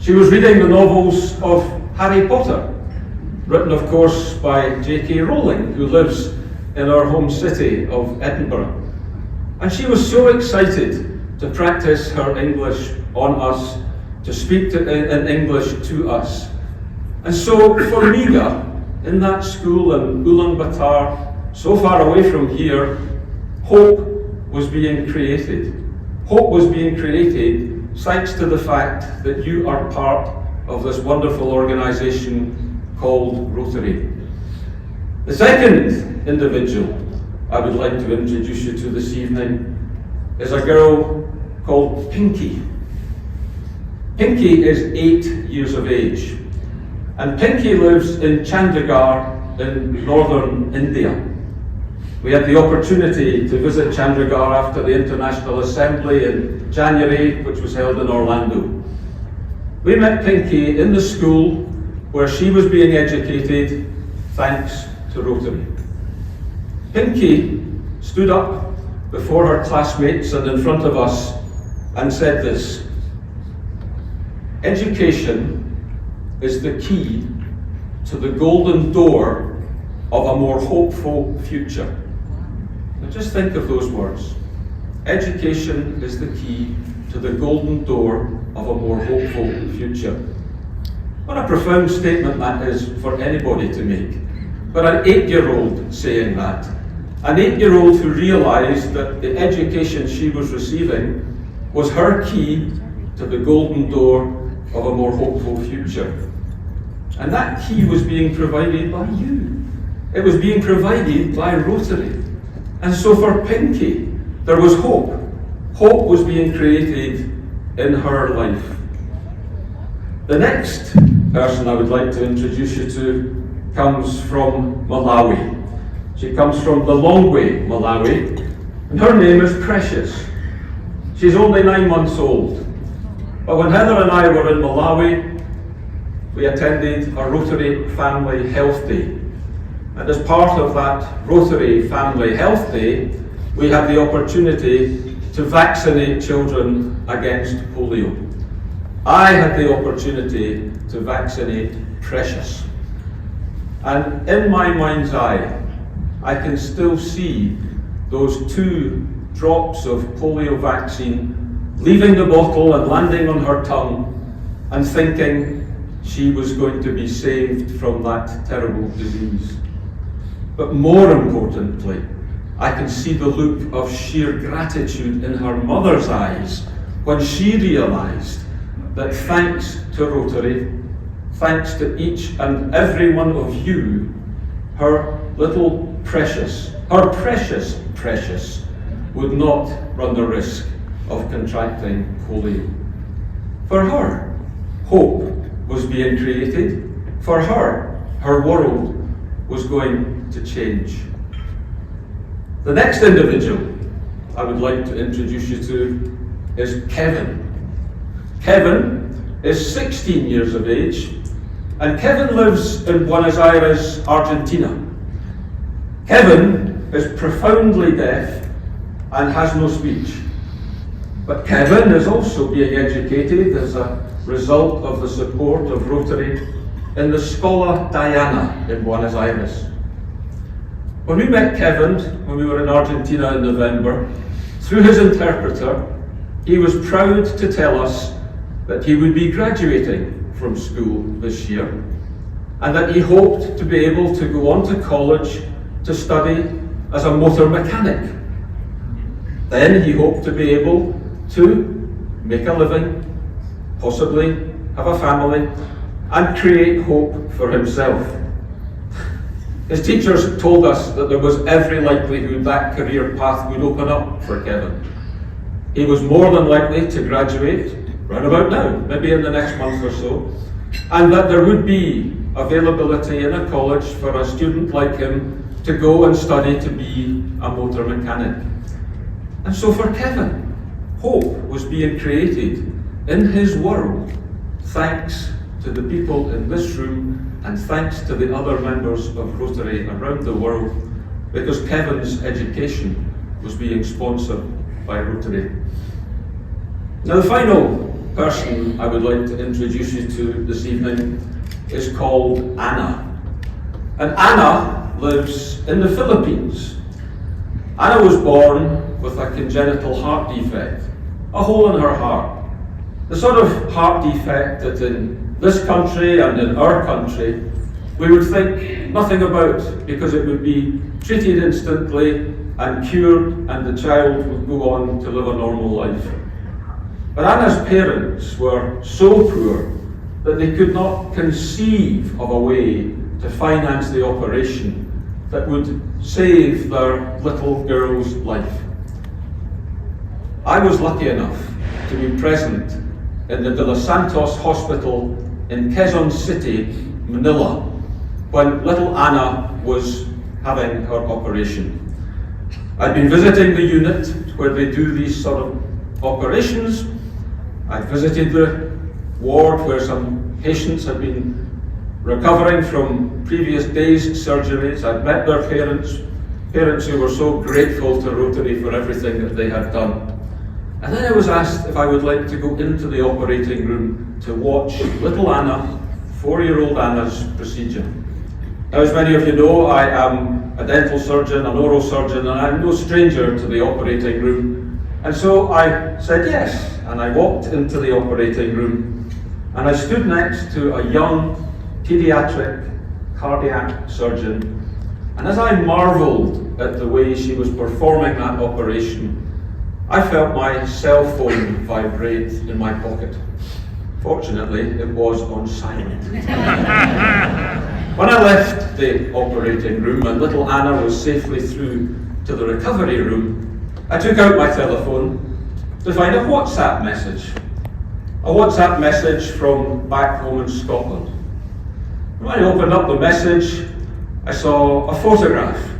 She was reading the novels of Harry Potter, written of course by J.K. Rowling, who lives in our home city of Edinburgh. And she was so excited to practice her English on us, to speak in English to us. And so for Miga, in that school in Ulaanbaatar, so far away from here, hope was being created. Hope was being created thanks to the fact that you are part of this wonderful organisation called Rotary. The second individual I would like to introduce you to this evening is a girl called Pinky. Pinky is 8 years of age, and Pinky lives in Chandigarh in northern India. We had the opportunity to visit Chandigarh after the International Assembly in January, which was held in Orlando. We met Pinky in the school where she was being educated thanks to Rotary. Pinky stood up before her classmates and in front of us and said this: "Education is the key to the golden door of a more hopeful future." Now just think of those words. Education is the key to the golden door of a more hopeful future. What a profound statement that is for anybody to make. But an 8-year-old saying that, an 8-year-old who realised that the education she was receiving was her key to the golden door of a more hopeful future. And that key was being provided by you. It was being provided by Rotary. And so for Pinky, there was hope. Hope was being created in her life. The next person I would like to introduce you to comes from Malawi. She comes from Lilongwe, Malawi, and her name is Precious. She's only 9 months old. But when Heather and I were in Malawi, we attended a Rotary Family Health Day. And as part of that Rotary Family Health Day, we had the opportunity to vaccinate children against polio. I had the opportunity to vaccinate Precious. And in my mind's eye, I can still see those 2 drops of polio vaccine leaving the bottle and landing on her tongue, and thinking she was going to be saved from that terrible disease. But more importantly, I can see the look of sheer gratitude in her mother's eyes when she realised that thanks to Rotary, thanks to each and every one of you, her little Precious, her precious Precious, would not run the risk of contracting polio. For her, hope was being created. For her, her world was going to change. The next individual I would like to introduce you to is Kevin. Kevin is 16 years of age, and Kevin lives in Buenos Aires, Argentina. Kevin is profoundly deaf and has no speech. But Kevin is also being educated as a result of the support of Rotary in the Escola Diana in Buenos Aires. When we met Kevin, when we were in Argentina in November, through his interpreter, he was proud to tell us that he would be graduating from school this year, and that he hoped to be able to go on to college to study as a motor mechanic. Then he hoped to be able to make a living, possibly have a family, and create hope for himself. His teachers told us that there was every likelihood that career path would open up for Kevin. He was more than likely to graduate right about now, maybe in the next month or so, and that there would be availability in a college for a student like him to go and study to be a motor mechanic. And so for Kevin, hope was being created in his world, thanks to the people in this room and thanks to the other members of Rotary around the world, because Kevin's education was being sponsored by Rotary. Now, the final person I would like to introduce you to this evening is called Anna. And Anna lives in the Philippines. Anna was born with a congenital heart defect, a hole in her heart. The sort of heart defect that in this country and in our country we would think nothing about, because it would be treated instantly and cured and the child would go on to live a normal life. But Anna's parents were so poor that they could not conceive of a way to finance the operation that would save their little girl's life. I was lucky enough to be present in the De Los Santos Hospital in Quezon City, Manila, when little Anna was having her operation. I'd been visiting the unit where they do these sort of operations. I'd visited the ward where some patients had been recovering from previous days' surgeries. I'd met their parents who were so grateful to Rotary for everything that they had done. And then I was asked if I would like to go into the operating room to watch little Anna, 4-year-old Anna's procedure. Now, as many of you know, I am a dental surgeon, an oral surgeon, and I'm no stranger to the operating room. And so I said yes, and I walked into the operating room, and I stood next to a young pediatric cardiac surgeon. And as I marveled at the way she was performing that operation, I felt my cell phone vibrate in my pocket. Fortunately, it was on silent. When I left the operating room and little Anna was safely through to the recovery room, I took out my telephone to find a WhatsApp message. A WhatsApp message from back home in Scotland. When I opened up the message, I saw a photograph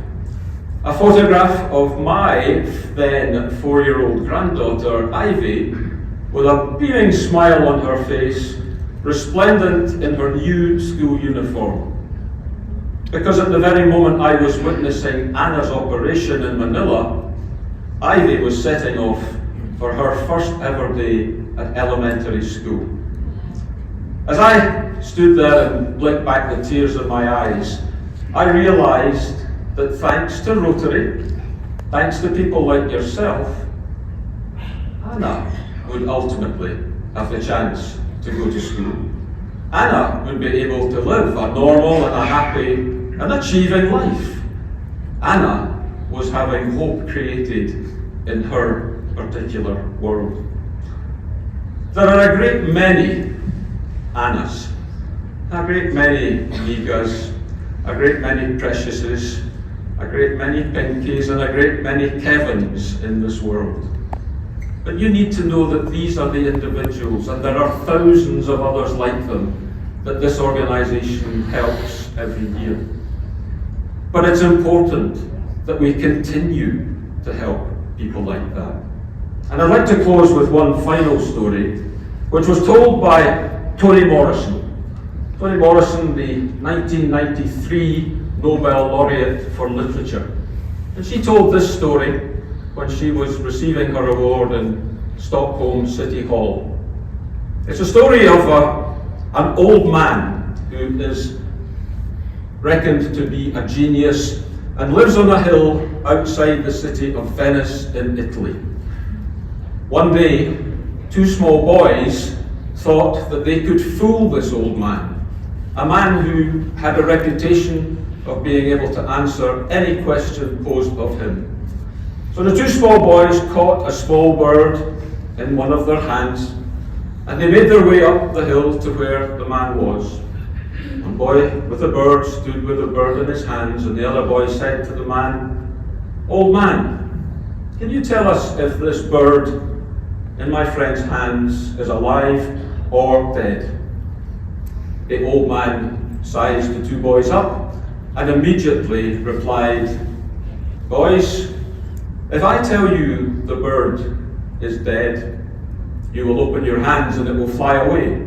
of my then 4-year-old granddaughter, Ivy, with a beaming smile on her face, resplendent in her new school uniform. Because at the very moment I was witnessing Anna's operation in Manila, Ivy was setting off for her first ever day at elementary school. As I stood there and blinked back the tears in my eyes, I realized that thanks to Rotary, thanks to people like yourself, Anna would ultimately have the chance to go to school. Anna would be able to live a normal and a happy and achieving life. Anna was having hope created in her particular world. There are a great many Annas, a great many Migas, a great many Preciouses, a great many Pinkies, and a great many Kevins in this world. But you need to know that these are the individuals, and there are thousands of others like them, that this organisation helps every year. But it's important that we continue to help people like that. And I'd like to close with one final story, which was told by Toni Morrison. Toni Morrison, the 1993 Nobel laureate for literature. And she told this story when she was receiving her award in Stockholm City Hall. It's a story of an old man who is reckoned to be a genius and lives on a hill outside the city of Venice in Italy. One day, 2 small boys thought that they could fool this old man, a man who had a reputation of being able to answer any question posed of him. So the 2 small boys caught a small bird in one of their hands, and they made their way up the hill to where the man was. One boy with the bird stood with the bird in his hands, and the other boy said to the man, "Old man, can you tell us if this bird in my friend's hands is alive or dead?" The old man sized the 2 boys up and immediately replied, "Boys, if I tell you the bird is dead, you will open your hands and it will fly away.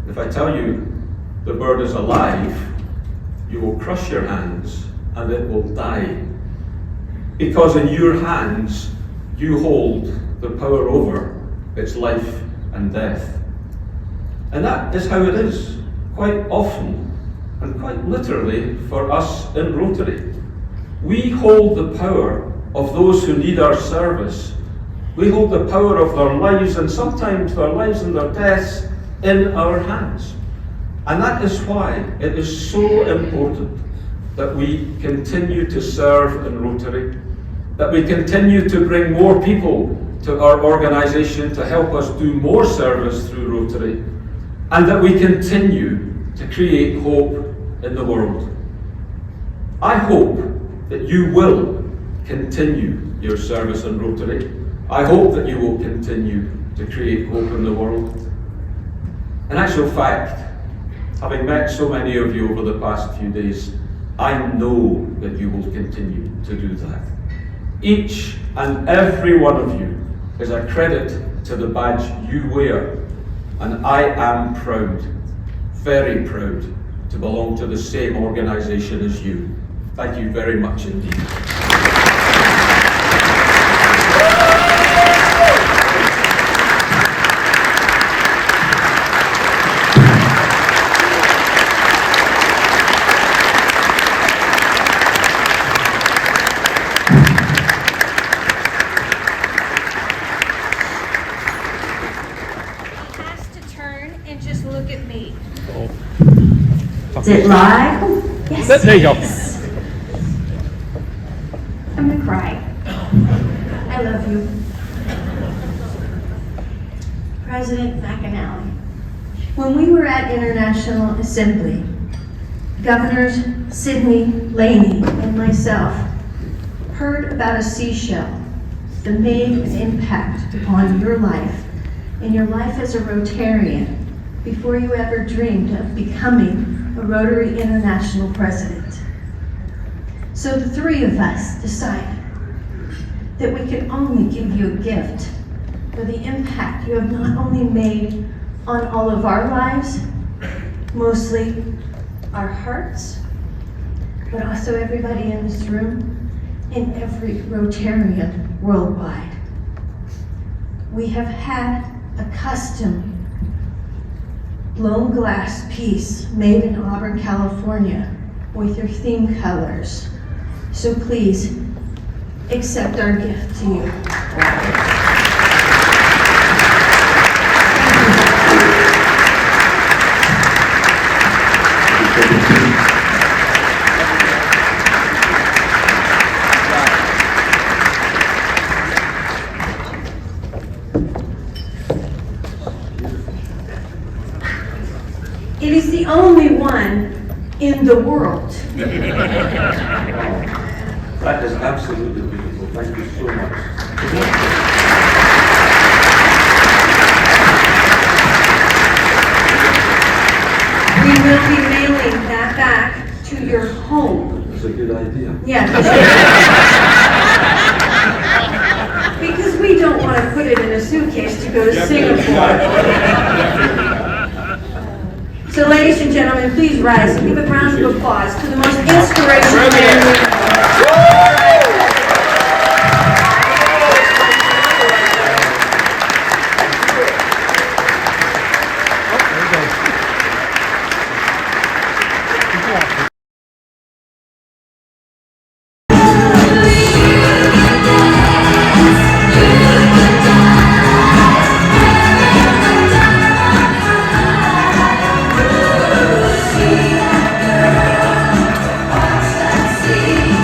If I tell you the bird is alive, you will crush your hands and it will die. Because in your hands, you hold the power over its life and death. And that is how it is, quite often, and quite literally for us in Rotary. We hold the power of those who need our service. We hold the power of their lives, and sometimes their lives and their deaths, in our hands. And that is why it is so important that we continue to serve in Rotary, that we continue to bring more people to our organisation to help us do more service through Rotary, and that we continue to create hope in the world. I hope that you will continue your service in Rotary. I hope that you will continue to create hope in the world. In actual fact, having met so many of you over the past few days, I know that you will continue to do that. Each and every one of you is a credit to the badge you wear, and I am proud, very proud, to belong to the same organisation as you. Thank you very much indeed. Is it live? Yes. There you go. I'm gonna cry. I love you. President McInally, when we were at International Assembly, Governors Sidney Laney and myself heard about a seashell that made an impact upon your life and your life as a Rotarian before you ever dreamed of becoming a Rotary International president. So the three of us decided that we could only give you a gift for the impact you have not only made on all of our lives, mostly our hearts, but also everybody in this room and every Rotarian worldwide. We have had a custom blown glass piece made in Auburn, California with your theme colors. So please accept our gift to you. It is the only one in the world. That is absolutely beautiful. Thank you so much. We will be mailing that back to your home. That's a good idea. Yeah. Because we don't want to put it in a suitcase to go to Singapore. So ladies and gentlemen, please rise and give a round of applause to the most inspirational man. See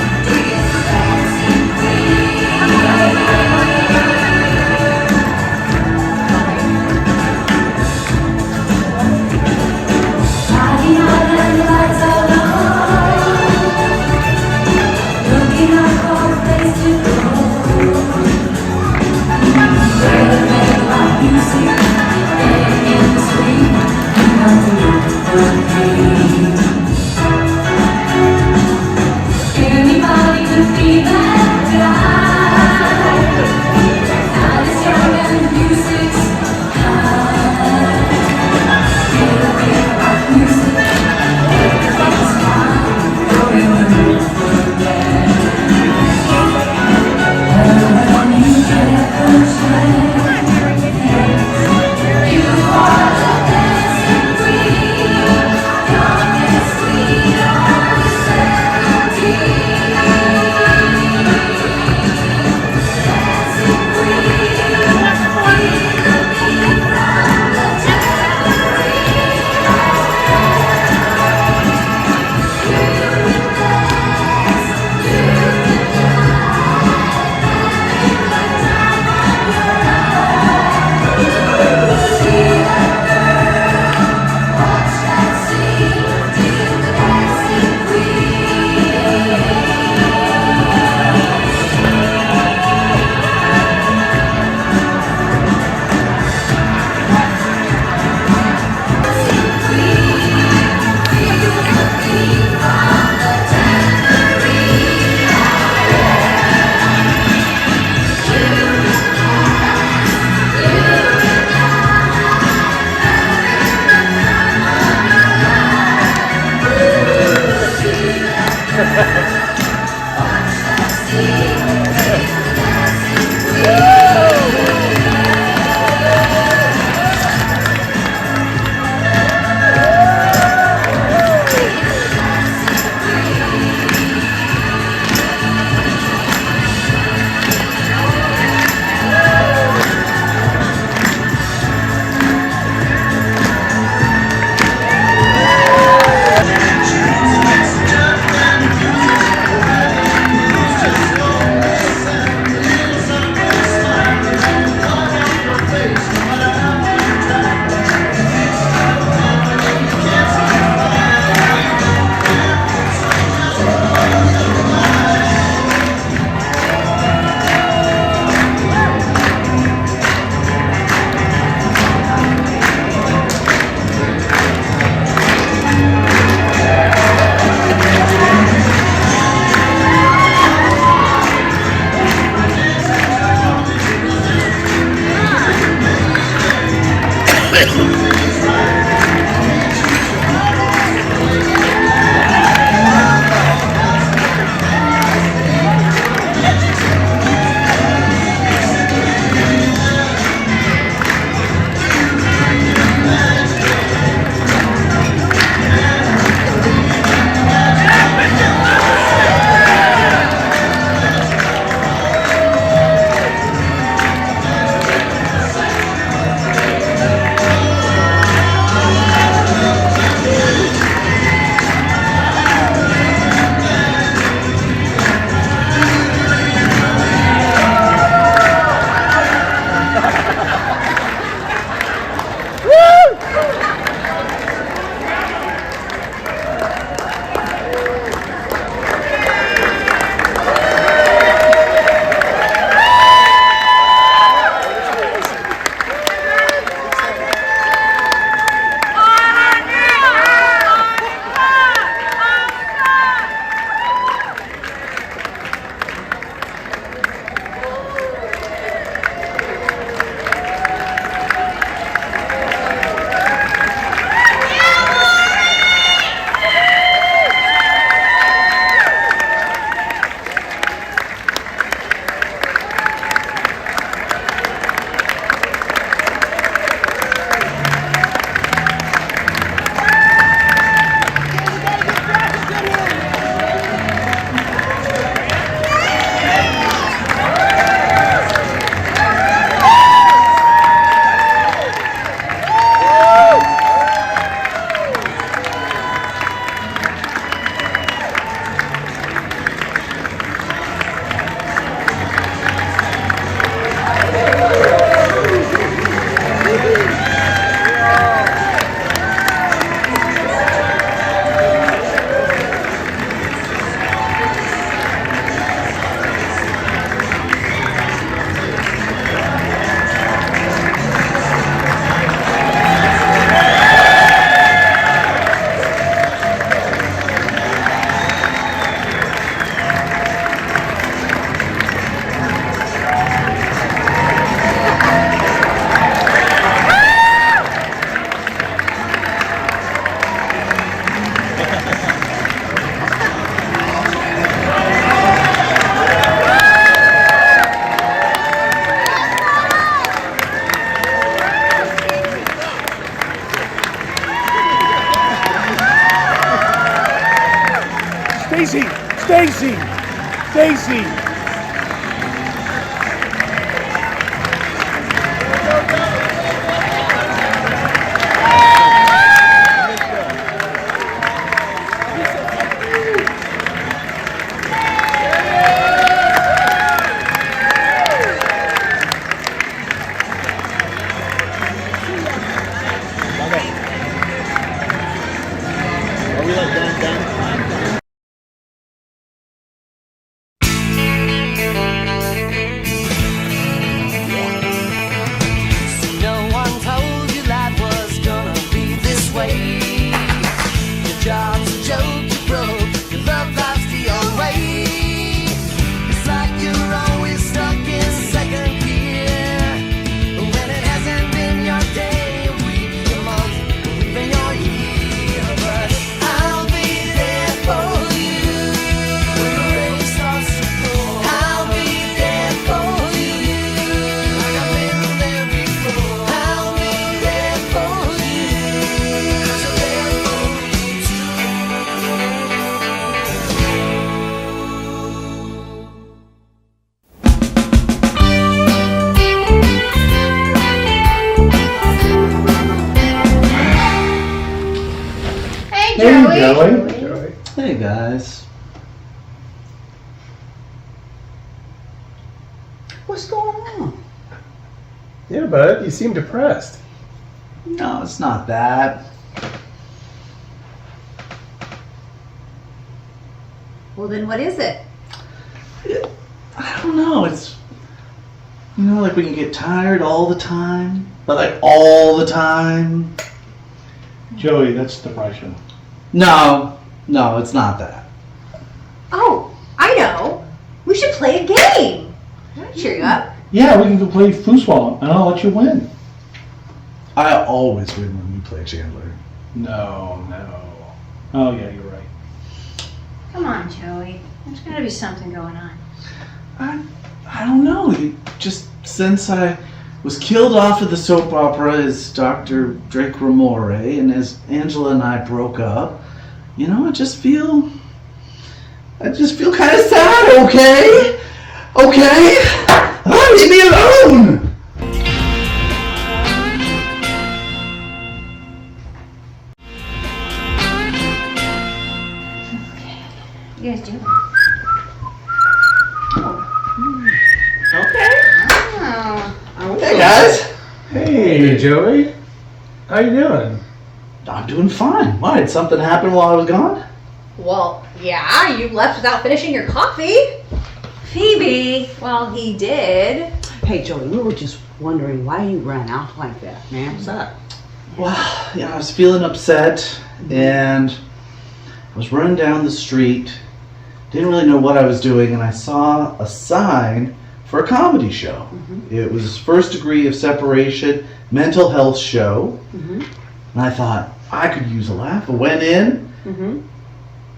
Stacy! Stacy! Stacy! No one told you life was gonna be this way. Your job's a joke, you broke, your love life's the old way. It's like you're always stuck in second gear. When it hasn't been your day, your week, your month, or even your year. But I'll be there for you when the rain starts to pour. I'll be there for you like I've been there before. I'll be there for you 'cause you're there for me too. Hey, Joey. Hey, guys. What's going on? Yeah, bud, you seem depressed. No, it's not that. Well, then what is it? I don't know. It's, like we can get tired all the time, but like all the time. Joey, that's depression. No, it's not that. Oh, I know. We should play a game. That'll cheer you up. Yeah, we can go play foosball, and I'll let you win. I always win when we play, Chandler. No. Oh, yeah, you're right. Come on, Joey. There's got to be something going on. I don't know. Just since I was killed off of the soap opera as Dr. Drake Ramore, and as Angela and I broke up, I just feel kind of sad. Okay. Leave me alone. You guys doing? Okay. Oh. Hey guys. Hey, Joey. How you doing? I'm doing fine. Why, did something happen while I was gone? Well, yeah, you left without finishing your coffee. Phoebe, well, he did. Hey, Joey, we were just wondering why you ran out like that, man. What's up? Well, I was feeling upset, and I was running down the street, didn't really know what I was doing, and I saw a sign for a comedy show. It was First Degree of Separation mental health show, and I thought I could use a laugh. I went in.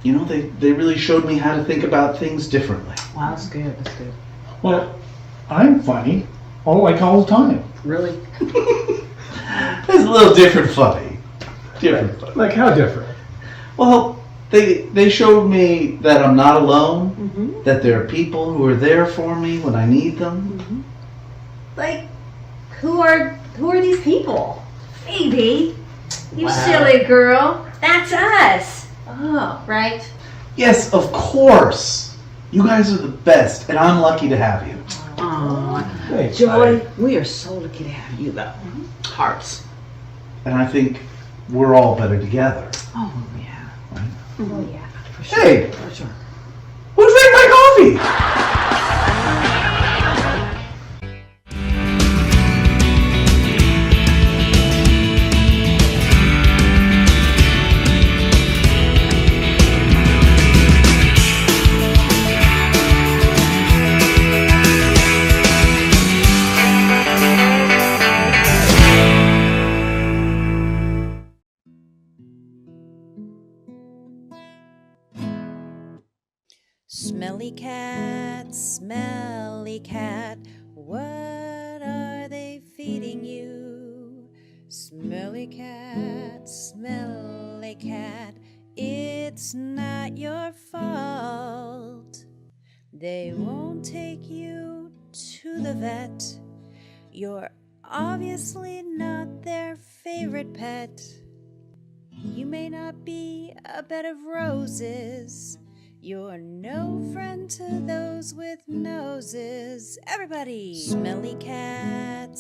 They really showed me how to think about things differently. Wow, that's good. That's good. Well, I'm funny. All the time. Really? It's a little different funny. Like how different? Well, they showed me that I'm not alone, that there are people who are there for me when I need them. Like, who are these people? Phoebe, you Wow. silly girl. That's us. Oh, right. Yes, of course. You guys are the best, and I'm lucky to have you. Aw, Joey, we are so lucky to have you, though. Hearts. And I think we're all better together. Oh, yeah. Oh, yeah. For sure. Hey! For sure. Who drank my coffee? Smelly cat, what are they feeding you? Smelly cat, it's not your fault. They won't take you to the vet. You're obviously not their favorite pet. You may not be a bed of roses. You're no friend to those with noses. Everybody! Smelly cat,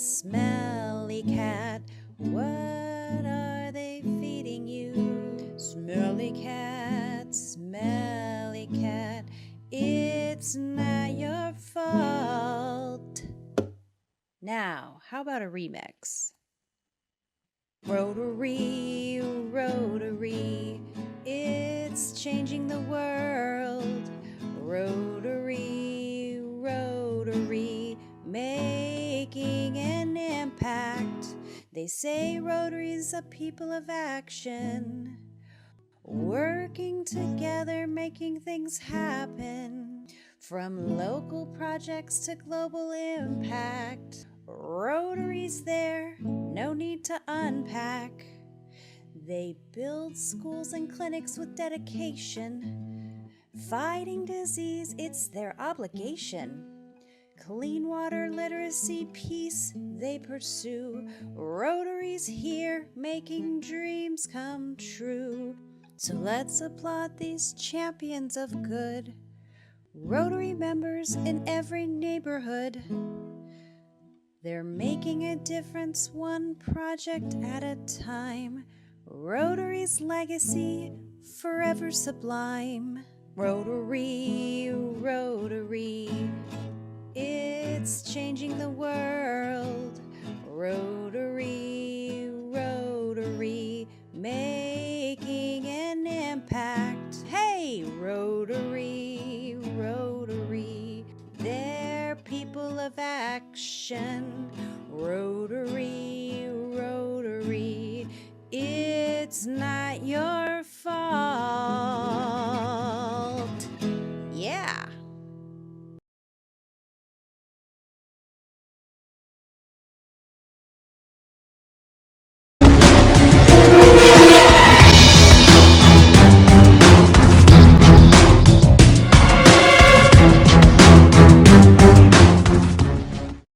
what are they feeding you? Smelly cat, it's not your fault. Now, how about a remix? Rotary, Rotary, it's changing the world. Rotary, Rotary, making an impact. They say Rotary's a people of action, working together, making things happen. From local projects to global impact, Rotary's there, no need to unpack. They build schools and clinics with dedication. Fighting disease, it's their obligation. Clean water, literacy, peace they pursue. Rotary's here, making dreams come true. So let's applaud these champions of good. Rotary members in every neighborhood. They're making a difference one project at a time. Rotary's legacy forever sublime. Rotary, Rotary, it's changing the world. Rotary, Rotary, making an impact. Hey, Rotary, Rotary, they're people of action. Rotary, Rotary, it's not your fault. Yeah.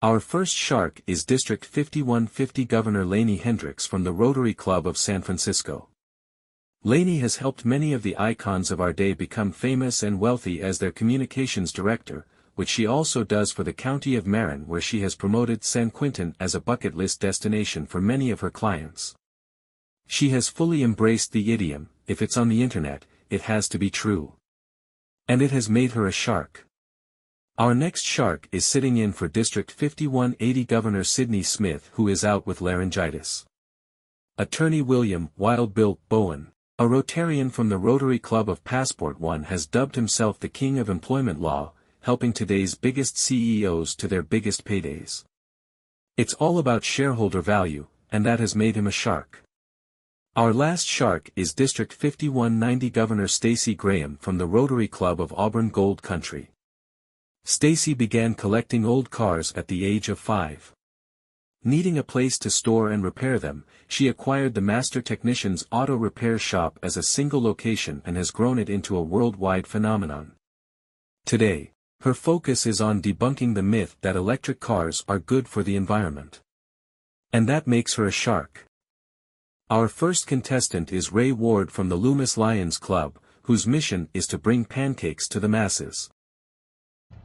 Our first shark is District 5150 Governor Lainey Hendricks from the Rotary Club of San Francisco. Lainey has helped many of the icons of our day become famous and wealthy as their communications director, which she also does for the County of Marin, where she has promoted San Quentin as a bucket list destination for many of her clients. She has fully embraced the idiom, if it's on the internet, it has to be true. And it has made her a shark. Our next shark is sitting in for District 5180 Governor Sidney Smith, who is out with laryngitis. Attorney William Wild Bill Bowen, a Rotarian from the Rotary Club of Passport One, has dubbed himself the King of Employment Law, helping today's biggest CEOs to their biggest paydays. It's all about shareholder value, and that has made him a shark. Our last shark is District 5190 Governor Stacey Graham from the Rotary Club of Auburn Gold Country. Stacey began collecting old cars at the age of 5. Needing a place to store and repair them, she acquired the Master Technician's Auto Repair Shop as a single location and has grown it into a worldwide phenomenon. Today, her focus is on debunking the myth that electric cars are good for the environment. And that makes her a shark. Our first contestant is Ray Ward from the Loomis Lions Club, whose mission is to bring pancakes to the masses.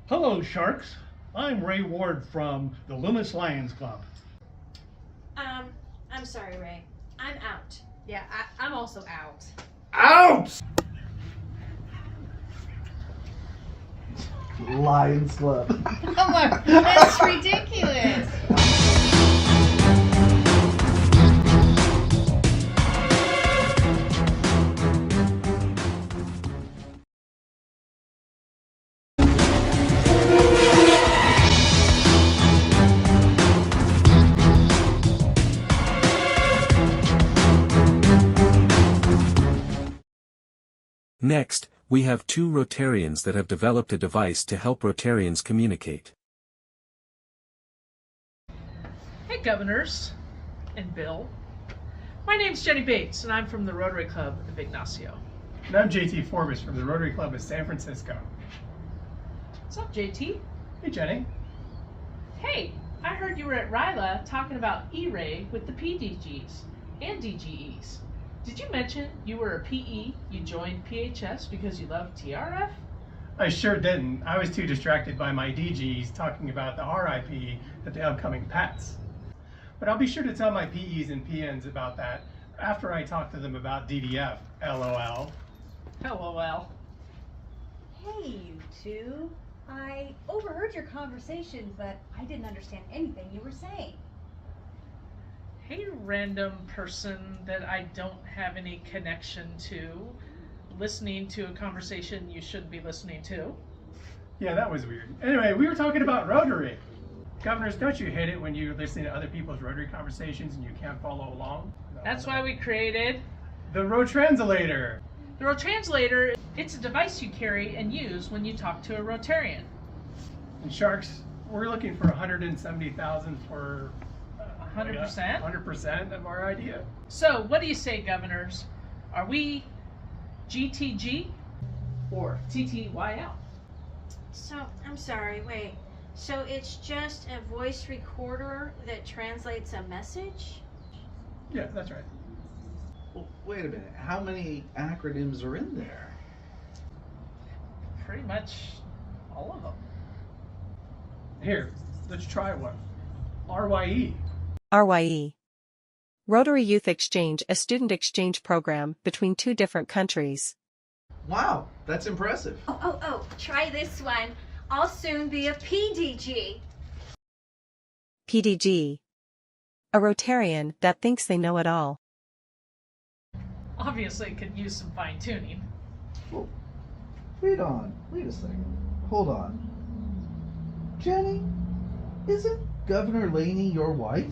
Hello, Sharks. I'm Ray Ward from the Loomis Lions Club. I'm sorry, Ray. I'm out. Yeah, I'm also out. Out! Lions Club. That's ridiculous. Next, we have two Rotarians that have developed a device to help Rotarians communicate. Hey Governors, and Bill. My name's Jenny Bates, and I'm from the Rotary Club of Ignacio. And I'm JT Forbes from the Rotary Club of San Francisco. What's up, JT? Hey, Jenny. Hey, I heard you were at Ryla talking about E-Ray with the PDGs and DGEs. Did you mention you were a PE, you joined PHS because you love TRF? I sure didn't. I was too distracted by my DGs talking about the RIP at the upcoming PATS. But I'll be sure to tell my PEs and PNs about that after I talk to them about DDF, LOL. LOL. Hey, you two. I overheard your conversation, but I didn't understand anything you were saying. Hey, random person that I don't have any connection to, listening to a conversation you shouldn't be listening to. Yeah, that was weird. Anyway, we were talking about Rotary. Governors, don't you hate it when you're listening to other people's Rotary conversations and you can't follow along? That's why we created the Rotranslator. The Rotranslator, it's a device you carry and use when you talk to a Rotarian. And Sharks, we're looking for 170,000 for 100%? 100% of our idea. So, what do you say, governors? Are we GTG or TTYL? So, I'm sorry, wait. So it's just a voice recorder that translates a message? Yeah, that's right. Well, wait a minute. How many acronyms are in there? Pretty much all of them. Here, let's try one. RYE. RYE. Rotary Youth Exchange, a student exchange program between two different countries. Wow, that's impressive. Oh, try this one. I'll soon be a PDG. PDG. A Rotarian that thinks they know it all. Obviously, could use some fine tuning. Well, wait a second. Hold on. Jenny, isn't Governor Laney your wife?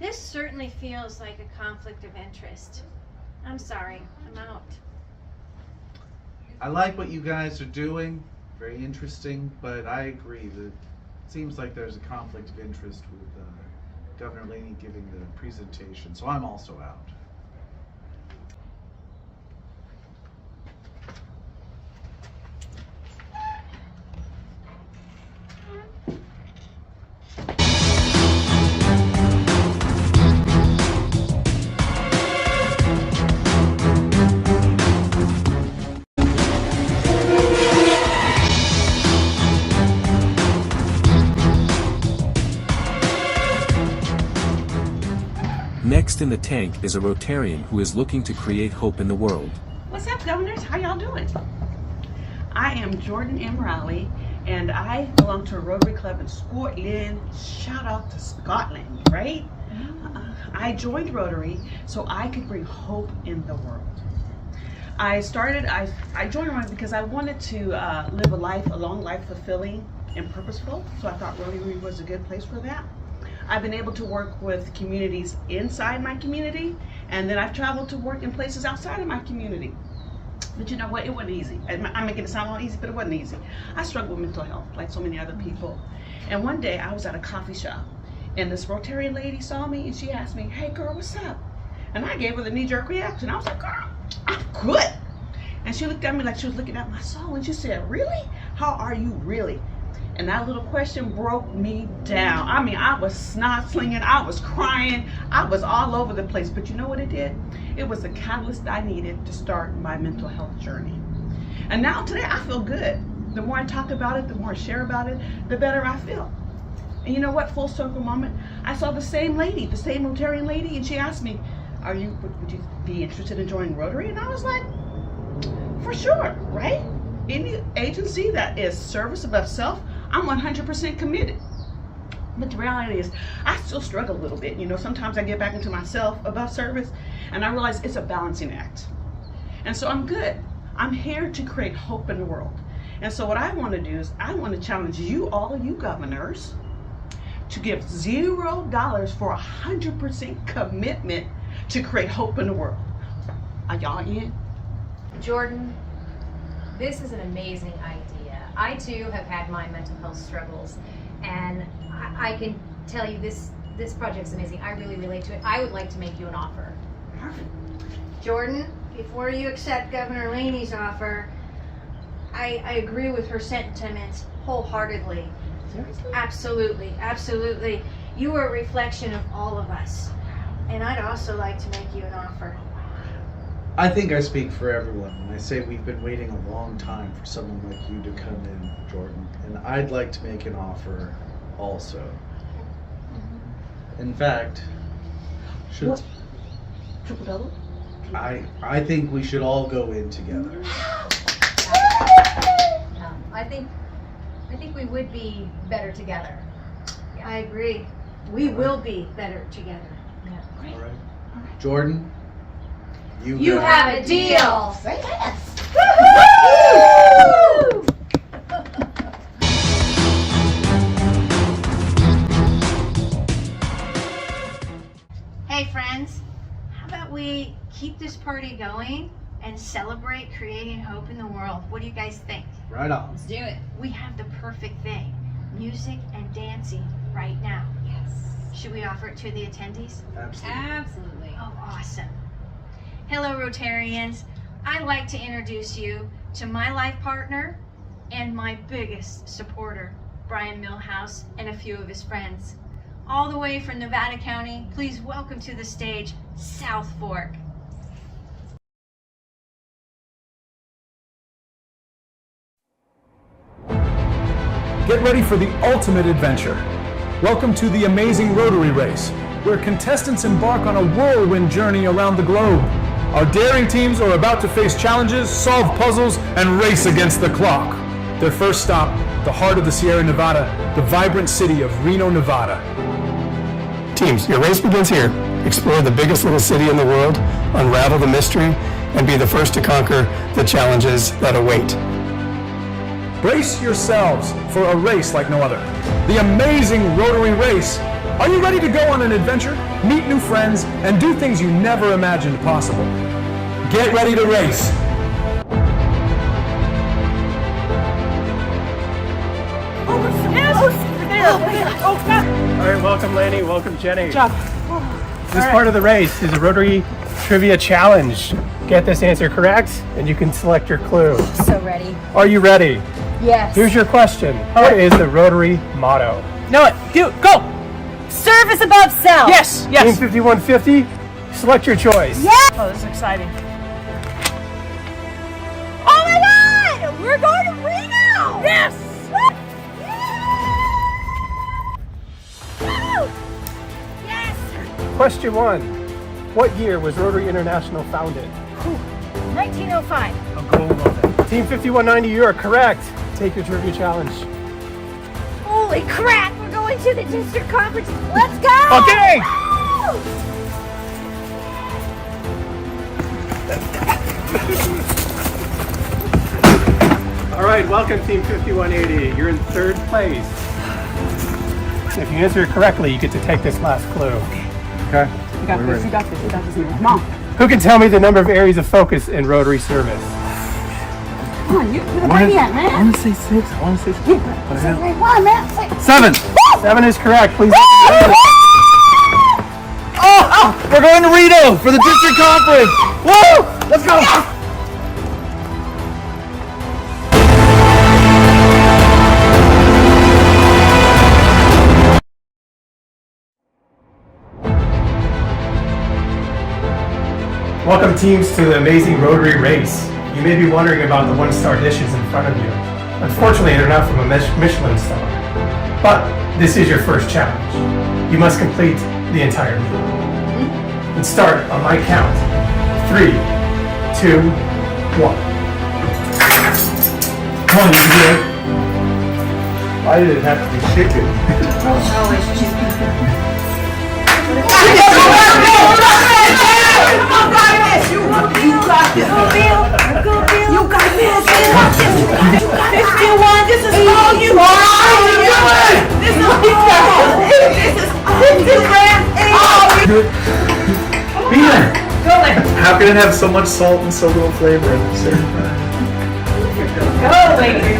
This certainly feels like a conflict of interest. I'm sorry, I'm out. I like what you guys are doing. Very interesting, but I agree that it seems like there's a conflict of interest with Governor Laney giving the presentation, so I'm also out. Next in the tank is a Rotarian who is looking to create hope in the world. What's up, governors? How y'all doing? I am Jordan McInally, and I belong to a Rotary Club in Scotland. Shout out to Scotland, right? I joined Rotary so I could bring hope in the world. I joined Rotary because I wanted to live a long life fulfilling and purposeful, so I thought Rotary was a good place for that. I've been able to work with communities inside my community, and then I've traveled to work in places outside of my community. But you know what? It wasn't easy. I'm making it sound all easy, but it wasn't easy. I struggle with mental health like so many other people. And one day I was at a coffee shop, and this Rotarian lady saw me, and she asked me, "Hey girl, what's up?" And I gave her the knee-jerk reaction. I was like, "Girl, I'm good." And she looked at me like she was looking at my soul, and she said, "Really? How are you really?" And that little question broke me down. I mean, I was snot slinging, I was crying, I was all over the place. But you know what it did? It was the catalyst I needed to start my mental health journey. And now today I feel good. The more I talk about it, the more I share about it, the better I feel. And you know what? Full circle moment. I saw the same lady, the same Rotarian lady, and she asked me, would you be interested in joining Rotary? And I was like, for sure, right? Any agency that is service above self, I'm 100% committed. But the reality is, I still struggle a little bit. You know, sometimes I get back into myself above service, and I realize it's a balancing act. And so I'm good. I'm here to create hope in the world. And so what I want to do is, I want to challenge you, all of you governors, to give $0 for 100% commitment to create hope in the world. Are y'all in? Jordan, this is an amazing idea. I too have had my mental health struggles, and I can tell you this project's amazing. I really relate to it. I would like to make you an offer. Perfect. Jordan, before you accept Governor Laney's offer, I agree with her sentiments wholeheartedly. Seriously? Absolutely, absolutely. You are a reflection of all of us. And I'd also like to make you an offer. I think I speak for everyone when I say we've been waiting a long time for someone like you to come in, Jordan. And I'd like to make an offer also. In fact, should Triple double? I think we should all go in together. I think we would be better together. Yeah. I agree. We will be better together. Yeah. All right. Jordan, You have a deal. Say yes. Hey friends, how about we keep this party going and celebrate creating hope in the world? What do you guys think? right on. Let's do it. We have the perfect thing, music and dancing right now. Yes. Should we offer it to the attendees? Absolutely. Absolutely. Oh, awesome. Hello, Rotarians. I'd like to introduce you to my life partner and my biggest supporter, Brian Millhouse, and a few of his friends. All the way from Nevada County, please welcome to the stage, South Fork. Get ready for the ultimate adventure. Welcome to the amazing Rotary Race, where contestants embark on a whirlwind journey around the globe. Our daring teams are about to face challenges, solve puzzles, and race against the clock. Their first stop, the heart of the Sierra Nevada, the vibrant city of Reno, Nevada. Teams, your race begins here. Explore the biggest little city in the world, unravel the mystery, and be the first to conquer the challenges that await. Brace yourselves for a race like no other. The amazing Rotary Race. Are you ready to go on an adventure, meet new friends, and do things you never imagined possible? Get ready to race. All right, welcome Laney, welcome Jenny. This part of the race is a Rotary Trivia Challenge. Get this answer correct, and you can select your clue. So ready. Are you ready? Yes. Here's your question. What is the Rotary motto? Know it. Go. Service above self. Yes. Team 5150, select your choice. Yes. Oh, this is exciting. Oh my God! We're going to Reno. Yes. Woo! Yes. Question 1. What year was Rotary International founded? 1905. A gold on it. Team 5190, you are correct. Take your trivia challenge. Holy crap! We're going to the district conference. Let's go! Okay! All right, welcome Team 5180. You're in third place. If you answer it correctly, you get to take this last clue. Okay? You got this, you got this, you got this. Come on. Who can tell me the number of areas of focus in Rotary service? Come on, you're the brilliant, man. I want to say 6. I want to say 6. Say great one, man. Say 7. 7 is correct. Please. Oh, we're going to Reno for the district conference. Woo! Let's go. Welcome teams to the amazing Rotary Race. You may be wondering about the one-star dishes in front of you. Unfortunately, they're not from a Michelin star. But this is your first challenge. You must complete the entire meal. And start on my count. 3, 2, 1. Come on, you can do it. Why did it have to be chicken? Always chicken. You got this. Go, Bill. You got this. 51. This is all you. This is all. This is grand. Peter! Go there. How can it have so much salt and so little flavor at the same time? Go, lady.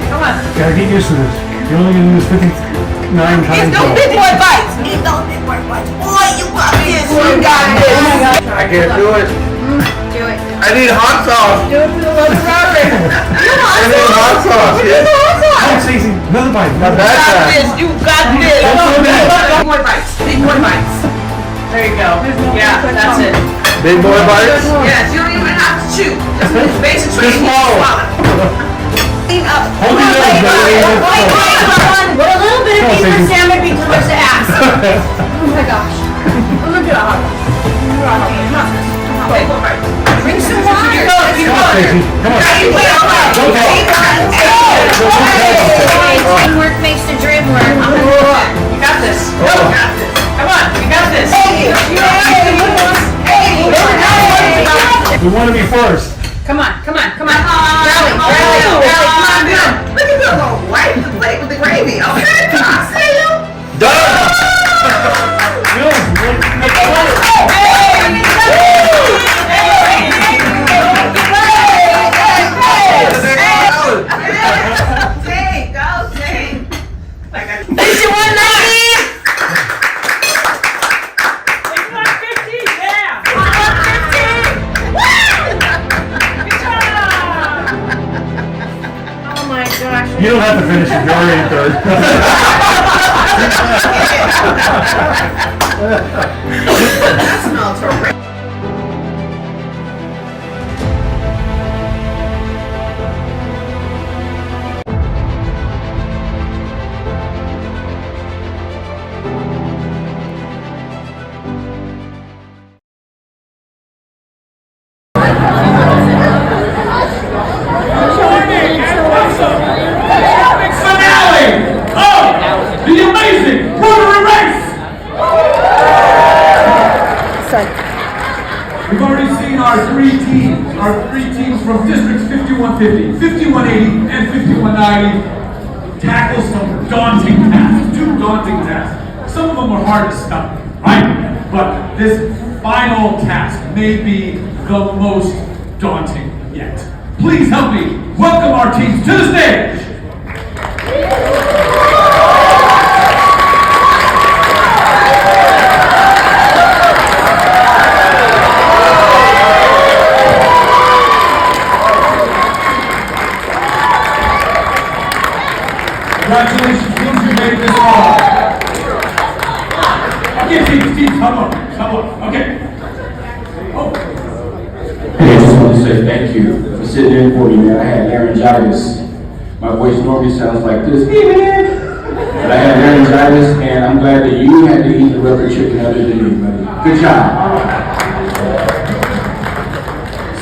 Come on. Gotta get used to this. You're only gonna do this 59 times. It's no big boy bites. It's no big boy bites. Boy, you got this. You got this. I can't do it. Do it. I need hot sauce. Do it for the love of Rotary. I need hot sauce. Yes. That's easy. Another bite. Not bad time. You got this. Big boy bites. Big boy bites. There you go. Yeah, that's it. Big boy bites? Yes, you don't even have to chew. Just basically Just swallow. Hold it up, What a little bit of beef and salmon be too much to ask. Oh my gosh. I'm gonna do a hot Drink some water. Keep going. Come on. Teamwork makes the dream work. You got this. Go. Come on, you got this. We want to be first. Come on. Rally. Come on, Look at you go wipe the plate with the gravy. Okay, can I see you? Is it 190? You don't have to finish it. You're already in third. That smells horrific. We've already seen our three teams from districts 5150, 5180, and 5190 tackle some daunting tasks, two daunting tasks. Some of them are hard to stomach, right? But this final task may be the most daunting yet. Please help me welcome our teams to the stage. Congratulations, teams, you made this far. Okay, teams, come on, okay. Oh. Hey, I just want to say thank you for sitting in for me, man. I had laryngitis. My voice normally sounds like this, hey man. But I had laryngitis, and I'm glad that you had to eat the rubber chicken other than me, buddy. Good job.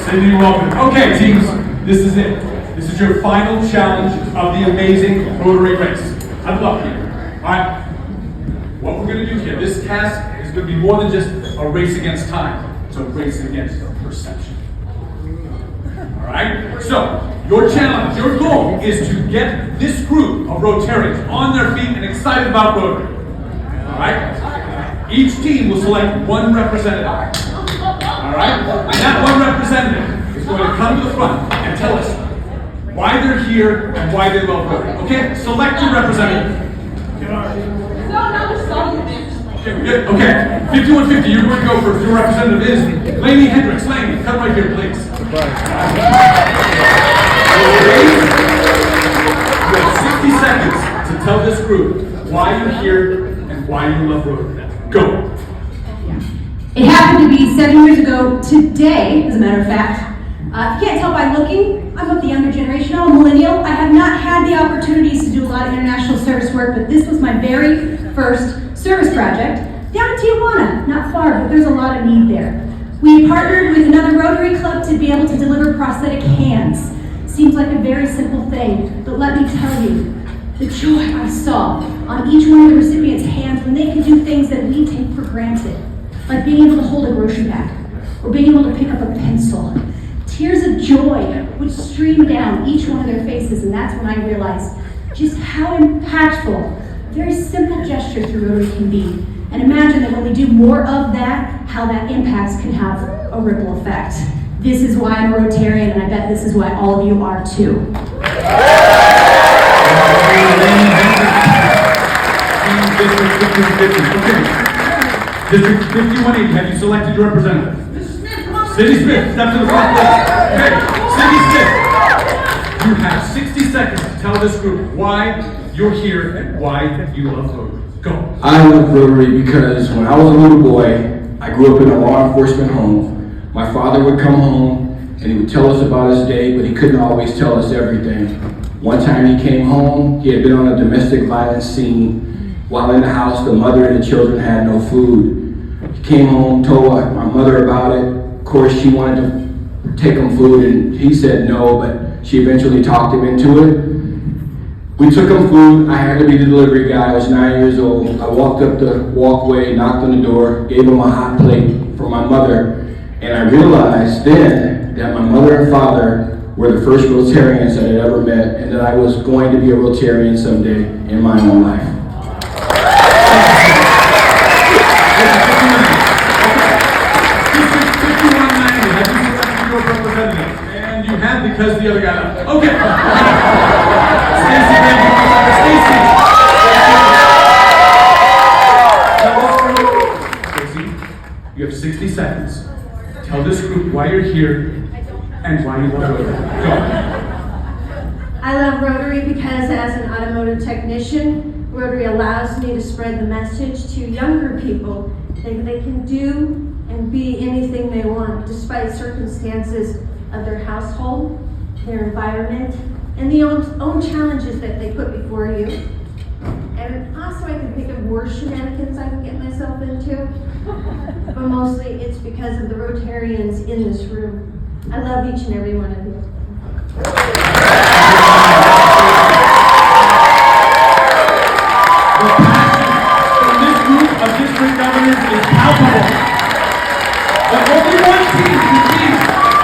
Cindy, welcome. Okay, teams, this is it. This is your final challenge of the amazing Rotary race. Good luck here. All right. What we're going to do here, this task is going to be more than just a race against time. It's a race against perception. All right. So your challenge, your goal, is to get this group of Rotarians on their feet and excited about Rotary. All right. Each team will select one representative. All right. And that one representative is going to come to the front and tell us why they're here and why they love Rotary. Okay, select your representative. Okay, good. Okay, 5150, you're going to go first. Your representative is Laney Hendricks. Laney, come right here, please. You have 60 seconds to tell this group why you're here and why you love Rotary. Go. It happened to be 7 years ago today, as a matter of fact. If you can't tell by looking, I'm of the younger generation. I'm a millennial. I have not had the opportunities to do a lot of international service work, but this was my very first service project down in Tijuana. Not far, but there's a lot of need there. We partnered with another Rotary Club to be able to deliver prosthetic hands. Seems like a very simple thing, but let me tell you, the joy I saw on each one of the recipients' hands when they could do things that we take for granted, like being able to hold a grocery bag, or being able to pick up a pencil. Tears of joy would stream down each one of their faces, and that's when I realized just how impactful a very simple gesture through Rotary can be. And imagine that when we do more of that, how that impacts can have a ripple effect. This is why I'm a Rotarian, and I bet this is why all of you are too. District 5180, have you selected your representative? Cindy Smith, step to the front, please. Okay, Cindy Smith, you have 60 seconds to tell this group why you're here and why you love Rotary. Go. I love Rotary because when I was a little boy, I grew up in a law enforcement home. My father would come home and he would tell us about his day, but he couldn't always tell us everything. One time he came home, he had been on a domestic violence scene. While in the house, the mother and the children had no food. He came home, told my mother about it. Of course, she wanted to take him food and he said no, but she eventually talked him into it. We took him food. I had to be the delivery guy. I was 9 years old. I walked up the walkway, knocked on the door, gave him a hot plate for my mother, and I realized then that my mother and father were the first Rotarians that I'd ever met, and that I was going to be a Rotarian someday in my own life. And you have because the other guy left. Okay. Stacey, you have 60 seconds. Tell this group why you're here and why you love Rotary. Go. I love Rotary because as an automotive technician, Rotary allows me to spread the message to younger people that they can do and be anything they want despite circumstances of their household, their environment, and the own challenges that they put before you. And also I can think of worse shenanigans I can get myself into, but mostly it's because of the Rotarians in this room. I love each and every one of you. The passion from this group of district governors is palpable. But only one team can be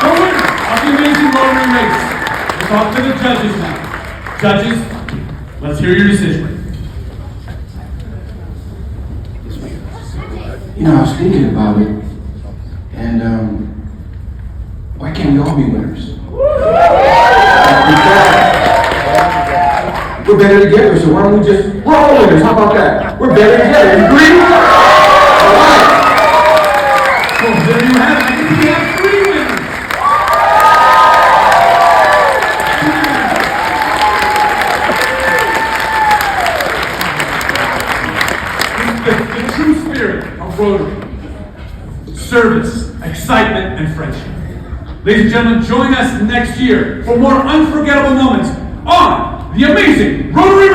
the winner of the amazing Rotary race. We'll talk to the judges now. Judges, let's hear your decision. You know, I was thinking about it, and why can't we all be winners? We're better together, so why don't we just, we're all winners, how about that? We're better together, you agree? All right. Well, there you have it. I think we have 3 winners. The true spirit of Rotary. Service, excitement, and friendship. Ladies and gentlemen, join us next year for more unforgettable moments on the amazing Rotary